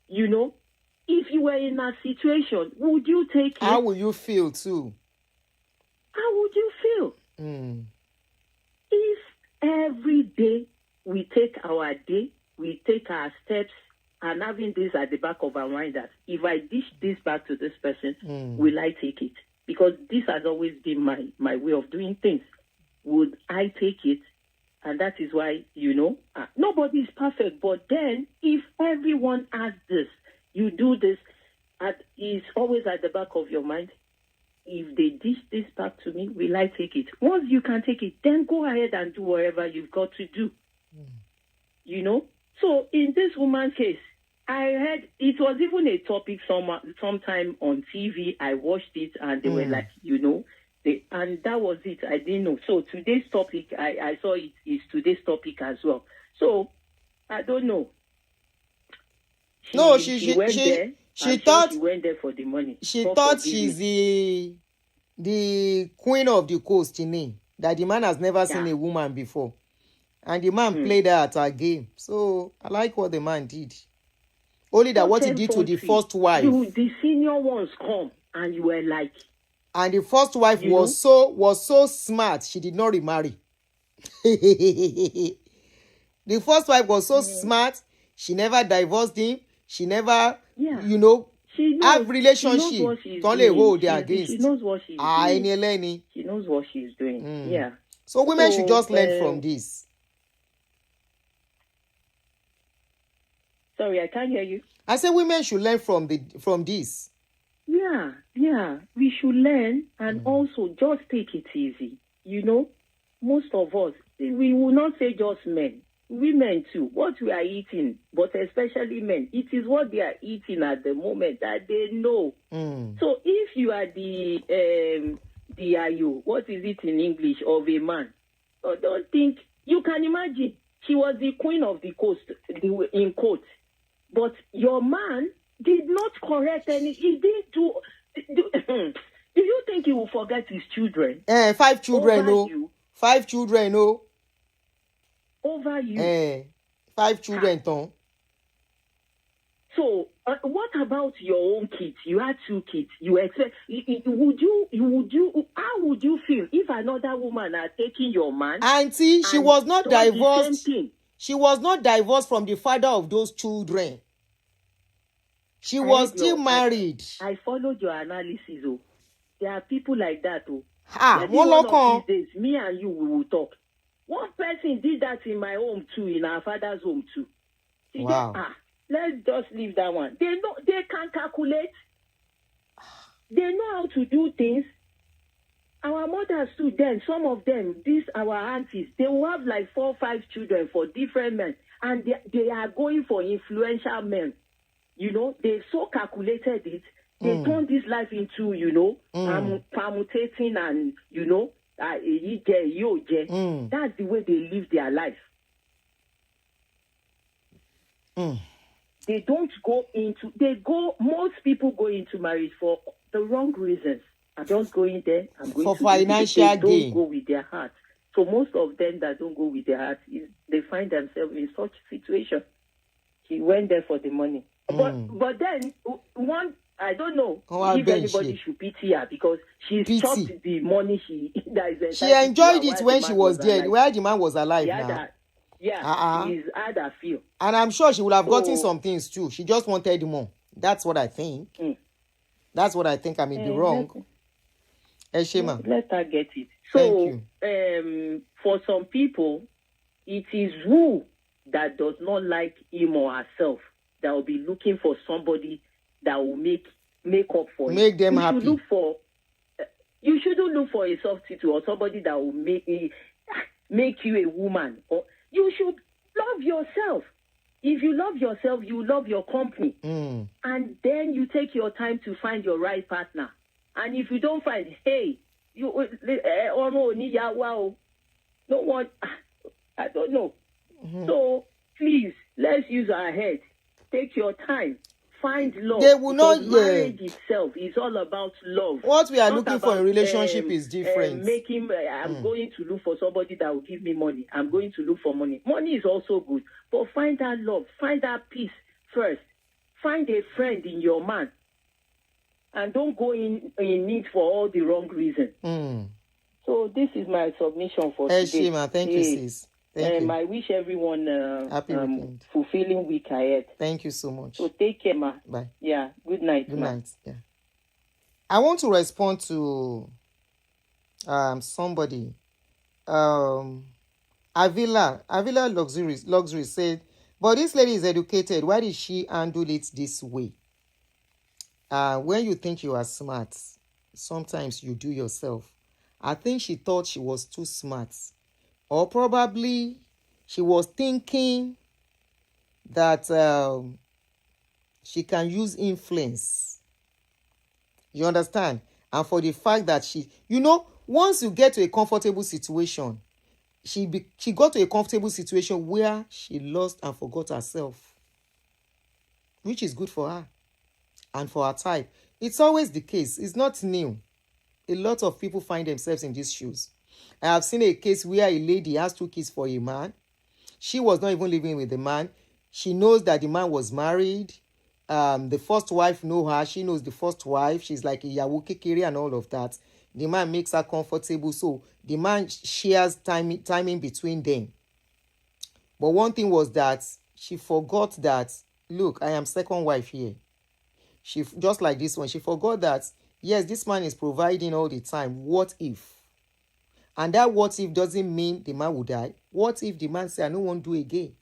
[SPEAKER 7] If you were in a situation, would you take it?
[SPEAKER 3] How will you feel too?
[SPEAKER 7] How would you feel? If every day we take our day, we take our steps, and having this at the back of our mind that if I dish this back to this person, will I take it? Because this has always been my way of doing things. Would I take it? And that is why, nobody is perfect. But then, if everyone has this, you do this, it's always at the back of your mind. If they dish this back to me, will I take it? Once you can take it, then go ahead and do whatever you've got to do. So in this woman's case, I heard it was even a topic sometime on TV. I watched it and they were like, and that was it. I didn't know. So today's topic, I saw it is today's topic as well. So I don't know. She thought she went there for the money.
[SPEAKER 3] She thought she's the queen of the coast, that the man has never seen a woman before. And the man played her at her game. So I like what the man did. Only that what he did to the first wife.
[SPEAKER 7] The senior ones come and you were like.
[SPEAKER 3] And the first wife was so smart, she did not remarry. The first wife was so smart, she never divorced him. She never,
[SPEAKER 7] she knows,
[SPEAKER 3] have relationship.
[SPEAKER 7] She knows what she's
[SPEAKER 3] only
[SPEAKER 7] doing.
[SPEAKER 3] hold their against.
[SPEAKER 7] She knows what she's doing.
[SPEAKER 3] She
[SPEAKER 7] knows what she's doing. Yeah.
[SPEAKER 3] So women should just learn from this.
[SPEAKER 7] Sorry, I can't hear you.
[SPEAKER 3] I said women should learn from this.
[SPEAKER 7] Yeah. We should learn and also just take it easy. Most of us, we will not say just men. Women too, what we are eating, but especially men, it is what they are eating at the moment that they know. So if you are the what is it in English, of a man, don't think, you can imagine, she was the queen of the coast, in quotes, but your man did not correct any, he didn't do you think he will forget his children?
[SPEAKER 3] 5 children, no. 5 children, no.
[SPEAKER 7] Over you.
[SPEAKER 3] 5 children, Tom.
[SPEAKER 7] So, what about your own kids? You had 2 kids. You expect? How would you feel if another woman had taken your man?
[SPEAKER 3] Auntie, she was not divorced.
[SPEAKER 7] The same thing?
[SPEAKER 3] She was not divorced from the father of those children. She was still married.
[SPEAKER 7] I followed your analysis. Oh, there are people like that. Oh,
[SPEAKER 3] maybe
[SPEAKER 7] one of these days, me and you we will talk. One person did that in my home too, in our father's home too.
[SPEAKER 3] Wow.
[SPEAKER 7] Let's just leave that one. They know, they can calculate. They know how to do things. Our mothers too, then, some of them, these our aunties, they will have like 4 or 5 children for different men. And they are going for influential men. You know, they so calculated it. They turned this life into, you know, permutating and, you know, that's the way they live their life. They don't go into, most people go into marriage for the wrong reasons. I'm just going there. I'm going
[SPEAKER 3] for
[SPEAKER 7] to
[SPEAKER 3] financial gain.
[SPEAKER 7] They don't go with their heart. So most of them that don't go with their heart, they find themselves in such situation. He went there for the money. But then, I don't know if anybody should pity her because she's chopped the money she
[SPEAKER 3] enjoyed it when she was dead, while the man was alive now.
[SPEAKER 7] He's had a feel.
[SPEAKER 3] And I'm sure she would have gotten some things too. She just wanted more. That's what I think. That's what I think. I may be wrong.
[SPEAKER 7] Let her get it.
[SPEAKER 3] So,
[SPEAKER 7] for some people, it is who that does not like him or herself that will be looking for somebody that will make up for it.
[SPEAKER 3] Make them happy.
[SPEAKER 7] You shouldn't look for a substitute or somebody that will make you a woman. Or you should love yourself. If you love yourself, you love your company. And then you take your time to find your right partner. And if you don't find, no one, I don't know. So please, let's use our head. Take your time. Find love.
[SPEAKER 3] They will not.
[SPEAKER 7] Marriage itself is all about love.
[SPEAKER 3] What we are looking for in relationship is different.
[SPEAKER 7] I'm going to look for somebody that will give me money. I'm going to look for money. Money is also good, but find that love. Find that peace first. Find a friend in your man, and don't go in need for all the wrong reasons. So this is my submission for today.
[SPEAKER 3] Shima, thank you, sis. Thank you.
[SPEAKER 7] I wish everyone
[SPEAKER 3] happy weekend.
[SPEAKER 7] Fulfilling week ahead.
[SPEAKER 3] Thank you so much.
[SPEAKER 7] So take care, ma.
[SPEAKER 3] Bye.
[SPEAKER 7] Yeah. Good night.
[SPEAKER 3] Good night. Yeah. I want to respond to somebody. Avila Luxury said, but this lady is educated. Why did she handle it this way? When you think you are smart, sometimes you do yourself. I think she thought she was too smart. Or probably she was thinking that she can use influence. You understand? And for the fact that she, once you get to a comfortable situation, she got to a comfortable situation where she lost and forgot herself, which is good for her and for her type. It's always the case. It's not new. A lot of people find themselves in these shoes. I have seen a case where a lady has 2 kids for a man. She was not even living with the man. She knows that the man was married. The first wife knows her. She knows the first wife. She's like a Yawukikiri and all of that. The man makes her comfortable. So the man shares timing between them. But one thing was that she forgot that, look, I am second wife here. She, just like this one, she forgot that, yes, this man is providing all the time. What if? And that what if doesn't mean the man will die. What if the man say, I don't want to do again?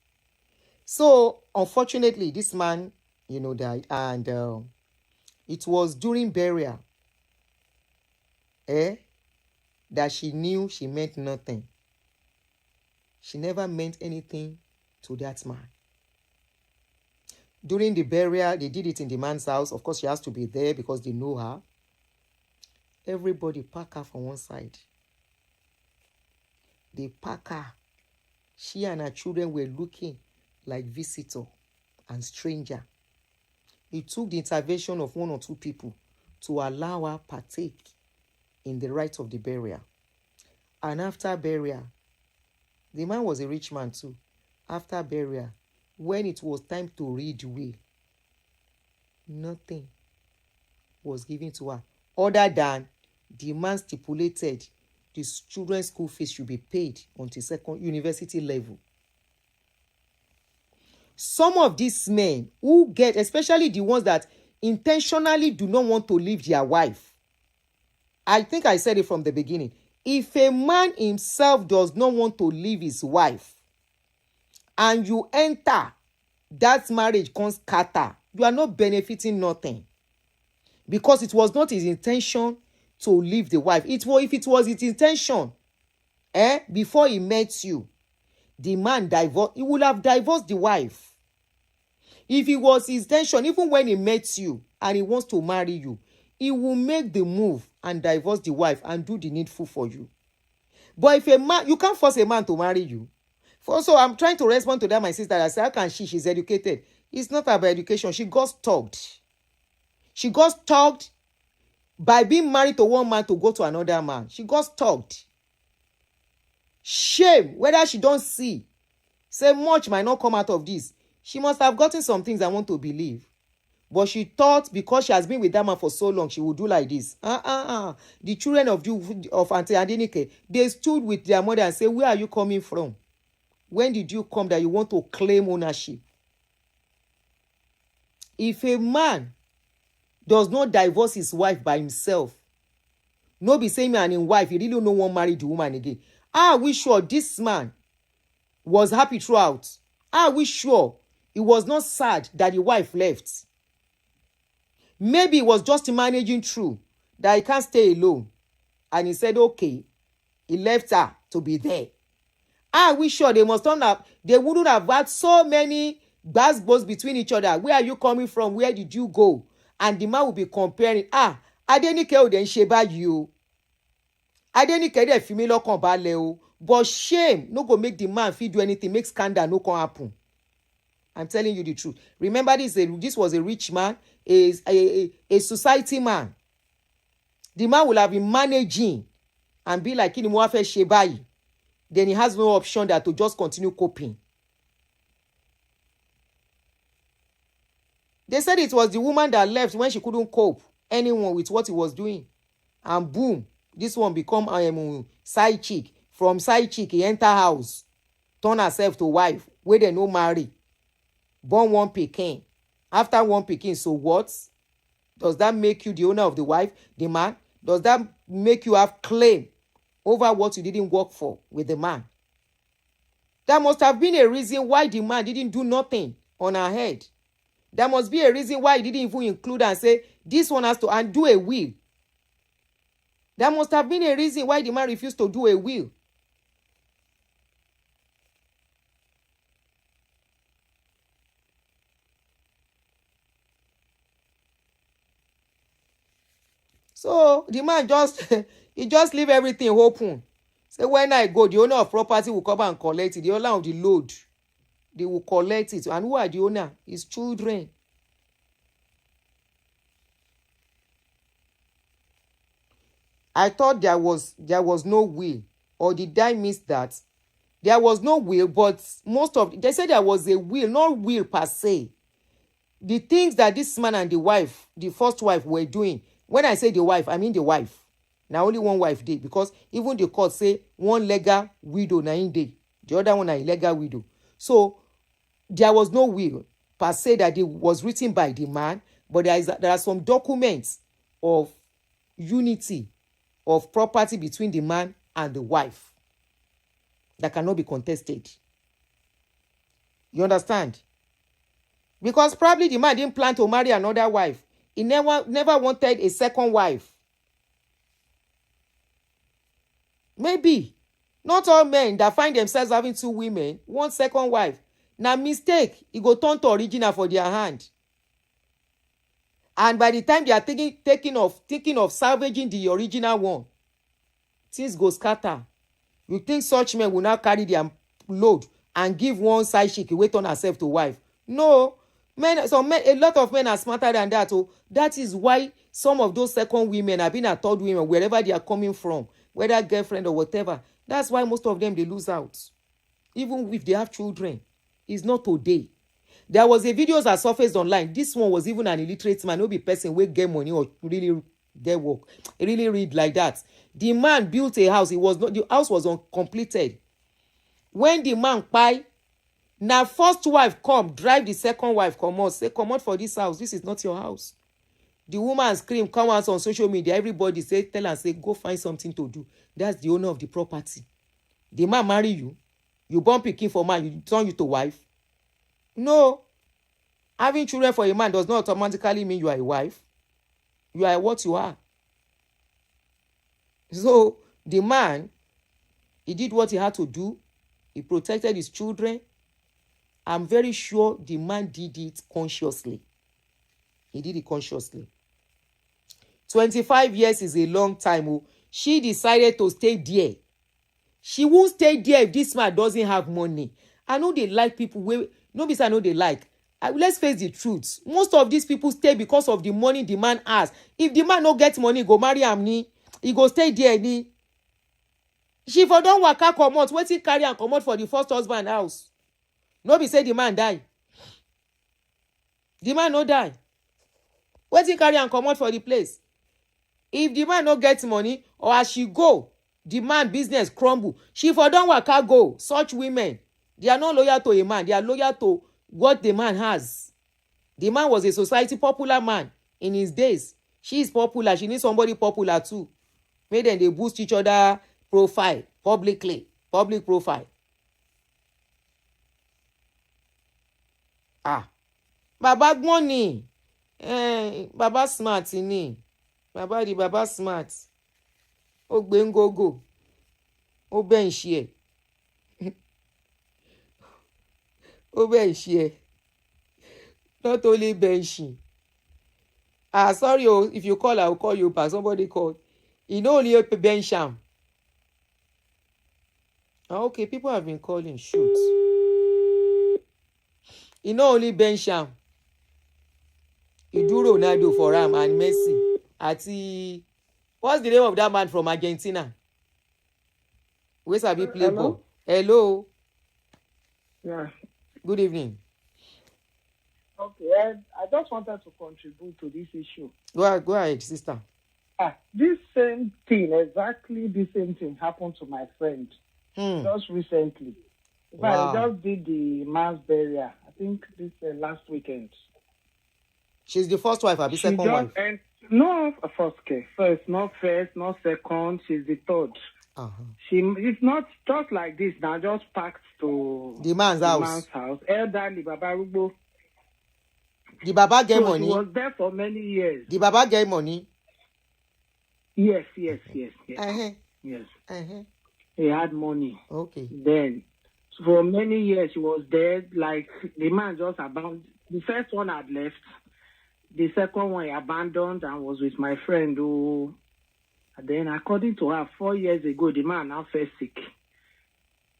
[SPEAKER 3] So, unfortunately, this man, died. And it was during burial that she knew she meant nothing. She never meant anything to that man. During the burial, they did it in the man's house. Of course, she has to be there because they know her. Everybody pack her from one side. They pack her. She and her children were looking like visitor and stranger. It took the intervention of 1 or 2 people to allow her partake in the rite of the burial. And after burial, the man was a rich man too. After burial, when it was time to read the will, nothing was given to her other than the man stipulated the children's school fees should be paid until second university level. Some of these men who get, especially the ones that intentionally do not want to leave their wife. I think I said it from the beginning. If a man himself does not want to leave his wife and you enter that marriage can scatter, you are not benefiting nothing. Because it was not his intention to leave the wife. If it was his intention, before he met you, the man divorced, he would have divorced the wife. If it was his intention, even when he met you and he wants to marry you, he will make the move and divorce the wife and do the needful for you. But if a man, you can't force a man to marry you. So I'm trying to respond to that, my sister. I said, how can she? She's educated. It's not about education. She got stalked. She got stalked by being married to one man to go to another man. She got stalked. Shame. Whether she don't see, say much might not come out of this. She must have gotten some things I want to believe. But she thought because she has been with that man for so long, she would do like this. The children of Aunty Aduni, they stood with their mother and said, where are you coming from? When did you come that you want to claim ownership? If a man does not divorce his wife by himself, no be saying man and wife, he really no one marry the woman again. Are we sure this man was happy throughout? Are we sure he was not sad that the wife left? Maybe he was just managing through that he can't stay alone. And he said, okay, he left her to be there. Are we sure they wouldn't have had so many basketballs between each other? Where are you coming from? Where did you go? And the man will be comparing, Adenike o den ṣe báyìí o. Adenike de fi mí lọ́kàn balẹ̀ o. But shame no go make the man fit do anything, make scandal no can happen. I'm telling you the truth. Remember this was a rich man, a society man. The man will have been managing and be like, kí ni mo wá fẹ́ ṣe báyìí? Then he has no option than to just continue coping. They said it was the woman that left when she couldn't cope anyone with what he was doing. And boom, this one become side chick. From side chick, he enter house, turn herself to wife, where they no marry. Born one pikin. After one pikin, so what? Does that make you the owner of the wife, the man? Does that make you have claim over what you didn't work for with the man? There must have been a reason why the man didn't do nothing on her head. There must be a reason why he didn't even include and say, this one has to undo a will. There must have been a reason why the man refused to do a will. So the man he just leave everything open. Say, when I go, the owner of property will come and collect it. The owner of the load, they will collect it. And who are the owner? His children. I thought there was no will. Or did I miss that? There was no will, but they said there was a will, not will per se. The things that this man and the wife, the first wife, were doing. When I say the wife, I mean the wife. Now only one wife did, because even the court say one legal widow na in day, the other one a illegal widow. So there was no will per se that it was written by the man, but there are some documents of unity of property between the man and the wife that cannot be contested. You understand? Because probably the man didn't plan to marry another wife. He never wanted a second wife. Maybe not all men that find themselves having two women want second wife. Now mistake, it go turn to original for their hand. And by the time they are thinking of salvaging the original one, things go scatter. You think such men will now carry their load and give one side chick away turn herself to wife? No. A lot of men are smarter than that. Oh, that is why some of those second women have been at third women, wherever they are coming from, whether girlfriend or whatever. That's why most of them, they lose out. Even if they have children. It's not today. There was a videos that surfaced online. This one was even an illiterate man, no be person wey get money or really get work. He really read like that. The man built a house. The house was uncompleted. When the man kpai, na first wife come drive the second wife comot, say comot for this house. This is not your house. The woman scream, come out on social media. Everybody say, tell her, say, go find something to do. That's the owner of the property. The man marry you. You born pikin for man. You turn you to wife. No. Having children for a man does not automatically mean you are a wife. You are what you are. So the man, he did what he had to do. He protected his children. I'm very sure the man did it consciously. He did it consciously. 25 years is a long time. Oh. She decided to stay there. She won't stay there if this man doesn't have money. I know they like people. No, I know they like. Let's face the truth. Most of these people stay because of the money the man has. If the man no get money, go marry am ni. He go stay there ni. She for don waka comot, wetin carry am comot for the first husband house. No be say the man die. The man no die. Wetin carry am comot for the place. If the man no get money, or as she go, the man business crumble, she for don waka go. Such women, they are not loyal to a man. They are loyal to what the man has. The man was a society popular man in his days. She is popular. She needs somebody popular too. Make them they boost each other profile publicly. Public profile. Baba gbọ́n ni. Baba smart ni. Baba smart. Ó gbé ngógó. Ó bench ẹ. Ó bench ẹ. Not only benching. Sorry, if you call, I will call you back. Somebody called. You know only bench am. Okay, people have been calling. Shoot. You know only bench am. You do Ronaldo for am and Messi. What's the name of that man from Argentina? Where's Abi play ball? Hello.
[SPEAKER 6] Yeah.
[SPEAKER 3] Good evening.
[SPEAKER 6] Okay, I just wanted to contribute to this issue.
[SPEAKER 3] Go ahead, sister.
[SPEAKER 6] This same thing, exactly the same thing happened to my friend just recently.
[SPEAKER 3] Wow.
[SPEAKER 6] I just did the mass burial. I think this last weekend.
[SPEAKER 3] She's the first wife, or the second wife?
[SPEAKER 6] No, first, not second. She's the third. It's not just like this now. Just packed to
[SPEAKER 3] the man's house.
[SPEAKER 6] Elderly Baba Rugbo.
[SPEAKER 3] The Baba get money.
[SPEAKER 6] He was there for many years.
[SPEAKER 3] The Baba get money.
[SPEAKER 6] Yes. Yes. He had money.
[SPEAKER 3] Okay.
[SPEAKER 6] Then, for many years, he was there. Like, the man just abandoned. The first one had left. The second one he abandoned and was with my friend who... And then, according to her, 4 years ago, the man now fell sick.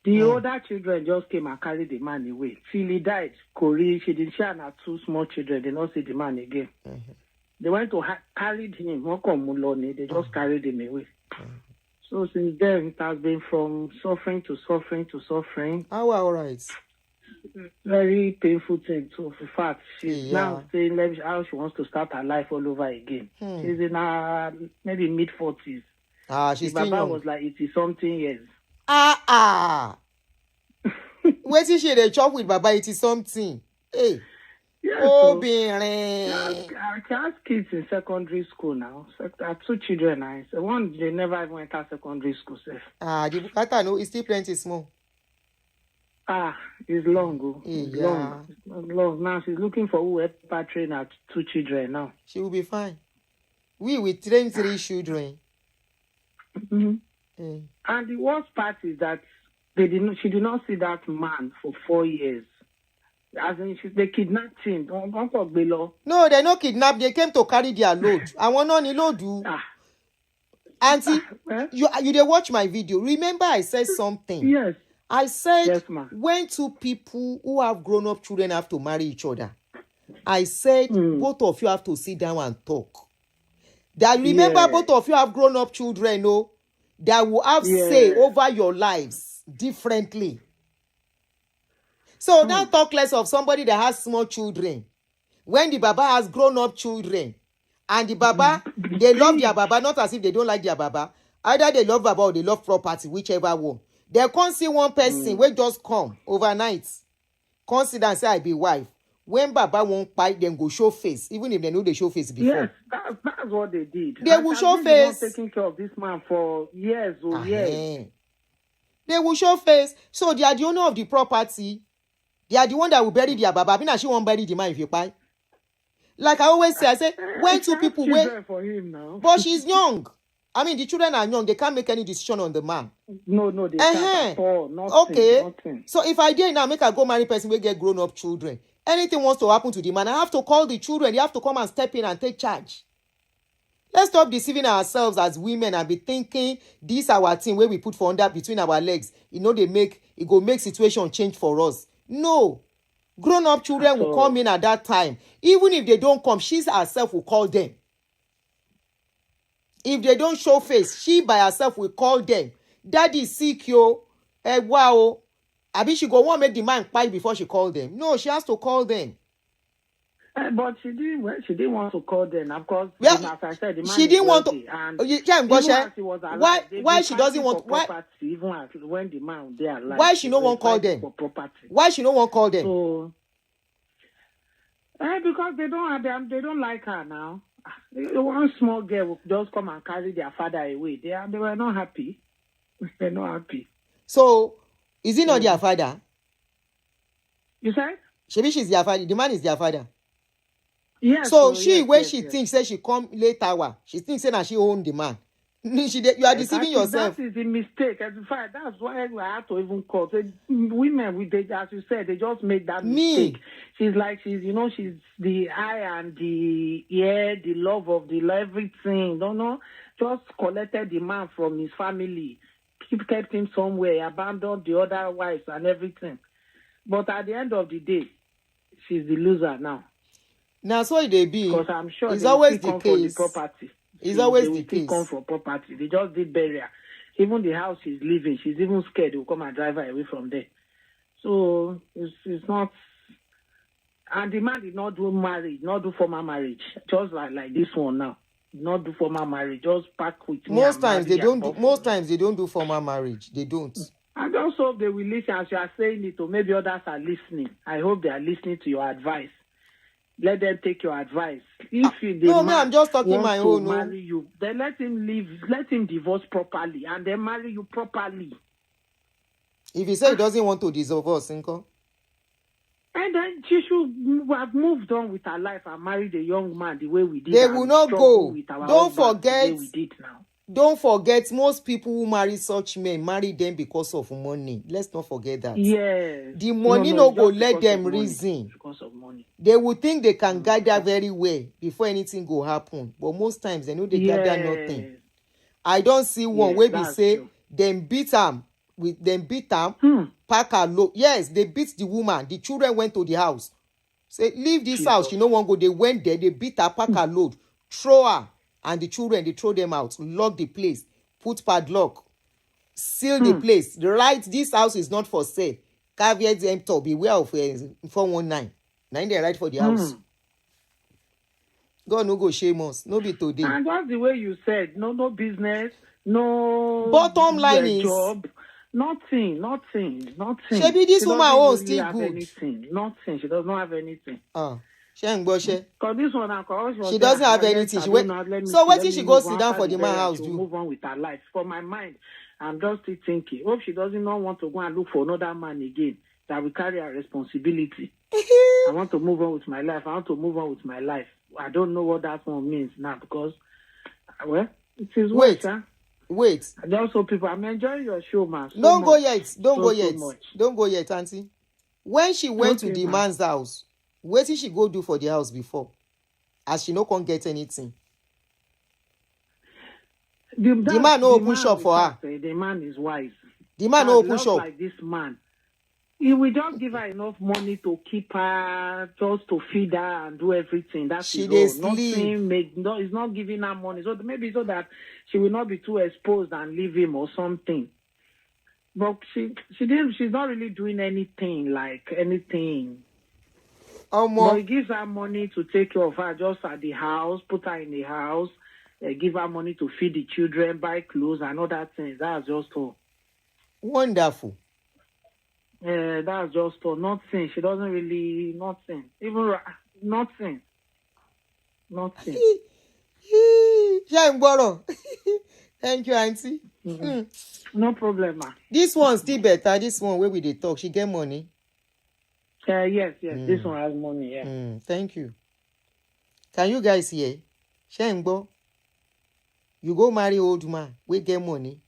[SPEAKER 6] The older children just came and carried the man away. Till he died, Corey, she and her 2 small children did not see the man again. They went to carried him. They just carried him away. So since then, it has been from suffering to suffering to suffering.
[SPEAKER 3] All right.
[SPEAKER 6] Very painful thing too. In fact, she's now saying how she wants to start her life all over again. She's in her maybe mid-40s.
[SPEAKER 3] She's
[SPEAKER 6] the
[SPEAKER 3] still
[SPEAKER 6] Baba
[SPEAKER 3] young.
[SPEAKER 6] was like 80-something years.
[SPEAKER 3] Wait till she dey chop with Baba 80-something. Hey.
[SPEAKER 6] Yes, she has kids in secondary school now. I have 2 children now. So one, they never even enter secondary school.
[SPEAKER 3] The bukata no, it's still plenty small.
[SPEAKER 6] It's long. Long. Now she's looking for who help her train her 2 children now.
[SPEAKER 3] She will be fine. We train 3 children.
[SPEAKER 6] And the worst part is that she did not see that man for 4 years. As in, they kidnapped him.
[SPEAKER 3] No, they no kidnap. They came to carry their load. I want no load. Auntie, you dey watch my video. Remember I said something.
[SPEAKER 6] Yes.
[SPEAKER 3] I said
[SPEAKER 6] yes,
[SPEAKER 3] when 2 people who have grown-up children have to marry each other, I said both of you have to sit down and talk. That remember both of you have grown-up children, that will have say over your lives differently. So now talk less of somebody that has small children. When the Baba has grown-up children, and the Baba, they love their Baba, not as if they don't like their Baba. Either they love Baba or they love property, whichever one. They can't see one person wey just come overnight. Consider and say I be wife. When Baba won't buy, them go show face, even if they know they show face before.
[SPEAKER 8] Yes, that's what they did.
[SPEAKER 3] They will show face.
[SPEAKER 8] Taking care of this man for years or years.
[SPEAKER 3] They will show face. So they are the owner of the property. They are the one that will bury their Baba. I mean, she won't bury the man if you buy. Like I always say, I say, when two people wait
[SPEAKER 8] for him now.
[SPEAKER 3] But she's young. I mean, the children are young. They can't make any decision on the man.
[SPEAKER 8] No, they can't at all. Nothing,
[SPEAKER 3] okay.
[SPEAKER 8] Nothing.
[SPEAKER 3] So if I dare now make her go marry person, we get grown-up children. Anything wants to happen to the man, I have to call the children. They have to come and step in and take charge. Let's stop deceiving ourselves as women and be thinking this our thing where we put for under between our legs. It go make situation change for us. No. Grown-up children will come in at that time. Even if they don't come, she herself will call them. If they don't show face, she by herself will call them. Daddy sick yo. Wow. I mean, she go want make the man fight before she call them. No, she has to call them.
[SPEAKER 8] But she didn't want to call them. Of course,
[SPEAKER 3] yeah,
[SPEAKER 8] as I said, the man
[SPEAKER 3] she didn't want to.
[SPEAKER 8] Why
[SPEAKER 3] she doesn't want? Why?
[SPEAKER 8] Even when the man they alive.
[SPEAKER 3] Why she no want call them? Why she no want call them?
[SPEAKER 8] So, because they don't like her now. One small girl will just come and carry their father away. They were not happy. They're not happy.
[SPEAKER 3] So, is he not their father?
[SPEAKER 8] You said?
[SPEAKER 3] Maybe she's their father. The man is their father.
[SPEAKER 8] Yes.
[SPEAKER 3] So she thinks that she come late hour, she thinks that she own the man. You are deceiving yourself.
[SPEAKER 8] That is a mistake. In fact, that's why I have to even call. So women, as you said, they just make that mistake. She's the eye and the ear, the love of the everything. Don't know. Just collected the man from his family, kept him somewhere, abandoned the other wives and everything. But at the end of the day, she's the loser now.
[SPEAKER 3] Now, so they be.
[SPEAKER 8] Because I'm sure
[SPEAKER 3] it's always the case.
[SPEAKER 8] For the property.
[SPEAKER 3] It's always the case.
[SPEAKER 8] Come for property. They just did burial. Even the house she's living, she's even scared they'll come and drive her away from there. So it's not. And the man did not do marriage, not do formal marriage, just like this one now. Not do formal marriage, just pack with me.
[SPEAKER 3] Most times they don't do formal marriage. They don't.
[SPEAKER 8] I just hope they will listen as you are saying it, or maybe others are listening. I hope they are listening to your advice. Let them take your advice.
[SPEAKER 3] I'm just talking my own.
[SPEAKER 8] Marry you, then let him leave. Let him divorce properly, and then marry you properly.
[SPEAKER 3] If he says he doesn't want to divorce, uncle.
[SPEAKER 8] And then she should have moved on with her life and married a young man the way we did.
[SPEAKER 3] They will not go. Don't forget.
[SPEAKER 8] The way we did now.
[SPEAKER 3] Don't forget, most people who marry such men marry them because of money. Let's not forget that.
[SPEAKER 8] Yeah.
[SPEAKER 3] The money no go let them reason.
[SPEAKER 8] Because of money.
[SPEAKER 3] They will think they can gather very well before anything go happen. But most times they know they gather nothing. I don't see one where we say true. Them beat them. Pack her load. Yes, they beat the woman. The children went to the house. Say, leave this house. She no one go. They went there. They beat her, pack her load, throw her. And the children, they throw them out, lock the place, put padlock, seal the place. Right, this house is not for sale. Caveat emptor, beware of 419. Now they right for the house. God no go shame us. No be today.
[SPEAKER 8] And that's the way you said. No business. No.
[SPEAKER 3] Bottom line is
[SPEAKER 8] job. Nothing.
[SPEAKER 3] Shebi this woman own still good.
[SPEAKER 8] Nothing. She does not have anything.
[SPEAKER 3] She ain't go she.
[SPEAKER 8] Because this one,
[SPEAKER 3] she doesn't have anything. She went. So what did she go sit down for the man house?
[SPEAKER 8] To move on with her life. For my mind, I'm just still thinking. Hope she doesn't not want to go and look for another man again that will carry her responsibility. I want to move on with my life. I don't know what that one means now because, well, it is
[SPEAKER 3] wait.
[SPEAKER 8] I just hope people. I'm enjoying your show, man.
[SPEAKER 3] Don't go yet, Aunty. When she went to the man's house. What did she go do for the house before? As she no can't get anything. The man no open shop for her.
[SPEAKER 8] The man is wise.
[SPEAKER 3] The man no open shop.
[SPEAKER 8] Like this man. He will just give her enough money to keep her, just to feed her and do everything. That's
[SPEAKER 3] she
[SPEAKER 8] is all. He's not giving her money. So maybe so that she will not be too exposed and leave him or something. But she didn't. She's not really doing anything. But he gives her money to take care of her just at the house, put her in the house, give her money to feed the children, buy clothes, and other things. That's just all.
[SPEAKER 3] Wonderful.
[SPEAKER 8] That's just all. Nothing. She doesn't really nothing. Even nothing. Nothing.
[SPEAKER 3] Thank you, Aunty.
[SPEAKER 8] No problem, ma.
[SPEAKER 3] This one still better. This one where we dey talk, she get money.
[SPEAKER 8] Yes. This one has money. Yeah.
[SPEAKER 3] Thank you. Can you guys hear? Shengbo, you go marry old man, we get money,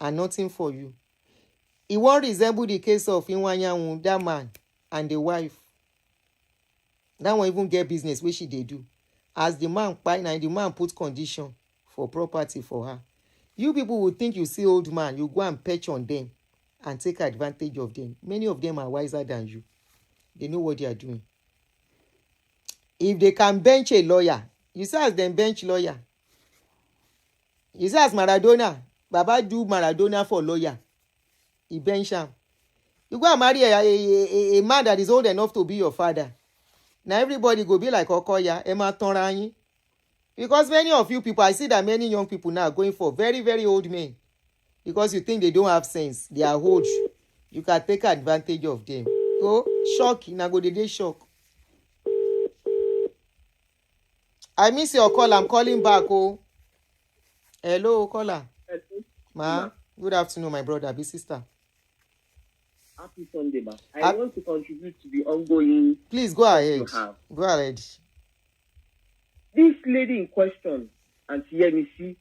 [SPEAKER 3] and nothing for you. It won't resemble the case of Inwanyanwu, that man and the wife. That one even get business which they do. As the man and the man put condition for property for her. You people would think you see old man, you go and perch on them and take advantage of them. Many of them are wiser than you. They know what they are doing. If they can bench a lawyer, you say as them bench lawyer. You say as Maradona, Baba do Maradona for lawyer. He bench him. You go and marry a man that is old enough to be your father. Now everybody go be like Okoya, Emma Tonrani. Because many of you people, I see that many young people now are going for very, very old men. Because you think they don't have sense. They are old. You can take advantage of them. Go shock. Now go they shock. I miss your call. I'm calling back. Oh. Hello, caller. Ma. Good afternoon, my brother, big sister.
[SPEAKER 9] Happy Sunday, ma. I want to contribute to the ongoing.
[SPEAKER 3] Please go ahead. Go ahead.
[SPEAKER 9] This lady in question, Aunty Yemisi,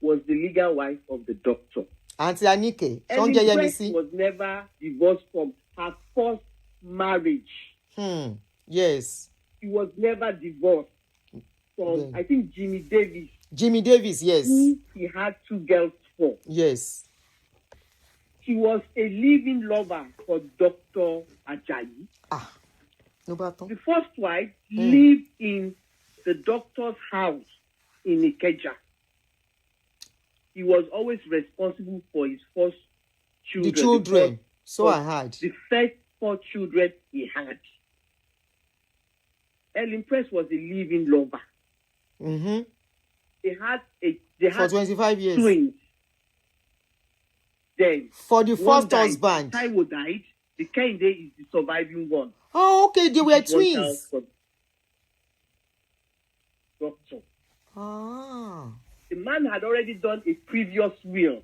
[SPEAKER 9] was the legal wife of the doctor.
[SPEAKER 3] Aunty Anike,
[SPEAKER 9] Prest was never divorced from her first marriage.
[SPEAKER 3] Yes.
[SPEAKER 9] She was never divorced from, I think, Jimmy Davis.
[SPEAKER 3] Jimmy Davis, yes.
[SPEAKER 9] Who he had 2 girls for.
[SPEAKER 3] Yes.
[SPEAKER 9] She was a living lover for Dr. Ajayi.
[SPEAKER 3] No button.
[SPEAKER 9] The first wife lived in the doctor's house in Ikeja. He was always responsible for his first children.
[SPEAKER 3] The children. So I had.
[SPEAKER 9] The first 4 children he had. Helen Prest was a living lover.
[SPEAKER 3] Mm-hmm.
[SPEAKER 9] They had
[SPEAKER 3] for 25 years.
[SPEAKER 9] Twins. Then
[SPEAKER 3] for the first husband.
[SPEAKER 9] Taiwo died. The Kehinde is the surviving one.
[SPEAKER 3] Oh, okay. They were twins.
[SPEAKER 9] Doctor. The man had already done a previous will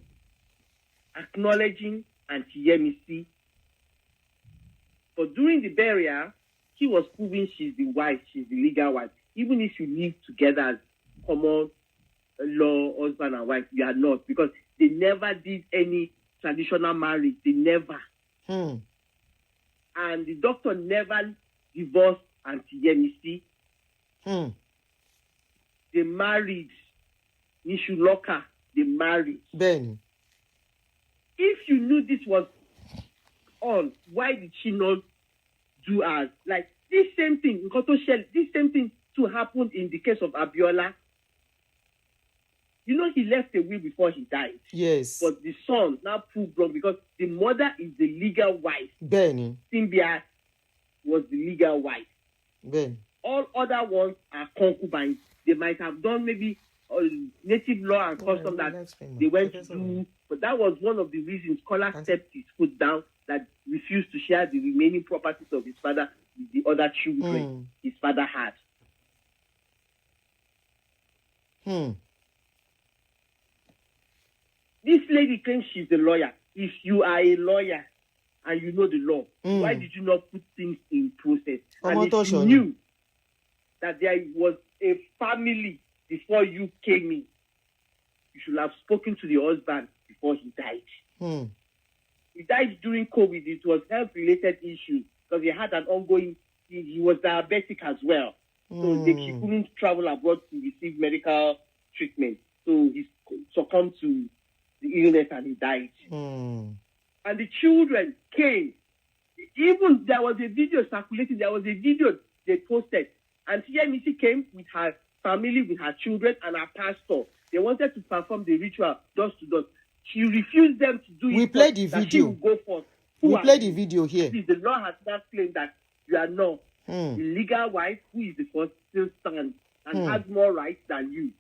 [SPEAKER 9] acknowledging Aunty Yemisi. But during the burial, she was proving she's the wife, she's the legal wife. Even if you live together as common law husband and wife, you are not, because they never did any traditional marriage. They never. And the doctor never divorced Aunty Yemisi. They married. Nishu Loka, they married.
[SPEAKER 3] Then,
[SPEAKER 9] if you knew this was on, why did she not do as? Like, this same thing, this same thing too happened in the case of Abiola. You know, he left a will before he died.
[SPEAKER 3] Yes.
[SPEAKER 9] But the son now proved wrong because the mother is the legal wife.
[SPEAKER 3] Then,
[SPEAKER 9] Simbia was the legal wife.
[SPEAKER 3] Then,
[SPEAKER 9] all other ones are concubines. They might have done maybe native law and custom that they went to do, but that was one of the reasons Scholar stepped his foot down, that refused to share the remaining properties of his father with the other children his father had. This lady claims she's a lawyer. If you are a lawyer and you know the law, why did you not put things in process? And if you knew that there was a family before you came in, you should have spoken to the husband before he died. He died during COVID. It was health-related issues because he had an ongoing, he was diabetic as well. So he couldn't travel abroad to receive medical treatment. So he succumbed to the illness and he died. And the children came. Even there was a video circulating. There was a video they posted. And Yemisi came with her family, with her children and her pastor. They wanted to perform the ritual door to door. she refused them to do it.
[SPEAKER 3] We played the
[SPEAKER 9] video.
[SPEAKER 3] video.
[SPEAKER 9] She will go first.
[SPEAKER 3] We played the video here.
[SPEAKER 9] The law has not claimed that you are not. The legal wife, who is the first, still stands and has more rights than you.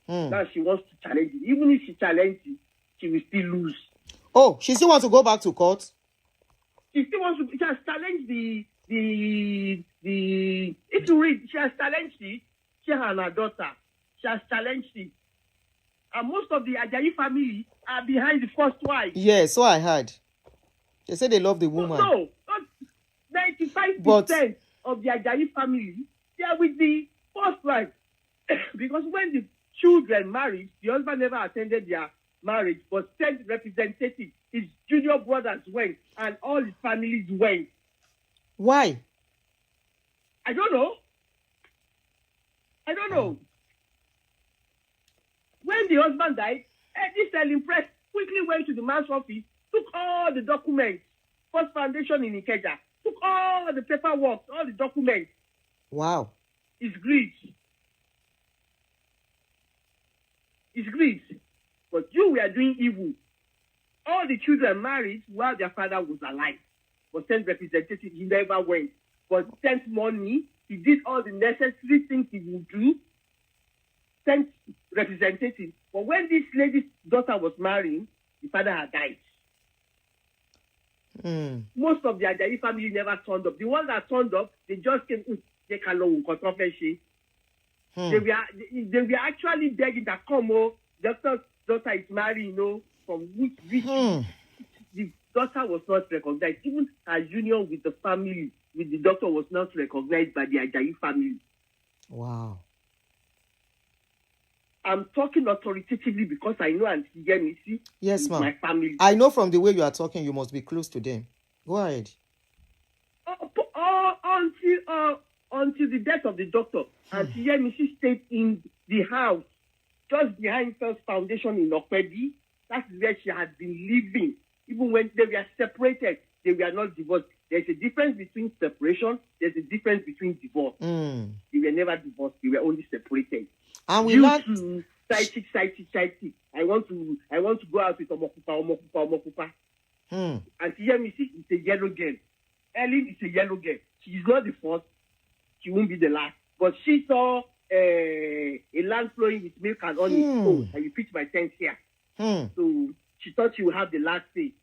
[SPEAKER 9] Now she wants to challenge it. Even if she challenges it, she will still lose.
[SPEAKER 3] Oh, she still wants to go back to court?
[SPEAKER 9] She still wants to. She has challenged the. If you read, she has challenged it. She and her daughter. She has challenged it. And most of the Ajayi family are behind the first wife.
[SPEAKER 3] Yes, so I heard. They say they love the woman.
[SPEAKER 9] No, 95% of the Ajayi family, they are with the first wife. Because when the children married, the husband never attended their marriage, but sent representatives. His junior brothers went, and all his families went.
[SPEAKER 3] Why?
[SPEAKER 9] I don't know. When the husband died, this Helen Prest quickly went to the man's office, took all the documents, First Foundation in Ikeja, took all the paperwork, all the documents.
[SPEAKER 3] Wow.
[SPEAKER 9] It's greed. It's greed. But you were doing evil. All the children married while their father was alive. But sent representatives, he never went. But sent money, he did all the necessary things he would do, sent representatives. But when this lady's daughter was marrying, the father had died. Most of the Ajayi family never turned up. The ones that turned up, they just came, they were actually begging that, come, doctor's daughter is marrying, from which the daughter was not recognized. Even her union with the family, with the doctor, was not recognized by the Ajayi family.
[SPEAKER 3] Wow.
[SPEAKER 9] I'm talking authoritatively because I know Aunty Yemisi is my family.
[SPEAKER 3] I know from the way you are talking, you must be close to them. Go ahead.
[SPEAKER 9] Until the death of the doctor, Aunty Yemisi stayed in the house just behind First Foundation in Okpedi. That's where she had been living. Even when they were separated, they were not divorced. There's a difference between separation. There's a difference between divorce. They were never divorced. They were only separated.
[SPEAKER 3] And we
[SPEAKER 9] learned side chick. I want to go out with Omokupa. Aunty Yemisi is a yellow girl. Helen is a yellow girl. She is not the first. She won't be the last. But she saw a land flowing with milk and honey. And you pitch my tent here. So she thought she would have the last say.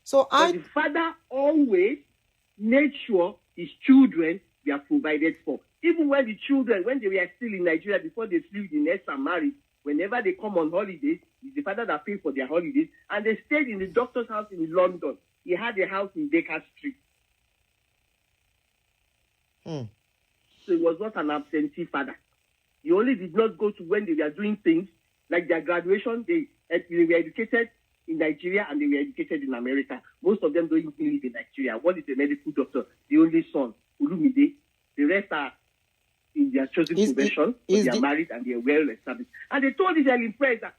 [SPEAKER 3] So
[SPEAKER 9] the father always made sure his children were provided for. Even when the children, when they were still in Nigeria, before they flew the nest and married, whenever they come on holidays, it's the father that paid for their holidays. And they stayed in the doctor's house in London. He had a house in Baker Street. So he was not an absentee father. He only did not go to when they were doing things like their graduation. They were educated in Nigeria and they were educated in America. Most of them don't even live in Nigeria. One is a medical doctor, the only son, Ulumide. The rest are in their chosen profession. They are married and they are well established. And they told this Helen Prest that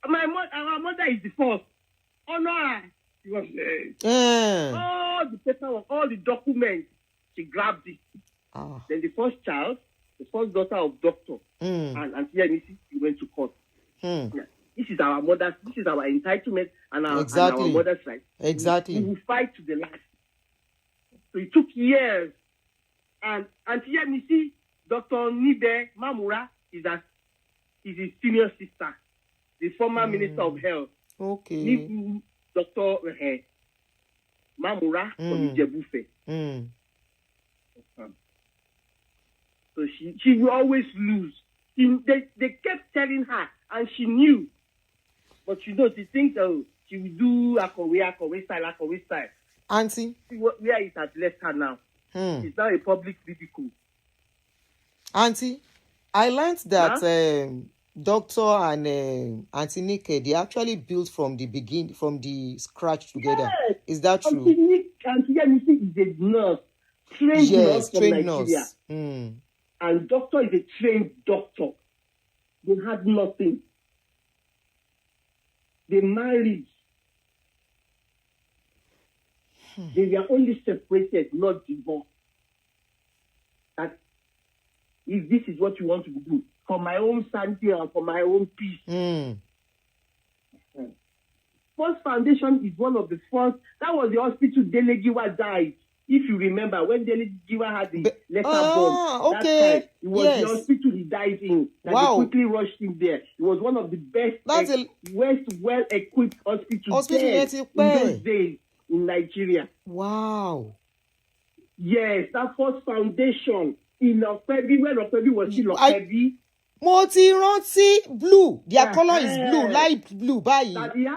[SPEAKER 9] our mother is the first. Honor her. She was all the paperwork, all the documents. She grabbed it. Then the first child, the first daughter of doctor, and Aunty Yemisi, she went to court. Yeah. This is our mother's, this is our entitlement and our mother's right.
[SPEAKER 3] Exactly.
[SPEAKER 9] We will fight to the last. So it took years. And Aunty Yemisi, Dr. Nibe Mamura, is his senior sister, the former Minister of Health.
[SPEAKER 3] Okay.
[SPEAKER 9] Dr. Mamura from Ijebufe. So she will always lose. They kept telling her, and she knew. But she thinks she will do Akowe style.
[SPEAKER 3] Auntie?
[SPEAKER 9] See where it has left her now. It's now a public ridicule.
[SPEAKER 3] Auntie, I learned that Doctor and Auntie Nike, they actually built from the beginning, from the scratch together. Yes. Is that true?
[SPEAKER 9] Auntie Yemisi is a nurse, trained nurse from Nigeria. And Doctor is a trained doctor. They had nothing. They married. They were only separated, not divorced. And if this is what you want to do, for my own sanity and for my own peace. First Foundation is one of the first. That was the hospital Dele Giwa died. If you remember, when Dele Giwa had the letter bomb, that time, it was the hospital he died in. That they quickly rushed him there. It was one of the best, well-equipped hospitals in those days in Nigeria.
[SPEAKER 3] Wow.
[SPEAKER 9] Yes, that First Foundation in Ofebi, when Ofebi was still Ofebi.
[SPEAKER 3] Mo ti rántí blue. Their color is blue, light blue.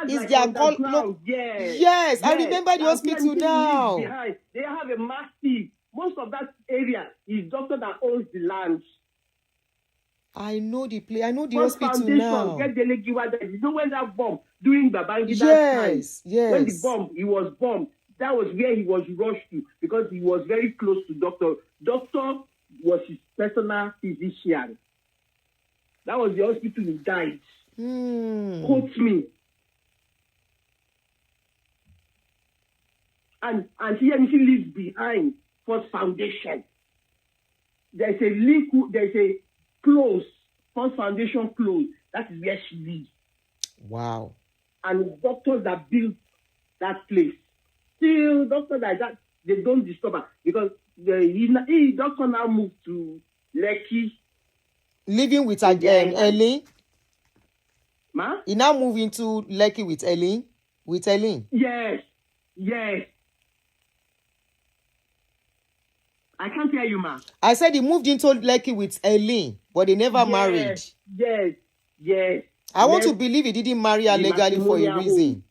[SPEAKER 3] Is their color? No. Yes, I remember the hospital now.
[SPEAKER 9] They have a massive. Most of that area is doctor that owns the land.
[SPEAKER 3] I know the place. I know the
[SPEAKER 9] First
[SPEAKER 3] hospital
[SPEAKER 9] Foundation,
[SPEAKER 3] now.
[SPEAKER 9] Get the Legiwa. You know when that bomb during Babangida's time? When the bomb, he was bombed. That was where he was rushed to because he was very close to doctor. Doctor was his personal physician. That was the hospital he died. Quote me. And he leaves behind First Foundation. There's a link, there's a close, First Foundation close. That is where she lives.
[SPEAKER 3] Wow.
[SPEAKER 9] And doctors that built that place. Still, doctors like that, they don't disturb her because the doctor now moved to Lekki.
[SPEAKER 3] Living with Ellen.
[SPEAKER 9] Ma?
[SPEAKER 3] He now moved into Lekki with Ellen.
[SPEAKER 9] Yes. I can't hear you, ma.
[SPEAKER 3] I said he moved into Lekki with Ellen, but they never married.
[SPEAKER 9] Yes.
[SPEAKER 3] I want to believe he didn't marry her legally for a reason.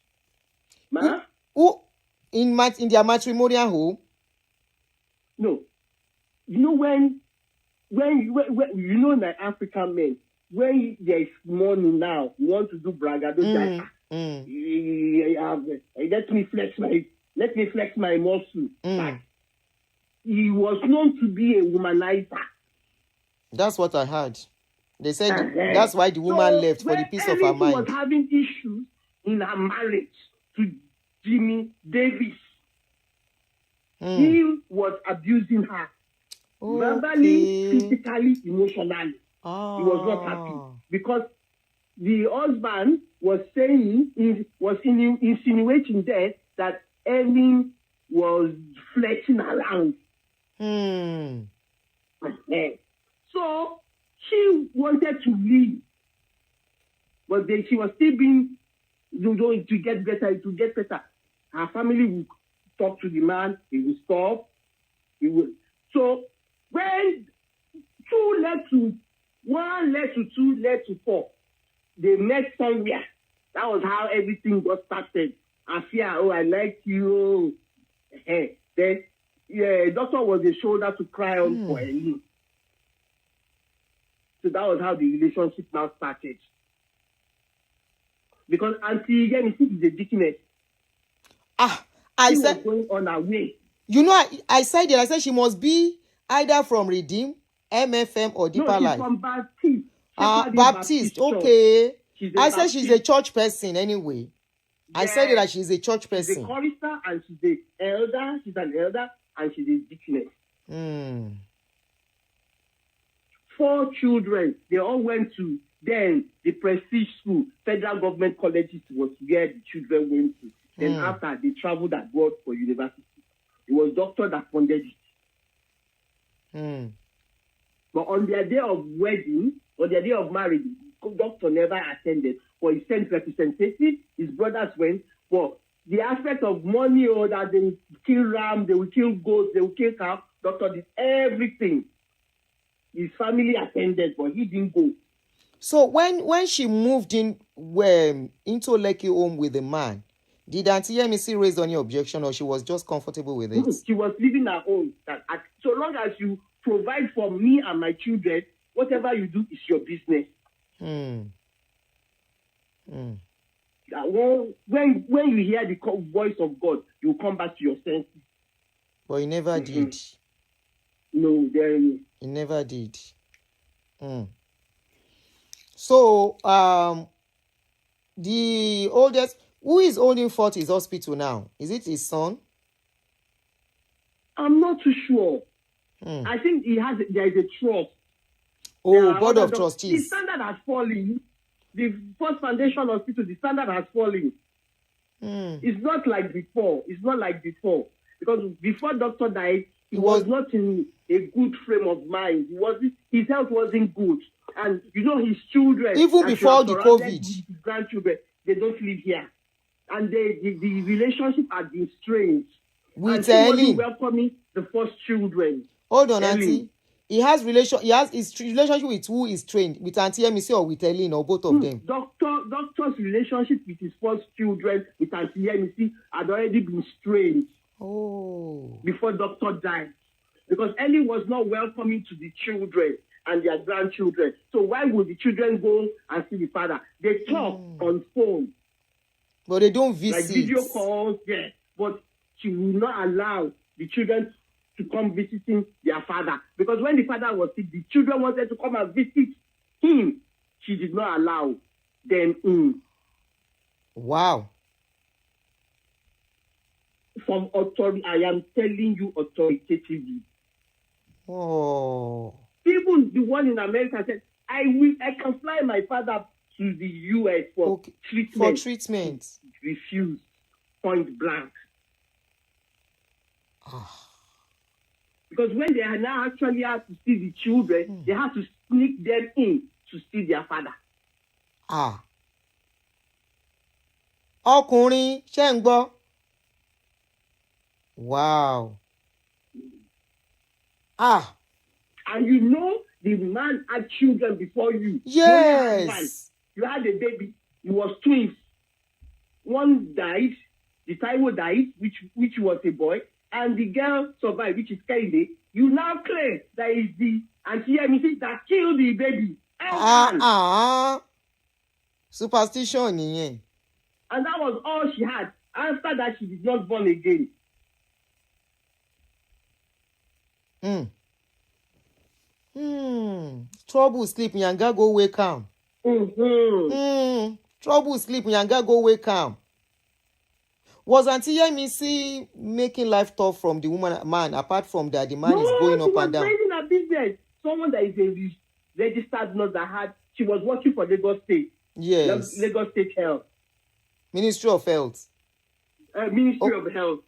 [SPEAKER 9] Ma?
[SPEAKER 3] Who in their matrimonial home?
[SPEAKER 9] No. You know when you know the African men, when there is money now, you want to do bragado. Let me flex my muscle. He was known to be a womanizer.
[SPEAKER 3] That's what I heard. They said that's why the woman left, for the peace of her mind.
[SPEAKER 9] She was having issues in her marriage to Jimmy Davis. He was abusing her. Verbally, physically, emotionally. He was not happy because the husband was insinuating there that Ellen was flirting around. So she wanted to leave, but she was still being to get better. Her family would talk to the man. He would stop. So when 2 led to 1, led to 2, led to 4, they met somewhere. That was how everything got started. I fear, I like you. Then, doctor was a shoulder to cry on for Helen. So that was how the relationship now started. Because Aunty Yemi is a deaconess.
[SPEAKER 3] I
[SPEAKER 9] she
[SPEAKER 3] said
[SPEAKER 9] was going on her way.
[SPEAKER 3] You know, I said she must be either from Redeem, MFM, or Deeper Life.
[SPEAKER 9] She's from Baptist.
[SPEAKER 3] Baptist, okay. I said
[SPEAKER 9] Baptist.
[SPEAKER 3] She's a church person anyway. I said that she's a church person.
[SPEAKER 9] She's a chorister and she's an elder. She's an elder and she's a deaconess. 4 children. They all went to then the prestige school, federal government colleges was where the children went to. Then after they traveled abroad for university. It was doctor that funded it. But on their day of wedding, or their day of marriage, doctor never attended. But he sent representative, his brothers went. But the aspect of money, or that they will kill ram, they will kill goats, they will kill cow, doctor did everything. His family attended, but he didn't go.
[SPEAKER 3] So when she moved into Lekki home with the man, did Aunty Yemi raise any objection, or she was just comfortable with it?
[SPEAKER 9] She was living her own. So long as you provide for me and my children, whatever you do is your business. When you hear the voice of God, you come back to your senses.
[SPEAKER 3] But he never did.
[SPEAKER 9] No,
[SPEAKER 3] he never did. So, the oldest, who is holding forth his hospital now? Is it his son?
[SPEAKER 9] I'm not too sure. I think there is a trust.
[SPEAKER 3] Oh, board of trustees.
[SPEAKER 9] The standard has fallen. The first foundation hospital, the standard has fallen. It's not like before. Because before doctor died, he was not in a good frame of mind. His health wasn't good. And his children,
[SPEAKER 3] even before the COVID,
[SPEAKER 9] his grandchildren, they don't live here. And the relationship has been strained.
[SPEAKER 3] With Helen,
[SPEAKER 9] welcoming the first children.
[SPEAKER 3] Hold on, Aunty. He has his relationship with who is trained, with Aunty Emisi or with Helen, or both of them?
[SPEAKER 9] Doctor's relationship with his first children, with Aunty Emisi, had already been strained.
[SPEAKER 3] Oh.
[SPEAKER 9] Before doctor died. Because Helen was not welcoming to the children and their grandchildren. So why would the children go and see the father? They talk on phone.
[SPEAKER 3] But they don't visit.
[SPEAKER 9] Like video calls, yes. But she will not allow the children to come visiting their father. Because when the father was sick, the children wanted to come and visit him. She did not allow them in.
[SPEAKER 3] Wow.
[SPEAKER 9] From authority, I am telling you authoritatively.
[SPEAKER 3] Oh.
[SPEAKER 9] Even the one in America said, I can fly my father to the US for treatment.
[SPEAKER 3] For treatment.
[SPEAKER 9] Refused. Point blank. Because when they are now actually have to see the children, they have to sneak them in to see their father.
[SPEAKER 3] Ọkùnrin, ṣé ń gbọ́? Wow.
[SPEAKER 9] And the man had children before you.
[SPEAKER 3] Yes.
[SPEAKER 9] You had a baby. It was twins. One died. The Taiwo died, which was a boy. And the girl survived, which is Kehinde. You now claim that is the Aunty Emisi that killed the baby.
[SPEAKER 3] Superstition nìyẹn.
[SPEAKER 9] And that was all she had. After that, she did not born again.
[SPEAKER 3] Trouble sleep, Nyanga go wake am. Trouble sleep, Nyanga go wake am. Was Aunty Emisi making life tough from the man, apart from that the man is going up and down?
[SPEAKER 9] No, she was running a business. Someone that is a registered nurse she was working for Lagos State.
[SPEAKER 3] Yes.
[SPEAKER 9] Lagos State Health.
[SPEAKER 3] Ministry of Health.
[SPEAKER 9] Ministry of Health.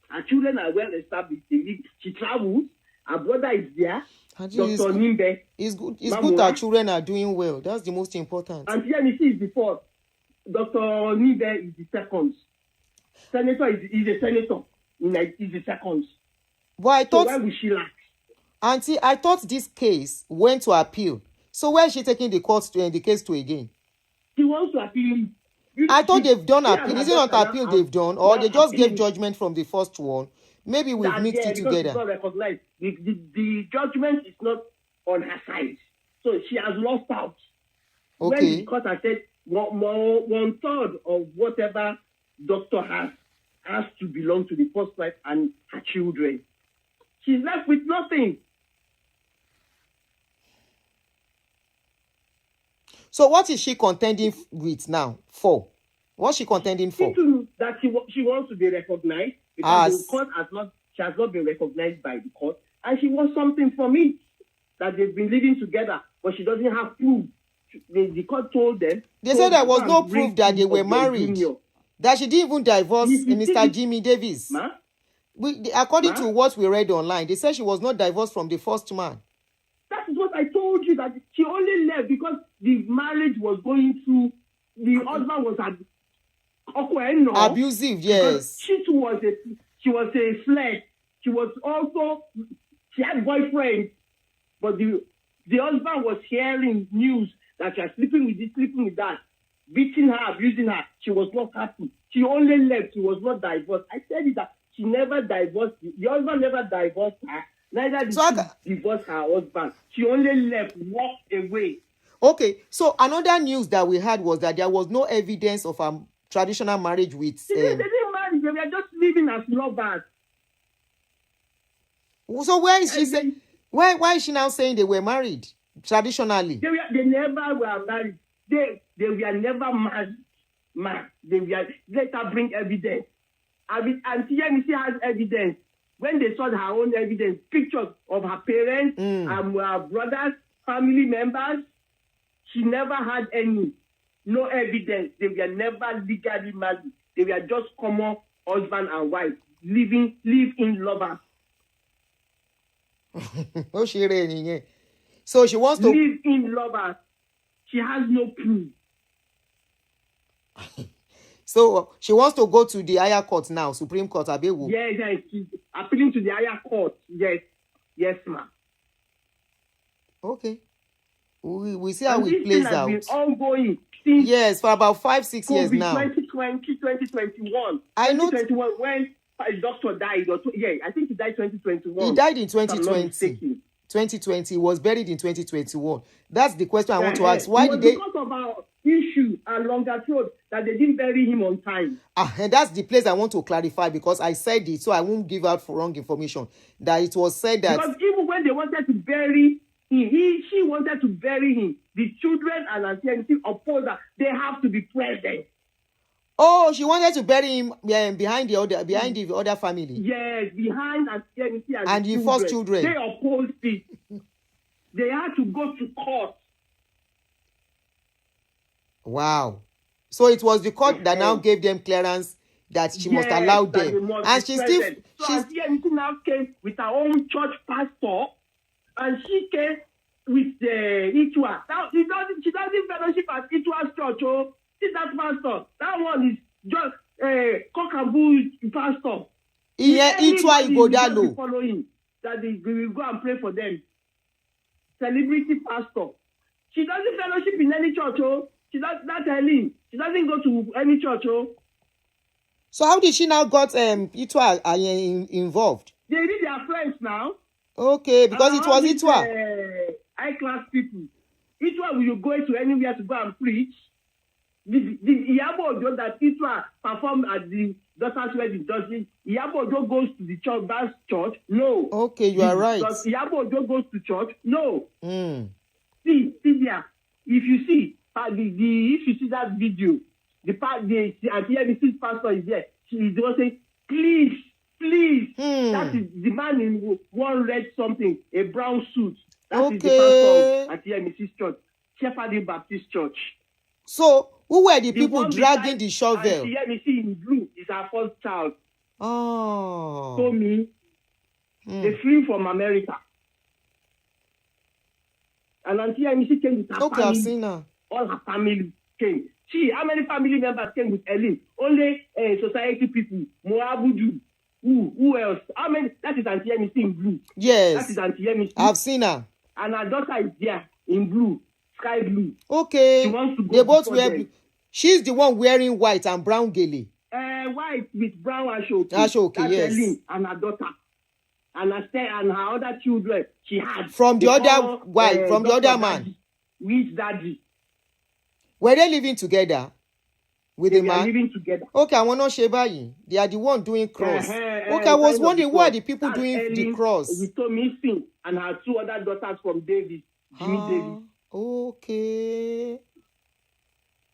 [SPEAKER 9] Her children are well established. She travels. Her brother is there. Dr. Nimbe.
[SPEAKER 3] It's good that children are doing well. That's the most important.
[SPEAKER 9] And Emisi is the fourth. Dr. Nimbe is the second. Senator is a senator. Is the second.
[SPEAKER 3] But I thought,
[SPEAKER 9] so why would she lack?
[SPEAKER 3] Auntie, I thought this case went to appeal. So where is she taking the case to again?
[SPEAKER 9] She wants to appeal.
[SPEAKER 3] I thought they've done appeal. Is it not appeal they've done? Or they just gave judgment from the first one? Maybe we've mixed it together.
[SPEAKER 9] It's not recognized. The judgment is not on her side. So she has lost out.
[SPEAKER 3] Okay.
[SPEAKER 9] When the court has said 1/3 of whatever doctor has to belong to the first wife and her children. She's left with nothing.
[SPEAKER 3] So what is she contending with now? What's she contending for?
[SPEAKER 9] That she wants to be recognized because the court she has not been recognized by the court, and she wants something from it that they've been living together, but she doesn't have proof. The court told them.
[SPEAKER 3] They said there was no proof that they were married. That she didn't even divorce Mr. Jimmy Davis. According to what we read online, they said she was not divorced from the first man.
[SPEAKER 9] That is what I told you, that she only left because the marriage was going through. The husband was
[SPEAKER 3] abusive, yes.
[SPEAKER 9] She was a flirt. She had boyfriend, but the husband was hearing news that she was sleeping with this, sleeping with that, beating her, abusing her. She was not happy. She only left. She was not divorced. I said it that she never divorced. The husband never divorced her. Neither did she divorce her husband. She only left, walked away.
[SPEAKER 3] Okay, so another news that we had was that there was no evidence of a traditional marriage with.
[SPEAKER 9] They didn't marry. They were just living as lovers.
[SPEAKER 3] So where is she saying? Why is she now saying they were married traditionally?
[SPEAKER 9] They never were married. They were never married. Let her bring evidence. Aunty Emisi has evidence when they saw her own evidence, pictures of her parents and her brothers, family members, she never had no evidence. They were never legally married. They were just common husband and wife, live-in lovers.
[SPEAKER 3] So she wants to
[SPEAKER 9] live-in lovers. She has no proof.
[SPEAKER 3] So she wants to go to the higher court now, Supreme Court, Abewu.
[SPEAKER 9] Yes, she's appealing to the higher court. Yes, ma'am.
[SPEAKER 3] Okay. We see how it plays out.
[SPEAKER 9] Been ongoing since
[SPEAKER 3] yes, for about 5-6 years now.
[SPEAKER 9] 2020, 2021.
[SPEAKER 3] I know.
[SPEAKER 9] 2021 when his doctor died. I think he died 2021.
[SPEAKER 3] He died in 2020. 2020. He was buried in 2021. That's the question I want to ask. Why did they?
[SPEAKER 9] Because of our issue and longer throat that they didn't bury him on time.
[SPEAKER 3] And that's the place I want to clarify because I said it, so I won't give out wrong information. That it was said that
[SPEAKER 9] because even when they wanted to bury him, she wanted to bury him. The children and Aunty opposed her. They have to be present.
[SPEAKER 3] Oh, she wanted to bury him behind the other family.
[SPEAKER 9] Yes, behind Aunty
[SPEAKER 3] and the first children.
[SPEAKER 9] They opposed it. They had to go to court.
[SPEAKER 3] Wow. So it was the court that now gave them clearance that she must allow them. And she still...
[SPEAKER 9] So Aunty now came with her own church pastor and she came with Itua. Now, she doesn't fellowship at Itua's church. Oh, see that pastor. That one is just cock and bull pastor.
[SPEAKER 3] Yeah, Itua Igodalo.
[SPEAKER 9] Following that we will go and pray for them. Celebrity pastor. She doesn't fellowship in any church. Oh, that's Helen. She doesn't go to any church. Oh.
[SPEAKER 3] So how did she now got Itua involved?
[SPEAKER 9] They are friends now.
[SPEAKER 3] Okay, because it was Itua.
[SPEAKER 9] High-class people. Itua will go to anywhere to go and preach. The Iyabo Ojo that Itua performed at the daughter's wedding, does Iyabo Ojo goes to the church, that church? No.
[SPEAKER 3] Okay, you are right.
[SPEAKER 9] Does Iyabo Ojo goes to church? No. See there. If you see that video, the Aunty pastor is there. She is saying, please. That is the man in one red something, a brown suit. That is the pastor at the church, Shepherd Baptist Church.
[SPEAKER 3] So, who were the people dragging the shovel?
[SPEAKER 9] The in blue is our first child.
[SPEAKER 3] Oh.
[SPEAKER 9] So me, they flew from America. And Aunty came with her family.
[SPEAKER 3] I've seen her.
[SPEAKER 9] All her family came. How many family members came with Helen? Only society people. Moabudu. Who else? How many? That is Aunty in blue.
[SPEAKER 3] Yes.
[SPEAKER 9] That is Aunty.
[SPEAKER 3] I've seen her.
[SPEAKER 9] And her daughter is there in blue, sky blue.
[SPEAKER 3] Okay.
[SPEAKER 9] She wants to go.
[SPEAKER 3] They both wear blue. She's the one wearing white and brown gele.
[SPEAKER 9] White with brown ashoke.
[SPEAKER 3] Ashoke, yes.
[SPEAKER 9] Helen and her daughter. And her other children she had.
[SPEAKER 3] From the other wife, from the other man.
[SPEAKER 9] With daddy.
[SPEAKER 3] Were they living together? With the man?
[SPEAKER 9] They are living together.
[SPEAKER 3] Okay, I want to share by They are the one doing cross. Okay, I was wondering why are the people doing
[SPEAKER 9] Helen,
[SPEAKER 3] the cross?
[SPEAKER 9] We told missing and her two other daughters from David. Jimmy David.
[SPEAKER 3] Okay.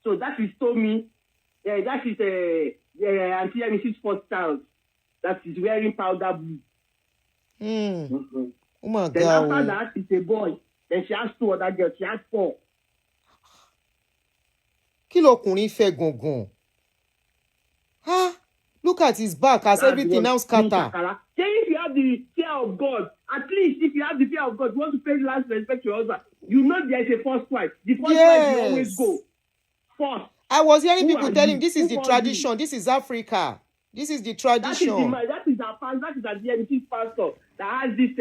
[SPEAKER 9] So that is told me. That is Aunty Mrs. first child. That is wearing powder blue.
[SPEAKER 3] Oh my
[SPEAKER 9] then
[SPEAKER 3] God.
[SPEAKER 9] After that, it's a boy. Then she has two other girls. She has 4.
[SPEAKER 3] Kí lọkùnrin fẹ́ gangan? Look at his back as everything now scatter.
[SPEAKER 9] If you have the fear of God, at least if you have the fear of God, you want to pay last respect to your husband. You know there is a first wife. The first wife will always go first.
[SPEAKER 3] I was hearing people telling this is the tradition. This is Africa. This is the tradition.
[SPEAKER 9] That is the pastor that has this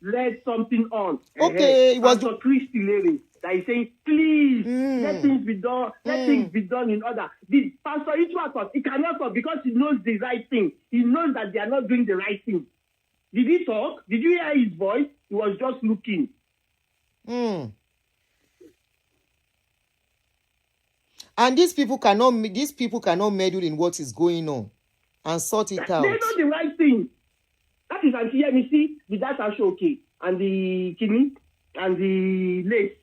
[SPEAKER 9] red something on.
[SPEAKER 3] Okay, it was
[SPEAKER 9] Pastor Christy lady that is saying, please, let things be done. Let things be done in order. The pastor he cannot talk because he knows the right thing. He knows that they are not doing the right thing. Did he talk? Did you hear his voice? He was just looking.
[SPEAKER 3] And these people cannot meddle in what is going on and sort it out.
[SPEAKER 9] They know the right thing. That is Aunty Yemisi with that ashoke and the kidney and the lace.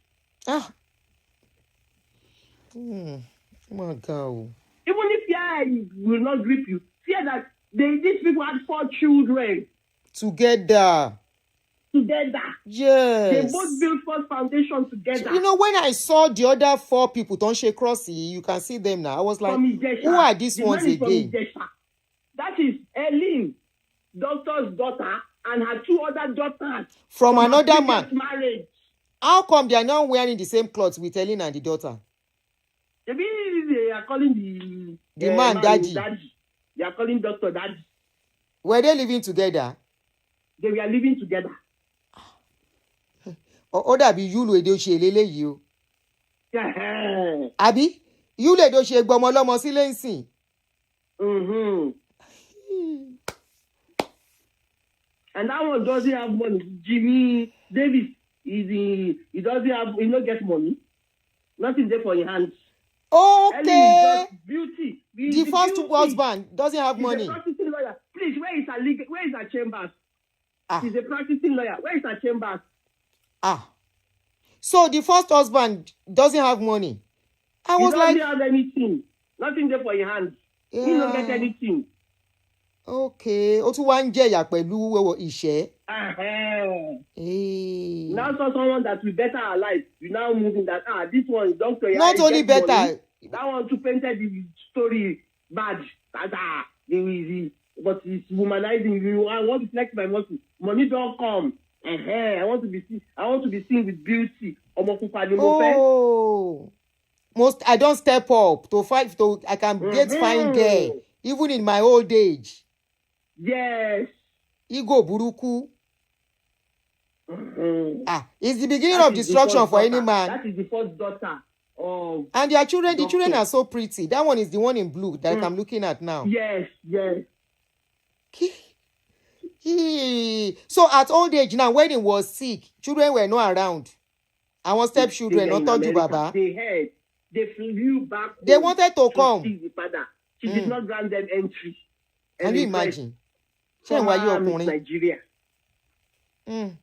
[SPEAKER 3] Oh my God.
[SPEAKER 9] Even if fear will not grip you, fear that these people had 4 children.
[SPEAKER 3] Together. Yes.
[SPEAKER 9] They both built first foundation together.
[SPEAKER 3] You know, when I saw the other 4 people, don't shake crossy, you can see them now. I was like, who are these ones again?
[SPEAKER 9] That is Helen, doctor's daughter, and her 2 other daughters.
[SPEAKER 3] From another man.
[SPEAKER 9] Marriage.
[SPEAKER 3] How come they are not wearing the same clothes with Helen and the daughter?
[SPEAKER 9] Maybe they are calling
[SPEAKER 3] the man daddy.
[SPEAKER 9] They are calling doctor daddy.
[SPEAKER 3] Were they living together?
[SPEAKER 9] They were living together.
[SPEAKER 3] Dàbí Yúlù Èdòṣe lélẹ́yìí o. Àbí Yúlù Èdòṣe gbọmọ lọ́mọ sílé ńsìn.
[SPEAKER 9] And that one doesn't have money. Jimmy Davis, he doesn't have, he don't get money. Nothing there for your hands.
[SPEAKER 3] Okay.
[SPEAKER 9] Beauty.
[SPEAKER 3] The first husband doesn't have money.
[SPEAKER 9] He's a practicing lawyer. Please, where is her chambers? He's a practicing lawyer. Where is her chambers?
[SPEAKER 3] So the first husband doesn't have money. I was like,
[SPEAKER 9] he doesn't have anything. Nothing there for your hands. Yeah. He don't get anything.
[SPEAKER 3] Okay. Ó tún wá ń jẹ̀yà pẹ̀lú ìṣẹ́.
[SPEAKER 9] Now saw someone that will better our life. You now moving that this one doctor.
[SPEAKER 3] Not only better.
[SPEAKER 9] Money. That one to painted the story bad. But it's humanizing. I want to flex my muscle. Money don't come. I want to be seen with beauty.
[SPEAKER 3] Oh, I don't step up to fight. I can get fine girl even in my old age.
[SPEAKER 9] Yes.
[SPEAKER 3] Ego buruku. It's the beginning of destruction for any man.
[SPEAKER 9] That is the first daughter.
[SPEAKER 3] And their children, the children are so pretty. That one is the one in blue that I'm looking at now.
[SPEAKER 9] Yes.
[SPEAKER 3] So at old age now, when he was sick, children were not around. Our stepchildren, not told you, Baba.
[SPEAKER 9] They flew back.
[SPEAKER 3] They wanted to come.
[SPEAKER 9] The father. She did not grant them entry.
[SPEAKER 3] Can you imagine?
[SPEAKER 9] Nigeria.
[SPEAKER 3] And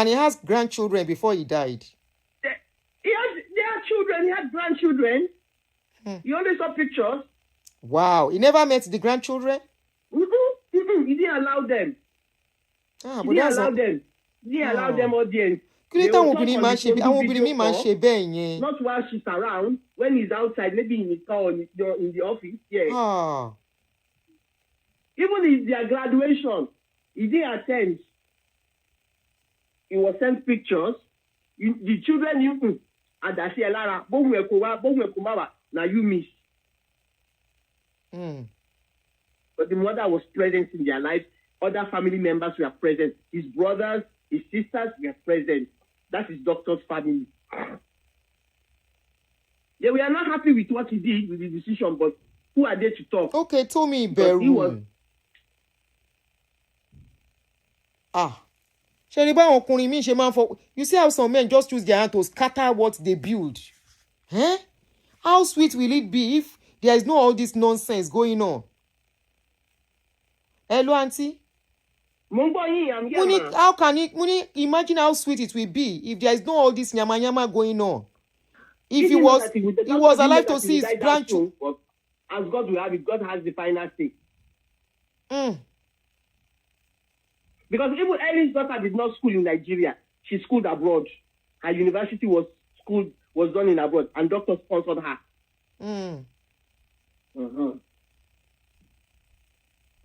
[SPEAKER 3] he has grandchildren before he died.
[SPEAKER 9] They had children. He had grandchildren. You only saw pictures.
[SPEAKER 3] Wow. He never met the grandchildren?
[SPEAKER 9] He didn't allow them. He didn't allow them audience.
[SPEAKER 3] Not
[SPEAKER 9] while she's around. When he's outside, maybe in his car or in the office. Yeah. Even in their graduation, he didn't attend. He was sent pictures. The children knew. Adasi Elara, now you miss. But the mother was present in their life. Other family members were present. His brothers, his sisters were present. That is doctor's family. They were not happy with what he did, with the decision, but who are they to talk?
[SPEAKER 3] Okay, tell me, Beru. You see how some men just use their hand to scatter what they build? How sweet will it be if there is no all this nonsense going on? Hello, Aunty? How can it imagine how sweet it will be if there is no all this nyama going on? If he was alive to see his grandchildren.
[SPEAKER 9] As God will have it, God has the final say. Because even Helen's daughter did not school in Nigeria. She schooled abroad. Her university was done in abroad, and doctor sponsored her.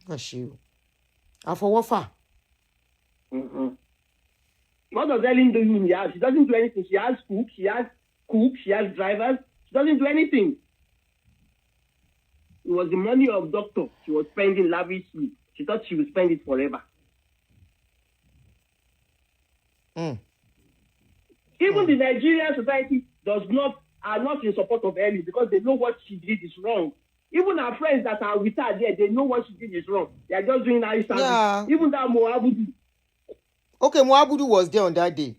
[SPEAKER 3] That's you. And for what for?
[SPEAKER 9] What does Helen do in the house? She doesn't do anything. She has cook, she has drivers. She doesn't do anything. It was the money of doctor she was spending lavishly. She thought she would spend it forever. Even the Nigerian society are not in support of Helen because they know what she did is wrong. Even our friends that are with her there, they know what she did is wrong. They are just doing nice service. Yeah. Even that Moabudu.
[SPEAKER 3] Okay, Moabudu was there on that day.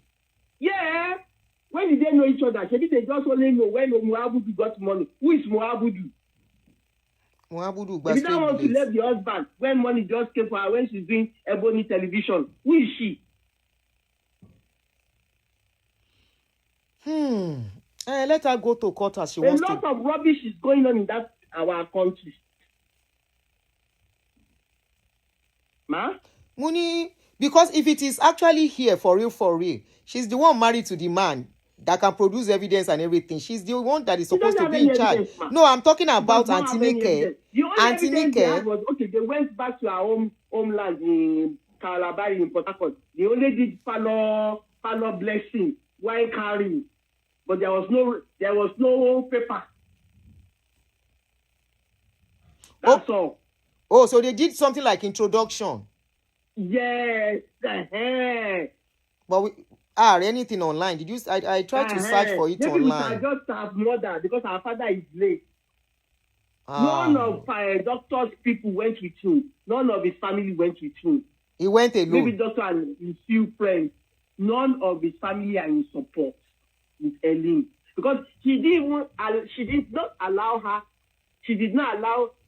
[SPEAKER 9] Yeah. When did they know each other? Maybe they just only know when Moabudu got money. Who is Moabudu?
[SPEAKER 3] Moabudu.
[SPEAKER 9] If you don't want to leave the husband when money just came for her when she's doing Ebony television, who is she?
[SPEAKER 3] Let her go to court as she wants to.
[SPEAKER 9] A lot of rubbish is going on in our country. Ma?
[SPEAKER 3] Muni, because if it is actually here for real, she's the one married to the man that can produce evidence and everything. She's the one that is supposed to be in charge. No, I'm talking about Aunty Nike.
[SPEAKER 9] The only evidence they had was, okay, they went back to our homeland in Calabar in Port Harcourt. They only did palo blessing, wine carrying, but there was no paper. That's all.
[SPEAKER 3] Oh, so they did something like introduction.
[SPEAKER 9] Yes.
[SPEAKER 3] But anything online? Did you? I tried to search for it online.
[SPEAKER 9] Maybe we can just have mother because our father is late. None of doctor's people went with him. None of his family went with him.
[SPEAKER 3] He went alone.
[SPEAKER 9] Maybe doctor and his few friends. None of his family are in support with Helen because she did not allow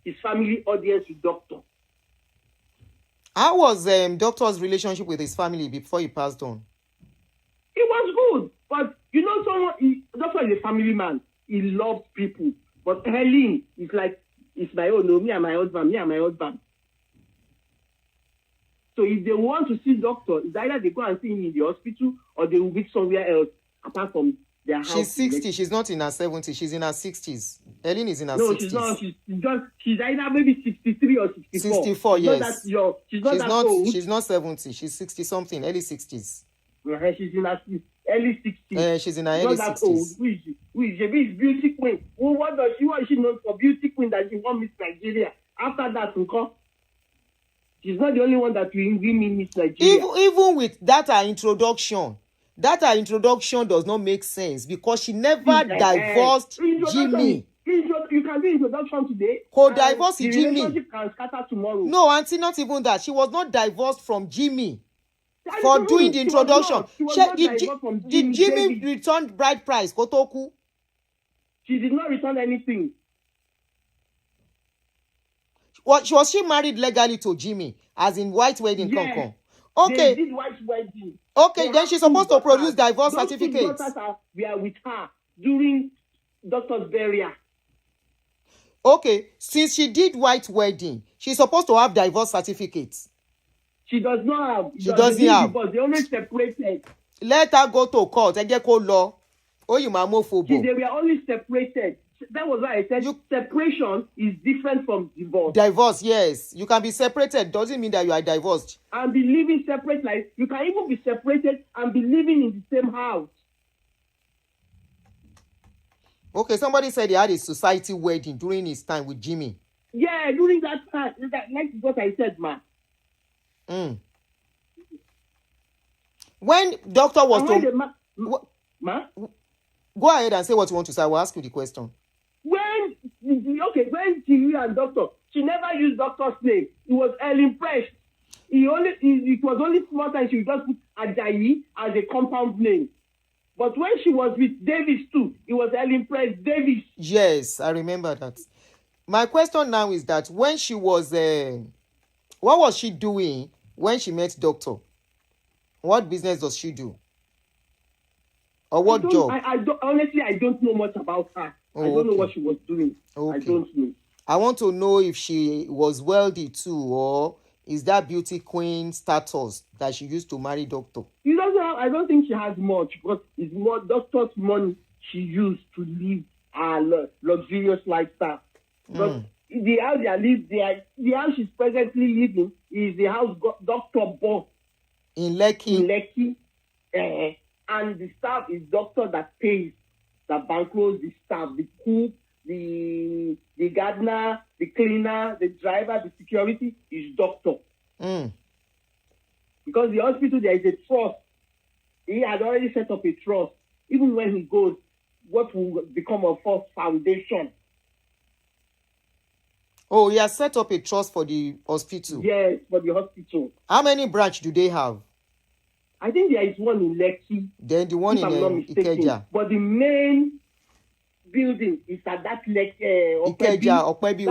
[SPEAKER 9] his family audience with doctor.
[SPEAKER 3] How was doctor's relationship with his family before he passed on?
[SPEAKER 9] It was good, but doctor is a family man. He loves people, but Helen is like, it's my own. No, me and my husband. So if they want to see doctor, it's either they go and see him in the hospital or they will be somewhere else apart from their house.
[SPEAKER 3] She's 60. She's not in her 70s. She's in her 60s. Helen is in her 60s.
[SPEAKER 9] No, she's not. She's either maybe 63 or 64.
[SPEAKER 3] 64, yes.
[SPEAKER 9] She's not old.
[SPEAKER 3] She's not 70. She's 60 something, early 60s.
[SPEAKER 9] She's in her early 60s.
[SPEAKER 3] She's in her early 60s.
[SPEAKER 9] Who is she? She's beauty queen. What is she known for? Beauty queen that she won Miss Nigeria. After that, she's not the only one that will win Miss Nigeria.
[SPEAKER 3] Even with that introduction does not make sense because she never divorced Jimmy.
[SPEAKER 9] You can do introduction today.
[SPEAKER 3] Divorce
[SPEAKER 9] the
[SPEAKER 3] Jimmy.
[SPEAKER 9] Relationship can scatter tomorrow.
[SPEAKER 3] No, Auntie, not even that. She was not divorced from Jimmy for doing the introduction. Did Jimmy return bride price? Kotoku?
[SPEAKER 9] She did not return anything.
[SPEAKER 3] Was she married legally to Jimmy, as in white wedding?
[SPEAKER 9] Yes.
[SPEAKER 3] Okay.
[SPEAKER 9] They did white wedding.
[SPEAKER 3] Okay, then she's supposed to produce divorce certificates.
[SPEAKER 9] Those daughters were with her during doctor's burial.
[SPEAKER 3] Okay, since she did white wedding, she's supposed to have divorce certificates.
[SPEAKER 9] She does not have.
[SPEAKER 3] She doesn't have.
[SPEAKER 9] Because they only separated.
[SPEAKER 3] Let her go to court. Law. You mamophobo.
[SPEAKER 9] They were only separated. That was why I said separation is different from divorce.
[SPEAKER 3] Divorce, yes. You can be separated. Doesn't mean that you are divorced.
[SPEAKER 9] And be living separate life. You can even be separated and be living in the same house.
[SPEAKER 3] Okay, somebody said he had a society wedding during his time with Jimmy.
[SPEAKER 9] Yeah, during that time. That's what I said, man.
[SPEAKER 3] When doctor was told... Go ahead and say what you want to say. I will ask you the question.
[SPEAKER 9] When Jimmy and doctor, she never used doctor's name. It was Helen Prest. It was only small time she would just put Ajayi as a compound name. But when she was with Davis too, it was Helen Prest Davis.
[SPEAKER 3] Yes, I remember that. My question now is that when she was, what was she doing when she met doctor? What business does she do? Or what job?
[SPEAKER 9] Honestly, I don't know much about her. I don't know what she was doing. Okay. I don't know.
[SPEAKER 3] I want to know if she was wealthy too, or is that beauty queen status that she used to marry doctor?
[SPEAKER 9] I don't think she has much, because it's more doctor's money she used to live a luxurious lifestyle. But the house the house she's presently living is the house doctor bought
[SPEAKER 3] in Lekki.
[SPEAKER 9] And the staff is doctor that pays, that bankrolls the staff, the cook, the gardener, the cleaner, the driver, the security is doctor. Because the hospital, there is a trust. He had already set up a trust. Even when he goes, what will become a first foundation?
[SPEAKER 3] Oh, he has set up a trust for the hospital.
[SPEAKER 9] Yes, for the hospital.
[SPEAKER 3] How many branches do they have?
[SPEAKER 9] I think there is one in Lekki.
[SPEAKER 3] Then the one in Ikeja.
[SPEAKER 9] But the main building is at that Okpebi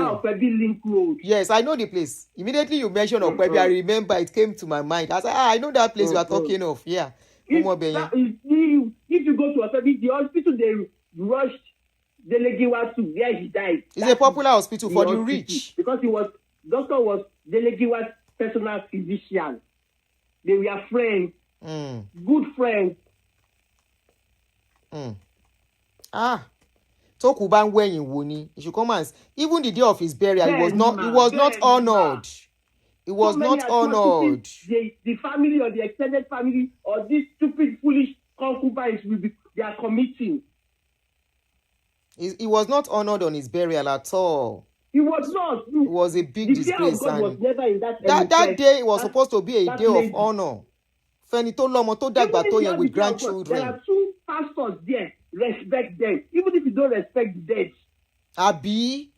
[SPEAKER 9] Link Road.
[SPEAKER 3] Yes, I know the place. Immediately you mentioned Okpebi, I remember it came to my mind. I said, I know that place you are talking of. Yeah.
[SPEAKER 9] If you go to Okpebi, the hospital, they rushed Delegiwa to where he died.
[SPEAKER 3] It's a popular hospital for the rich.
[SPEAKER 9] Because doctor was Delegiwa's personal physician. They were friends. Good friends.
[SPEAKER 3] Toku ban weyin wo ni. You should come and even the day of his burial, he was not honored. It was
[SPEAKER 9] so
[SPEAKER 3] not honored.
[SPEAKER 9] The family or the extended family or these stupid, foolish concubines they are committing.
[SPEAKER 3] He was not honored on his burial at all.
[SPEAKER 9] He was not.
[SPEAKER 3] It was a big disgrace.
[SPEAKER 9] God was never in that
[SPEAKER 3] day was supposed to be a day of honor. With grandchildren.
[SPEAKER 9] There are two pastors there. Respect them. Even if you don't respect the dead.
[SPEAKER 3] Abi?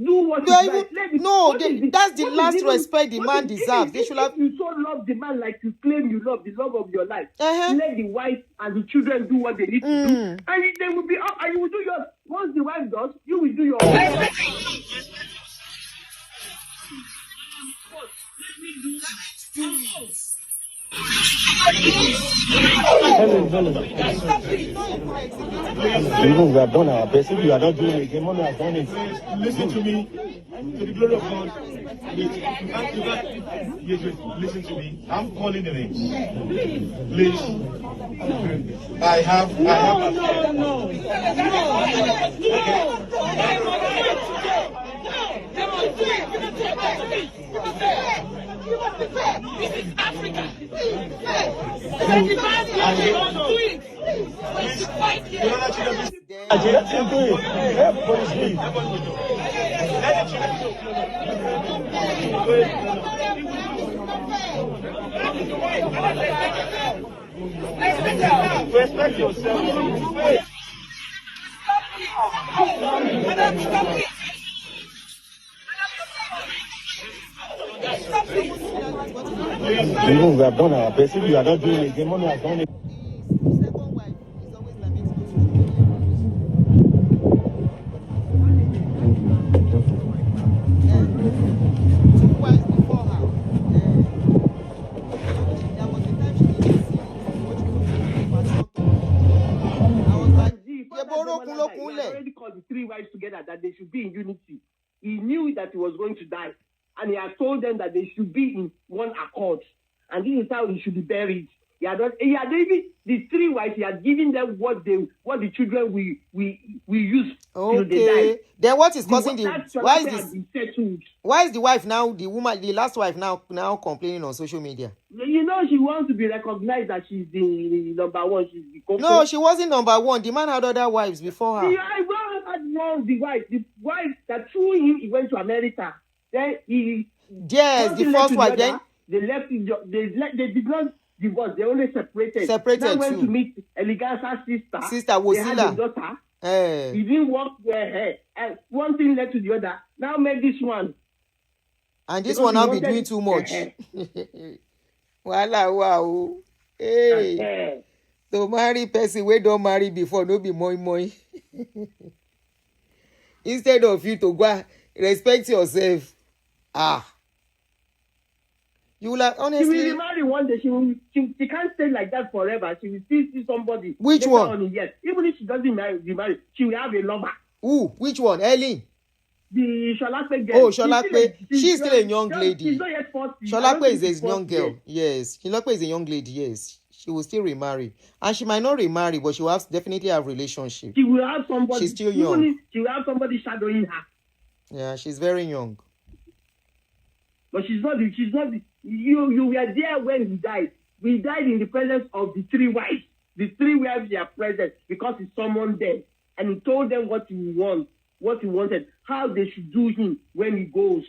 [SPEAKER 9] Do what is right.
[SPEAKER 3] That's the last respect the man deserves. They should have.
[SPEAKER 9] If you so love the man like you claim you love the love of your life, let the wife and the children do what they need to do, and they will be up, and you will do yours. Once the wife does, you will do yours.
[SPEAKER 1] Helen. Even we have done our best. If you are not doing it again, mommy has done it.
[SPEAKER 2] Listen to me. To the glory of God. Listen to me. I'm calling the names. Please. I have. No.
[SPEAKER 4] This is Africa.
[SPEAKER 2] Respect yourself.
[SPEAKER 1] Even we have done our best. If you are not doing it again, mommy has done it.
[SPEAKER 9] Already called the three wives together that they should be in unity. He knew that he was going to die, and he had told them that they should be in one accord, and this is how he should be buried. He had even the three wives. He had given them what the children we use till they die.
[SPEAKER 3] Then what is causing why is the wife now, the last wife now complaining on social media?
[SPEAKER 9] You know, she wants to be recognized that she's the number one. She's the couple.
[SPEAKER 3] No, she wasn't number one. The man had other wives before her.
[SPEAKER 9] The wife that through him he went to America. Then the
[SPEAKER 3] first wife. Then
[SPEAKER 9] they left. They did not divorce. They only separated. Then went to meet Eleganza's sister.
[SPEAKER 3] Sister Wosila.
[SPEAKER 9] They had a daughter. He didn't work with her. And one thing led to the other. Now make this one.
[SPEAKER 3] And this one now be doing too much. Wow. Hey. To marry person we don't marry before, no be moi. Instead of you to go respect yourself. You will honestly.
[SPEAKER 9] She will marry one day. She can't stay like that forever. She will still see somebody.
[SPEAKER 3] Which one?
[SPEAKER 9] Yes. Even if she doesn't marry, she will have a lover.
[SPEAKER 3] Who? Which one? Helen?
[SPEAKER 9] The Sholape girl.
[SPEAKER 3] Oh, Sholape. She's still a young lady.
[SPEAKER 9] She's not yet 40.
[SPEAKER 3] Sholape is a young girl. Yes. Sholape is a young lady. Yes. She will still remarry. And she might not remarry, but she will definitely have relationship.
[SPEAKER 9] She will have somebody.
[SPEAKER 3] She's still young.
[SPEAKER 9] She will have somebody shadowing her.
[SPEAKER 3] Yeah, she's very young.
[SPEAKER 9] But she's not. You were there when he died. We died in the presence of the three wives. The three wives are present because he summoned them. And he told them what he wanted, how they should do him when he goes.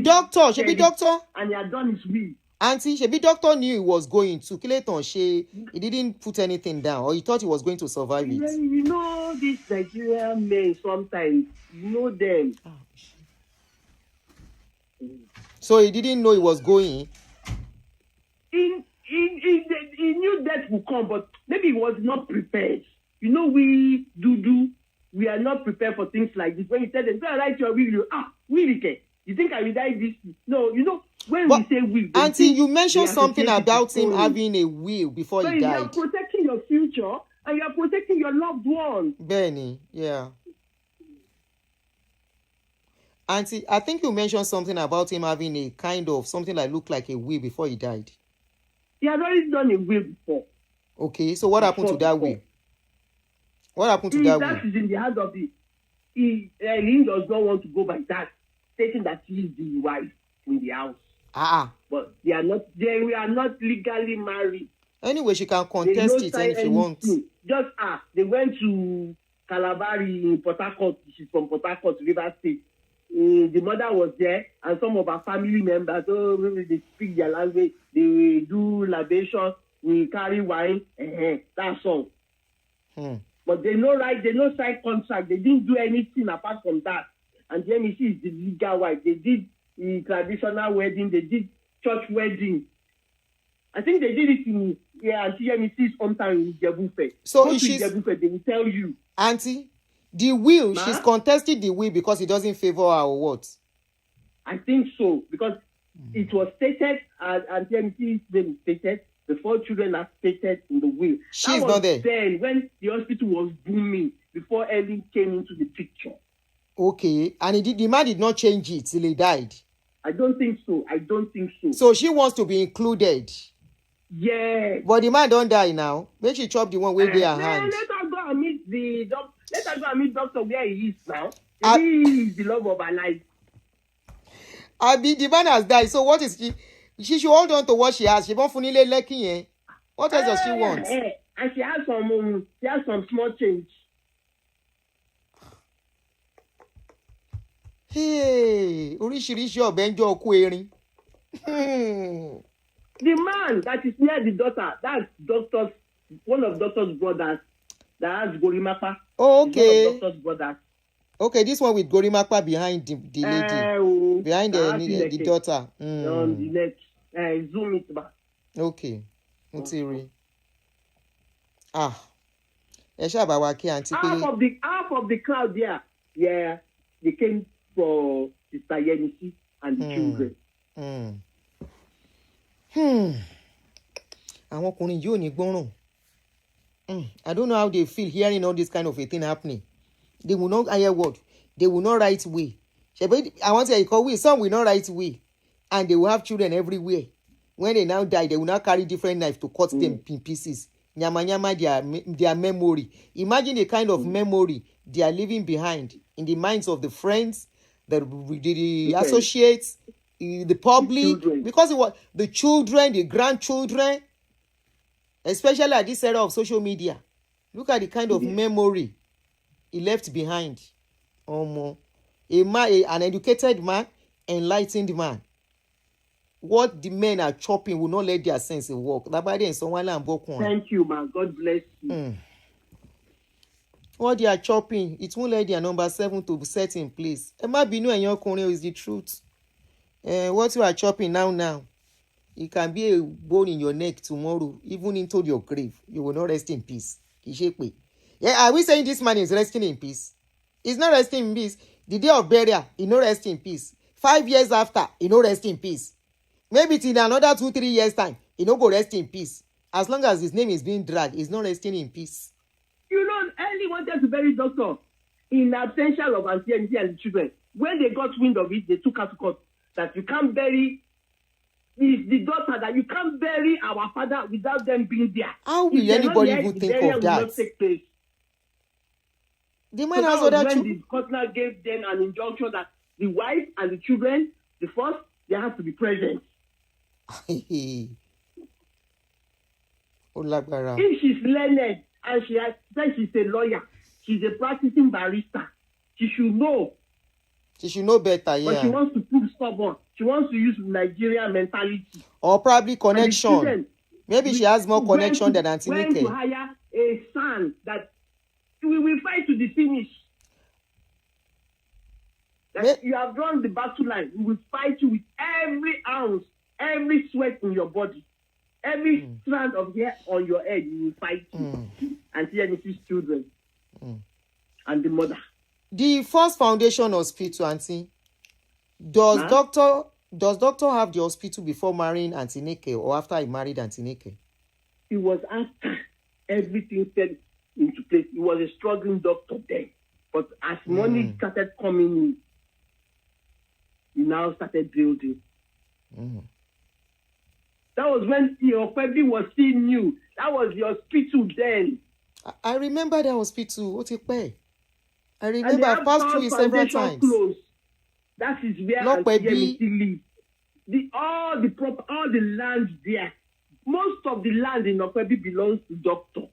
[SPEAKER 3] Doctor, she be doctor.
[SPEAKER 9] And he had done his will.
[SPEAKER 3] Aunty, she be doctor knew he was going to. Kileton, he didn't put anything down, or he thought he was going to survive it.
[SPEAKER 9] You know these Nigerian men sometimes, you know them.
[SPEAKER 3] So he didn't know he was going.
[SPEAKER 9] He knew death would come, but maybe he was not prepared. You know, we we are not prepared for things like this. When you tell them, go and write your will, you think I will die this? No, you know, when we say will.
[SPEAKER 3] Auntie, you mentioned something about him having a will before he died.
[SPEAKER 9] You are protecting your future and you are protecting your loved ones.
[SPEAKER 3] Benny, yeah. Auntie, I think you mentioned something about him having a kind of something that looked like a will before he died.
[SPEAKER 9] He had already done a will before.
[SPEAKER 3] Okay, so what happened to that will? What happened to that will?
[SPEAKER 9] That is in the hands of the... Helen does not want to go by that, stating that she is the wife in the house. But they are not legally married.
[SPEAKER 3] Anyway, she can contest it if she wants.
[SPEAKER 9] Just they went to Calabari in Port Harcourt. She's from Port Harcourt, River State. The mother was there, and some of her family members, they speak their language, they do libation, we carry wine, that's all. But they no sign contract, they didn't do anything apart from that. And the MEC is the legal wife. They did the traditional wedding, they did church wedding. I think they did it in Aunty MEC's hometown in Ijebufe.
[SPEAKER 3] So
[SPEAKER 9] go to Ijebufe, they will tell you.
[SPEAKER 3] Auntie, the will, she's contested the will because it doesn't favor her or what?
[SPEAKER 9] I think so, because it was stated, as Aunty MEC's name is stated, the 4 children are stated in the will.
[SPEAKER 3] She's not there.
[SPEAKER 9] Then when the hospital was booming, before Helen came into the picture.
[SPEAKER 3] Okay, and the man did not change it till he died.
[SPEAKER 9] I don't think so.
[SPEAKER 3] So she wants to be included.
[SPEAKER 9] Yes.
[SPEAKER 3] But the man don't die now. Make she chop the one with their hand.
[SPEAKER 9] Let her go and meet the doctor. Let her go and meet doctor where he is now. He is the love of her life.
[SPEAKER 3] The man has died. So what is she? She should hold on to what she has. She won't funile lucky. What else does she want?
[SPEAKER 9] And she has some small change.
[SPEAKER 3] Hey, oríṣiríṣi ọ̀bẹ ń jọ ọkú erin.
[SPEAKER 9] The man that is near the daughter, that's one of doctor's brothers that has Gorimapa.
[SPEAKER 3] Oh, okay.
[SPEAKER 9] One of doctor's brothers.
[SPEAKER 3] Okay, this one with Gorimapa behind the lady. Behind the daughter.
[SPEAKER 9] On the neck. Zoom it back.
[SPEAKER 3] Okay. Ntiri. Ẹ ṣáàbà wa kí àǹtí pé.
[SPEAKER 9] Half of the crowd there, yeah, they came for Sister Yenisi and the children.
[SPEAKER 3] Àwọn ọkùnrin yóò ní gbọ́ràn. I don't know how they feel hearing all this kind of a thing happening. They will not hear word. They will not write way. I want to say, will. Some will not write way. And they will have children everywhere. When they now die, they will now carry different knives to cut them in pieces. Nyama their memory. Imagine the kind of memory they are leaving behind in the minds of the friends, the associates, the public, because it was the children, the grandchildren, especially at this era of social media. Look at the kind of memory he left behind. An educated man, enlightened man. What the men are chopping will not let their sense work.
[SPEAKER 9] Thank you, man. God bless you.
[SPEAKER 3] What they are chopping, it won't let their number 7 to be set in place. It might be no and your corner is the truth. What you are chopping now, it can be a bone in your neck tomorrow, even into your grave. You will not rest in peace. Yeah, are we saying this man is resting in peace? He's not resting in peace. The day of burial, he no rest in peace. 5 years after, he no rest in peace. Maybe till another 2-3 years time, he no go rest in peace. As long as his name is being dragged, he's not resting in peace.
[SPEAKER 9] You know, Ellie wanted to bury doctor in absentia of Aunty and the children. When they got wind of it, they took her to court that you can't bury the daughter, that you can't bury our father without them being there.
[SPEAKER 3] How will anybody even think of that? Not take place. The man has other
[SPEAKER 9] when the coroner gave them an injunction that the wife and the children, the first, they have to be present. If she's learned and she has said she's a lawyer, she's a practicing barrister, she should know.
[SPEAKER 3] She should know better, yeah.
[SPEAKER 9] But she wants to prove stubborn. She wants to use Nigerian mentality.
[SPEAKER 3] Or probably connection. Maybe she has more connection than Aunty Nike.
[SPEAKER 9] When to hire a son that we will fight to the finish. You have drawn the battle line. We will fight you with every ounce, every sweat in your body, every strand of hair on your head. We will fight you. Aunty Anice's children and the mother.
[SPEAKER 3] The first foundation hospital, Aunty, does doctor have the hospital before marrying Aunty Nike or after he married Aunty Nike?
[SPEAKER 9] It was after everything fell into place. He was a struggling doctor then. But as money started coming in, he now started building. That was when your baby was still new. That was the hospital then.
[SPEAKER 3] I remember that hospital. What it pay? I remember I passed through it several times.
[SPEAKER 9] Close. That is where Aunty lives. All the land there. Most of the land in Okwebi belongs to doctor.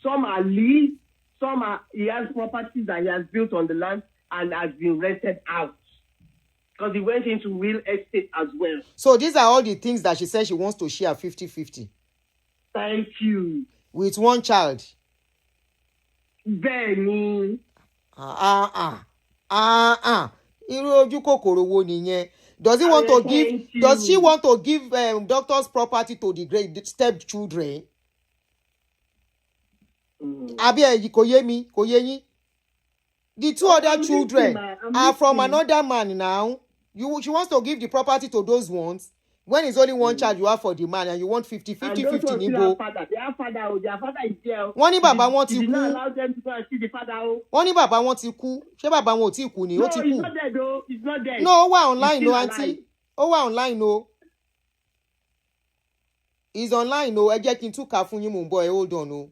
[SPEAKER 9] Some are leased, he has properties that he has built on the land and has been rented out. Because he went into real estate as well.
[SPEAKER 3] So these are all the things that she said she wants to share 50-50.
[SPEAKER 9] Thank you.
[SPEAKER 3] With one child.
[SPEAKER 9] Benny.
[SPEAKER 3] Does he want to give? Does she want to give doctor's property to the great stepchildren? The two other children are from another man now. She wants to give the property to those ones. When it's only one child you have for the man and you want 50 níbo.
[SPEAKER 9] Their father is there.
[SPEAKER 3] Wọ́n ní bàbá wọn ti kú.
[SPEAKER 9] Did not allow them to go and see the father.
[SPEAKER 3] Wọ́n ní bàbá wọn ti kú. Ṣé bàbá wọn ò tí kú ni?
[SPEAKER 9] No, he's not dead though. He's not dead.
[SPEAKER 3] No, ó wà online no, aunty. Ó wà online no. He's online no. Ẹ jẹ́ kí n tún kà fún yín mò ń bọ̀, hold on no.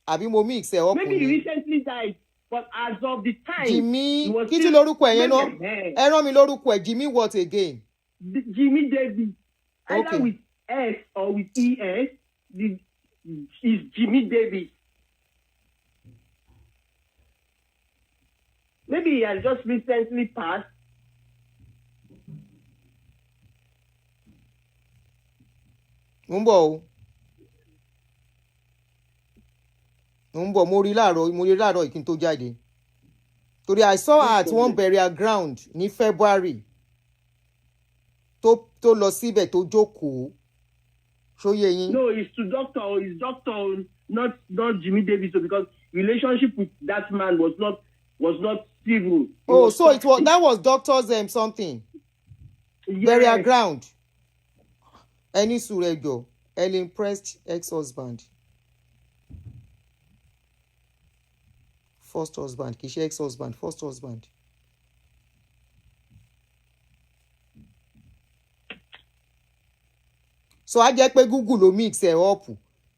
[SPEAKER 3] Àbí mo mix ẹ up.
[SPEAKER 9] Maybe he recently died, but as of the time.
[SPEAKER 3] Jimmy, kí tí lórúkọ ẹ yẹn náà? Ẹ rán mi lórúkọ ẹ. Jimmy what again?
[SPEAKER 9] Jimmy Davis. Either with S or with ES. Is Jimmy Davis. Maybe he has just recently passed.
[SPEAKER 3] Mo rí láàárọ̀ ìkín tó jáde. Torí I saw her at one burial ground ní February. Tó lọ síbẹ̀ tó jókòó. Ṣóyé yín.
[SPEAKER 9] No, it's to doctor, not Jimmy Davis, because relationship with that man was not civil.
[SPEAKER 3] Oh, so that was doctor's something. Yes. Burial ground. Any surego. Helen Prest ex-husband. First husband. Kì í ṣe ex-husband. First husband. So a jẹ́ pé Google ló mix ẹ̀ up.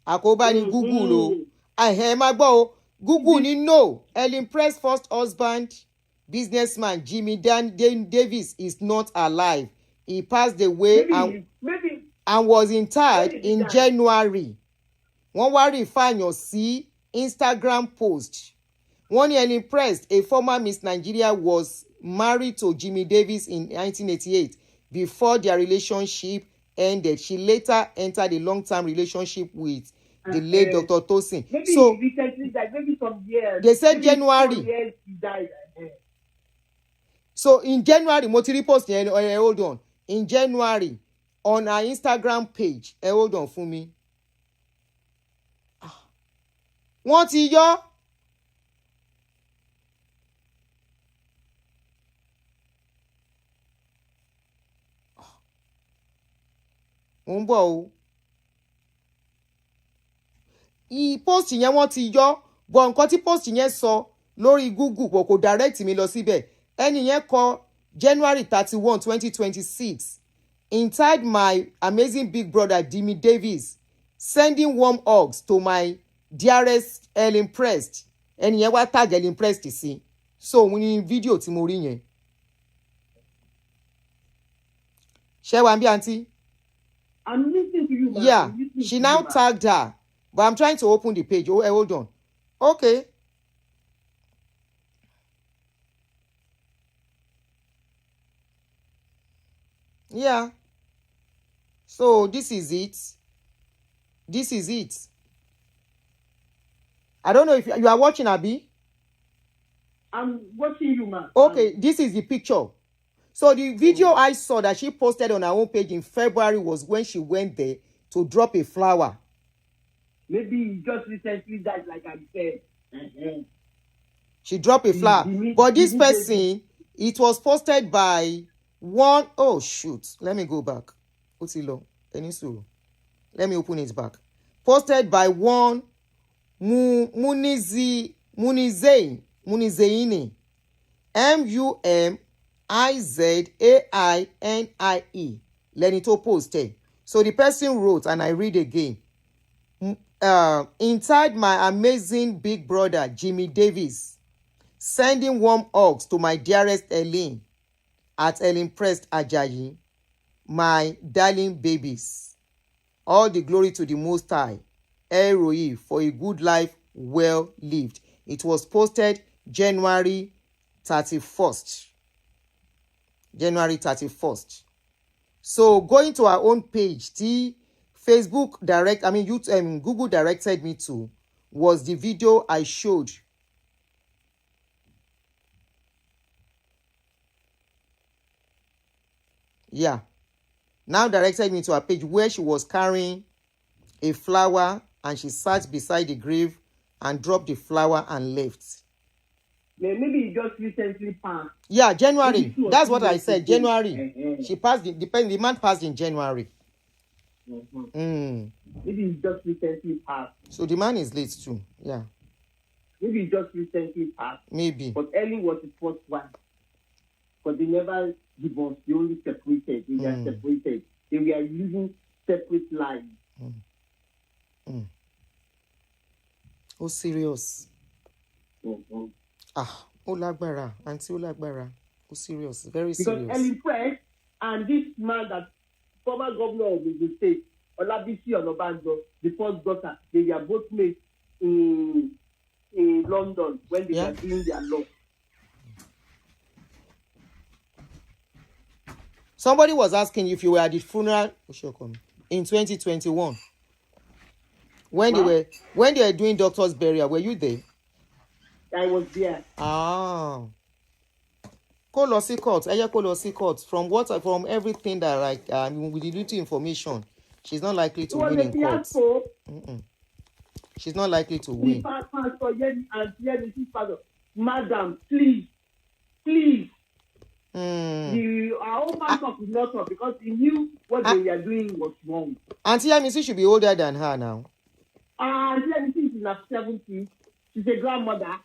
[SPEAKER 3] Àkóbá ni Google o. Ẹ máa gbọ́ o. Google ni no. Helen Prest first husband, businessman Jimmy Davis is not alive. He passed away and was interred in January. Wọ́n wá rí ìfàyàn sí Instagram post. Wọ́n ní Helen Prest, a former Miss Nigeria, was married to Jimmy Davis in 1988. Before their relationship ended, she later entered a long-term relationship with the late Dr. Tosin. So
[SPEAKER 9] recently died, maybe some years.
[SPEAKER 3] They said January.
[SPEAKER 9] Years he died.
[SPEAKER 3] So in January, mo ti rí post yẹn, hold on. In January, on her Instagram page, hold on fún mi. Wọ́n ti yọ. Ń bọ̀ o. Post yẹn wọ́n ti yọ, but nǹkan tí post yẹn sọ lórí Google kò direct mi lọ síbẹ̀. Ẹni yẹn kọ January 31, 2026. Inside my amazing big brother Jimmy Davis, sending warm hugs to my dearest Helen Prest. Ẹni yẹn wá tag Helen Prest sí. So òun ni fídíò tí mo rí yẹn. Ṣé wà ń bí aunty?
[SPEAKER 9] I'm listening to you, man.
[SPEAKER 3] Yeah, she now tagged her. But I'm trying to open the page. Oh, hold on. Okay. Yeah. So this is it. This is it. I don't know if you are watching, Abi.
[SPEAKER 9] I'm watching you, man.
[SPEAKER 3] Okay, this is the picture. So the video I saw that she posted on her own page in February was when she went there to drop a flower.
[SPEAKER 9] Maybe he just recently died, like I said.
[SPEAKER 3] She dropped a flower. But this person, it was posted by one. Oh, shoot. Let me go back. Let me open it back. Posted by one Munizeini. MUMNIZEINI. Izaini lẹni tó post ẹ̀. So the person wrote, and I read again. Inside my amazing big brother Jimmy Davis, sending warm hugs to my dearest Helen at Helen Prest Ajayi, my darling babies. All the glory to the Most High, Elroy, for a good life well lived. It was posted January 31st. January 31st. So going to our own page, the Facebook Google directed me to was the video I showed. Yeah. Now directed me to a page where she was carrying a flower and she sat beside the grave and dropped the flower and left.
[SPEAKER 9] Maybe it just recently passed.
[SPEAKER 3] Yeah, January. That's what I said. January. She passed. The man passed in January.
[SPEAKER 9] Maybe it just recently passed.
[SPEAKER 3] So the man is late too. Yeah.
[SPEAKER 9] Maybe it just recently passed.
[SPEAKER 3] Maybe.
[SPEAKER 9] But Ellie was the first one. But they never divorced. They only separated. They were separated. They were living separate lives.
[SPEAKER 3] Oh, serious. Ó lágbára, Aunty ó lágbára. Oh, serious, very serious.
[SPEAKER 9] Because Helen Prest and this man, that former governor of the state, Olabisi Onabanjo, the first daughter, they were both made in London when they were doing their law.
[SPEAKER 3] Somebody was asking if you were at the funeral in 2021. When they were doing doctor's burial, were you there?
[SPEAKER 9] I was there.
[SPEAKER 3] Kó lọ sí court. Kó lọ sí court. From everything that with the little information, she's not likely to win in court. She's not likely to win.
[SPEAKER 9] Madam, please. Our own pastor could not talk because he knew what they were doing was wrong.
[SPEAKER 3] Aunty Yemisi should be older than her now.
[SPEAKER 9] Aunty Yemisi is in her 70s. She's a grandmother.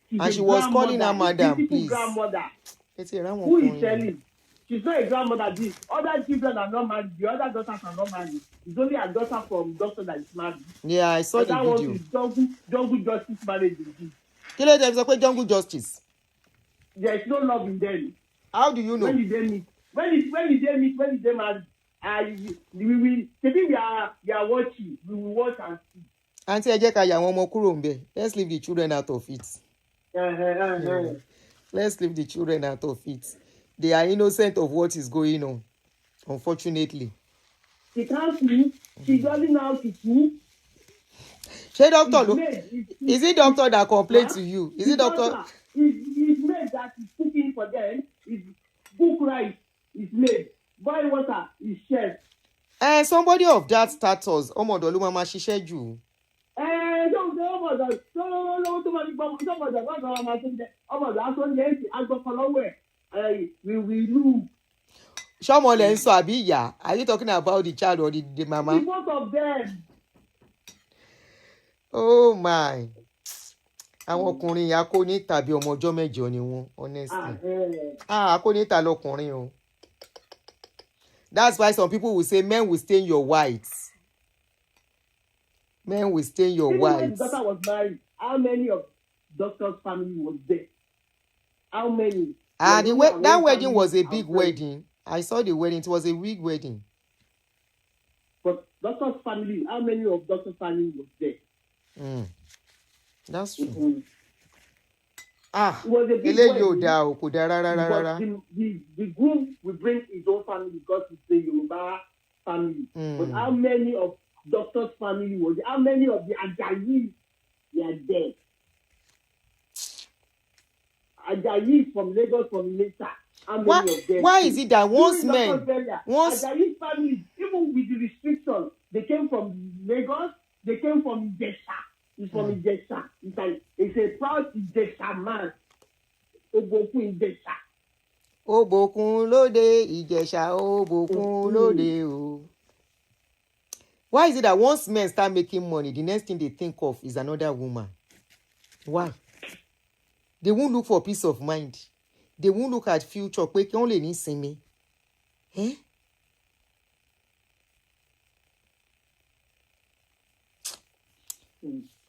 [SPEAKER 3] She was calling her madam, please.
[SPEAKER 9] Grandmother.
[SPEAKER 3] Who
[SPEAKER 9] is telling? She's not a grandmother. The other children are not married. The other daughters are not married. It's only a daughter from doctor that is married.
[SPEAKER 3] Yeah, I saw the video.
[SPEAKER 9] That one is jungle justice marriage.
[SPEAKER 3] Kí ló dé sọ pé jungle justice?
[SPEAKER 9] There is no love in them.
[SPEAKER 3] How do you know?
[SPEAKER 9] When did they meet? When did they meet? When did they marry? We are watching. We will watch and see.
[SPEAKER 3] Aunty, ẹ jẹ́ ká yà wọ́n ọmọ kúrò ńbẹ̀. Let's leave the children out of it. Let's leave the children out of it. They are innocent of what is going on, unfortunately.
[SPEAKER 9] She can't sleep. She doesn't know how to sleep.
[SPEAKER 3] Say doctor, is it doctor that complained to you? Is it doctor?
[SPEAKER 9] His maid that is cooking for them. His cook rice is made. Boil water is chef.
[SPEAKER 3] Somebody of that status, ọmọdọ̀ ló máa ṣiṣẹ́ jù. Ṣọ́mọ lẹ ń sọ àbí ìyá? Are you talking about the child or the mama?
[SPEAKER 9] The both of them.
[SPEAKER 3] Oh my. Àwọn ọkùnrin akóní tàbí ọmọ ọjọ́ mẹ́jọ ni wọ́n, honestly. Akóníta lọkùnrin o. That's why some people will say men will stain your whites. Men will stain your whites.
[SPEAKER 9] When the daughter was married, how many of doctor's family was there? How many?
[SPEAKER 3] That wedding was a big wedding. I saw the wedding. It was a big wedding.
[SPEAKER 9] But doctor's family, how many of doctor's family was there?
[SPEAKER 3] That's true.
[SPEAKER 9] It was a big wedding. The groom will bring his own family because it's the Yoruba family. But how many of doctor's family was there? How many of the Ajayi were there? Ajayi from Lagos, from Lagos.
[SPEAKER 3] Why is it that once
[SPEAKER 9] Ajayi's family, even with the restriction, they came from Lagos, they came from Ijesha. He's from Ijesha. It's a proud Ijesha man. Obokun Ijesha.
[SPEAKER 3] Obokun lóde Ijesha, Obokun lóde o. Why is it that once men start making money, the next thing they think of is another woman? Why? They won't look for peace of mind. they won't look at future. Pé kí wọ́n lè ní sinmi.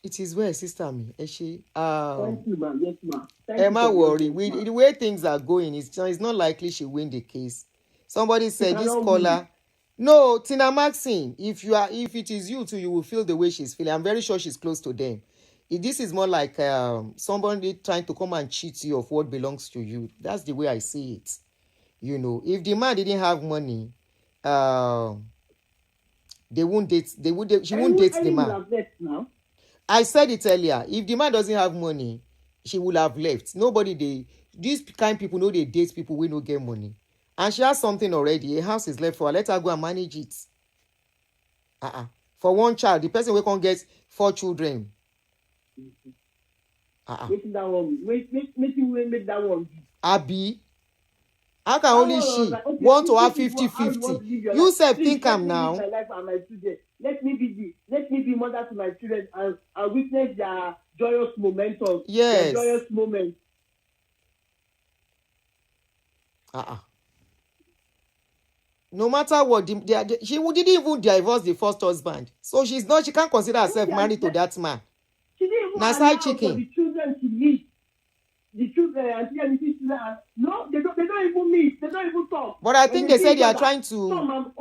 [SPEAKER 3] It is well, sister me.
[SPEAKER 9] Thank you, ma'am. Yes, ma'am.
[SPEAKER 3] Emma worry. With the way things are going, it's not likely she win the case. Somebody said this caller. No, Tina Maxine. If it is you too, you will feel the way she's feeling. I'm very sure she's close to them. This is more like somebody trying to come and cheat you of what belongs to you. That's the way I see it. You know, if the man didn't have money, they won't date. She won't date the man. I said it earlier. If the man doesn't have money, she would have left. These kind of people know they date people who don't get money. And she has something already. A house is left for her. Let her go and manage it. For one child, the person will can't get 4 children.
[SPEAKER 9] Make that one.
[SPEAKER 3] Abi. How can only she want to have 50-50? You said think I'm now.
[SPEAKER 9] Let me be mother to my children and witness their joyous momentum.
[SPEAKER 3] Yes.
[SPEAKER 9] Their joyous moment.
[SPEAKER 3] No matter what, she didn't even divorce the first husband. So she can't consider herself married to that man.
[SPEAKER 9] She didn't even allow for the children to meet. The children, no, they don't even meet. They don't even talk.
[SPEAKER 3] But I think they said they are trying to. One more.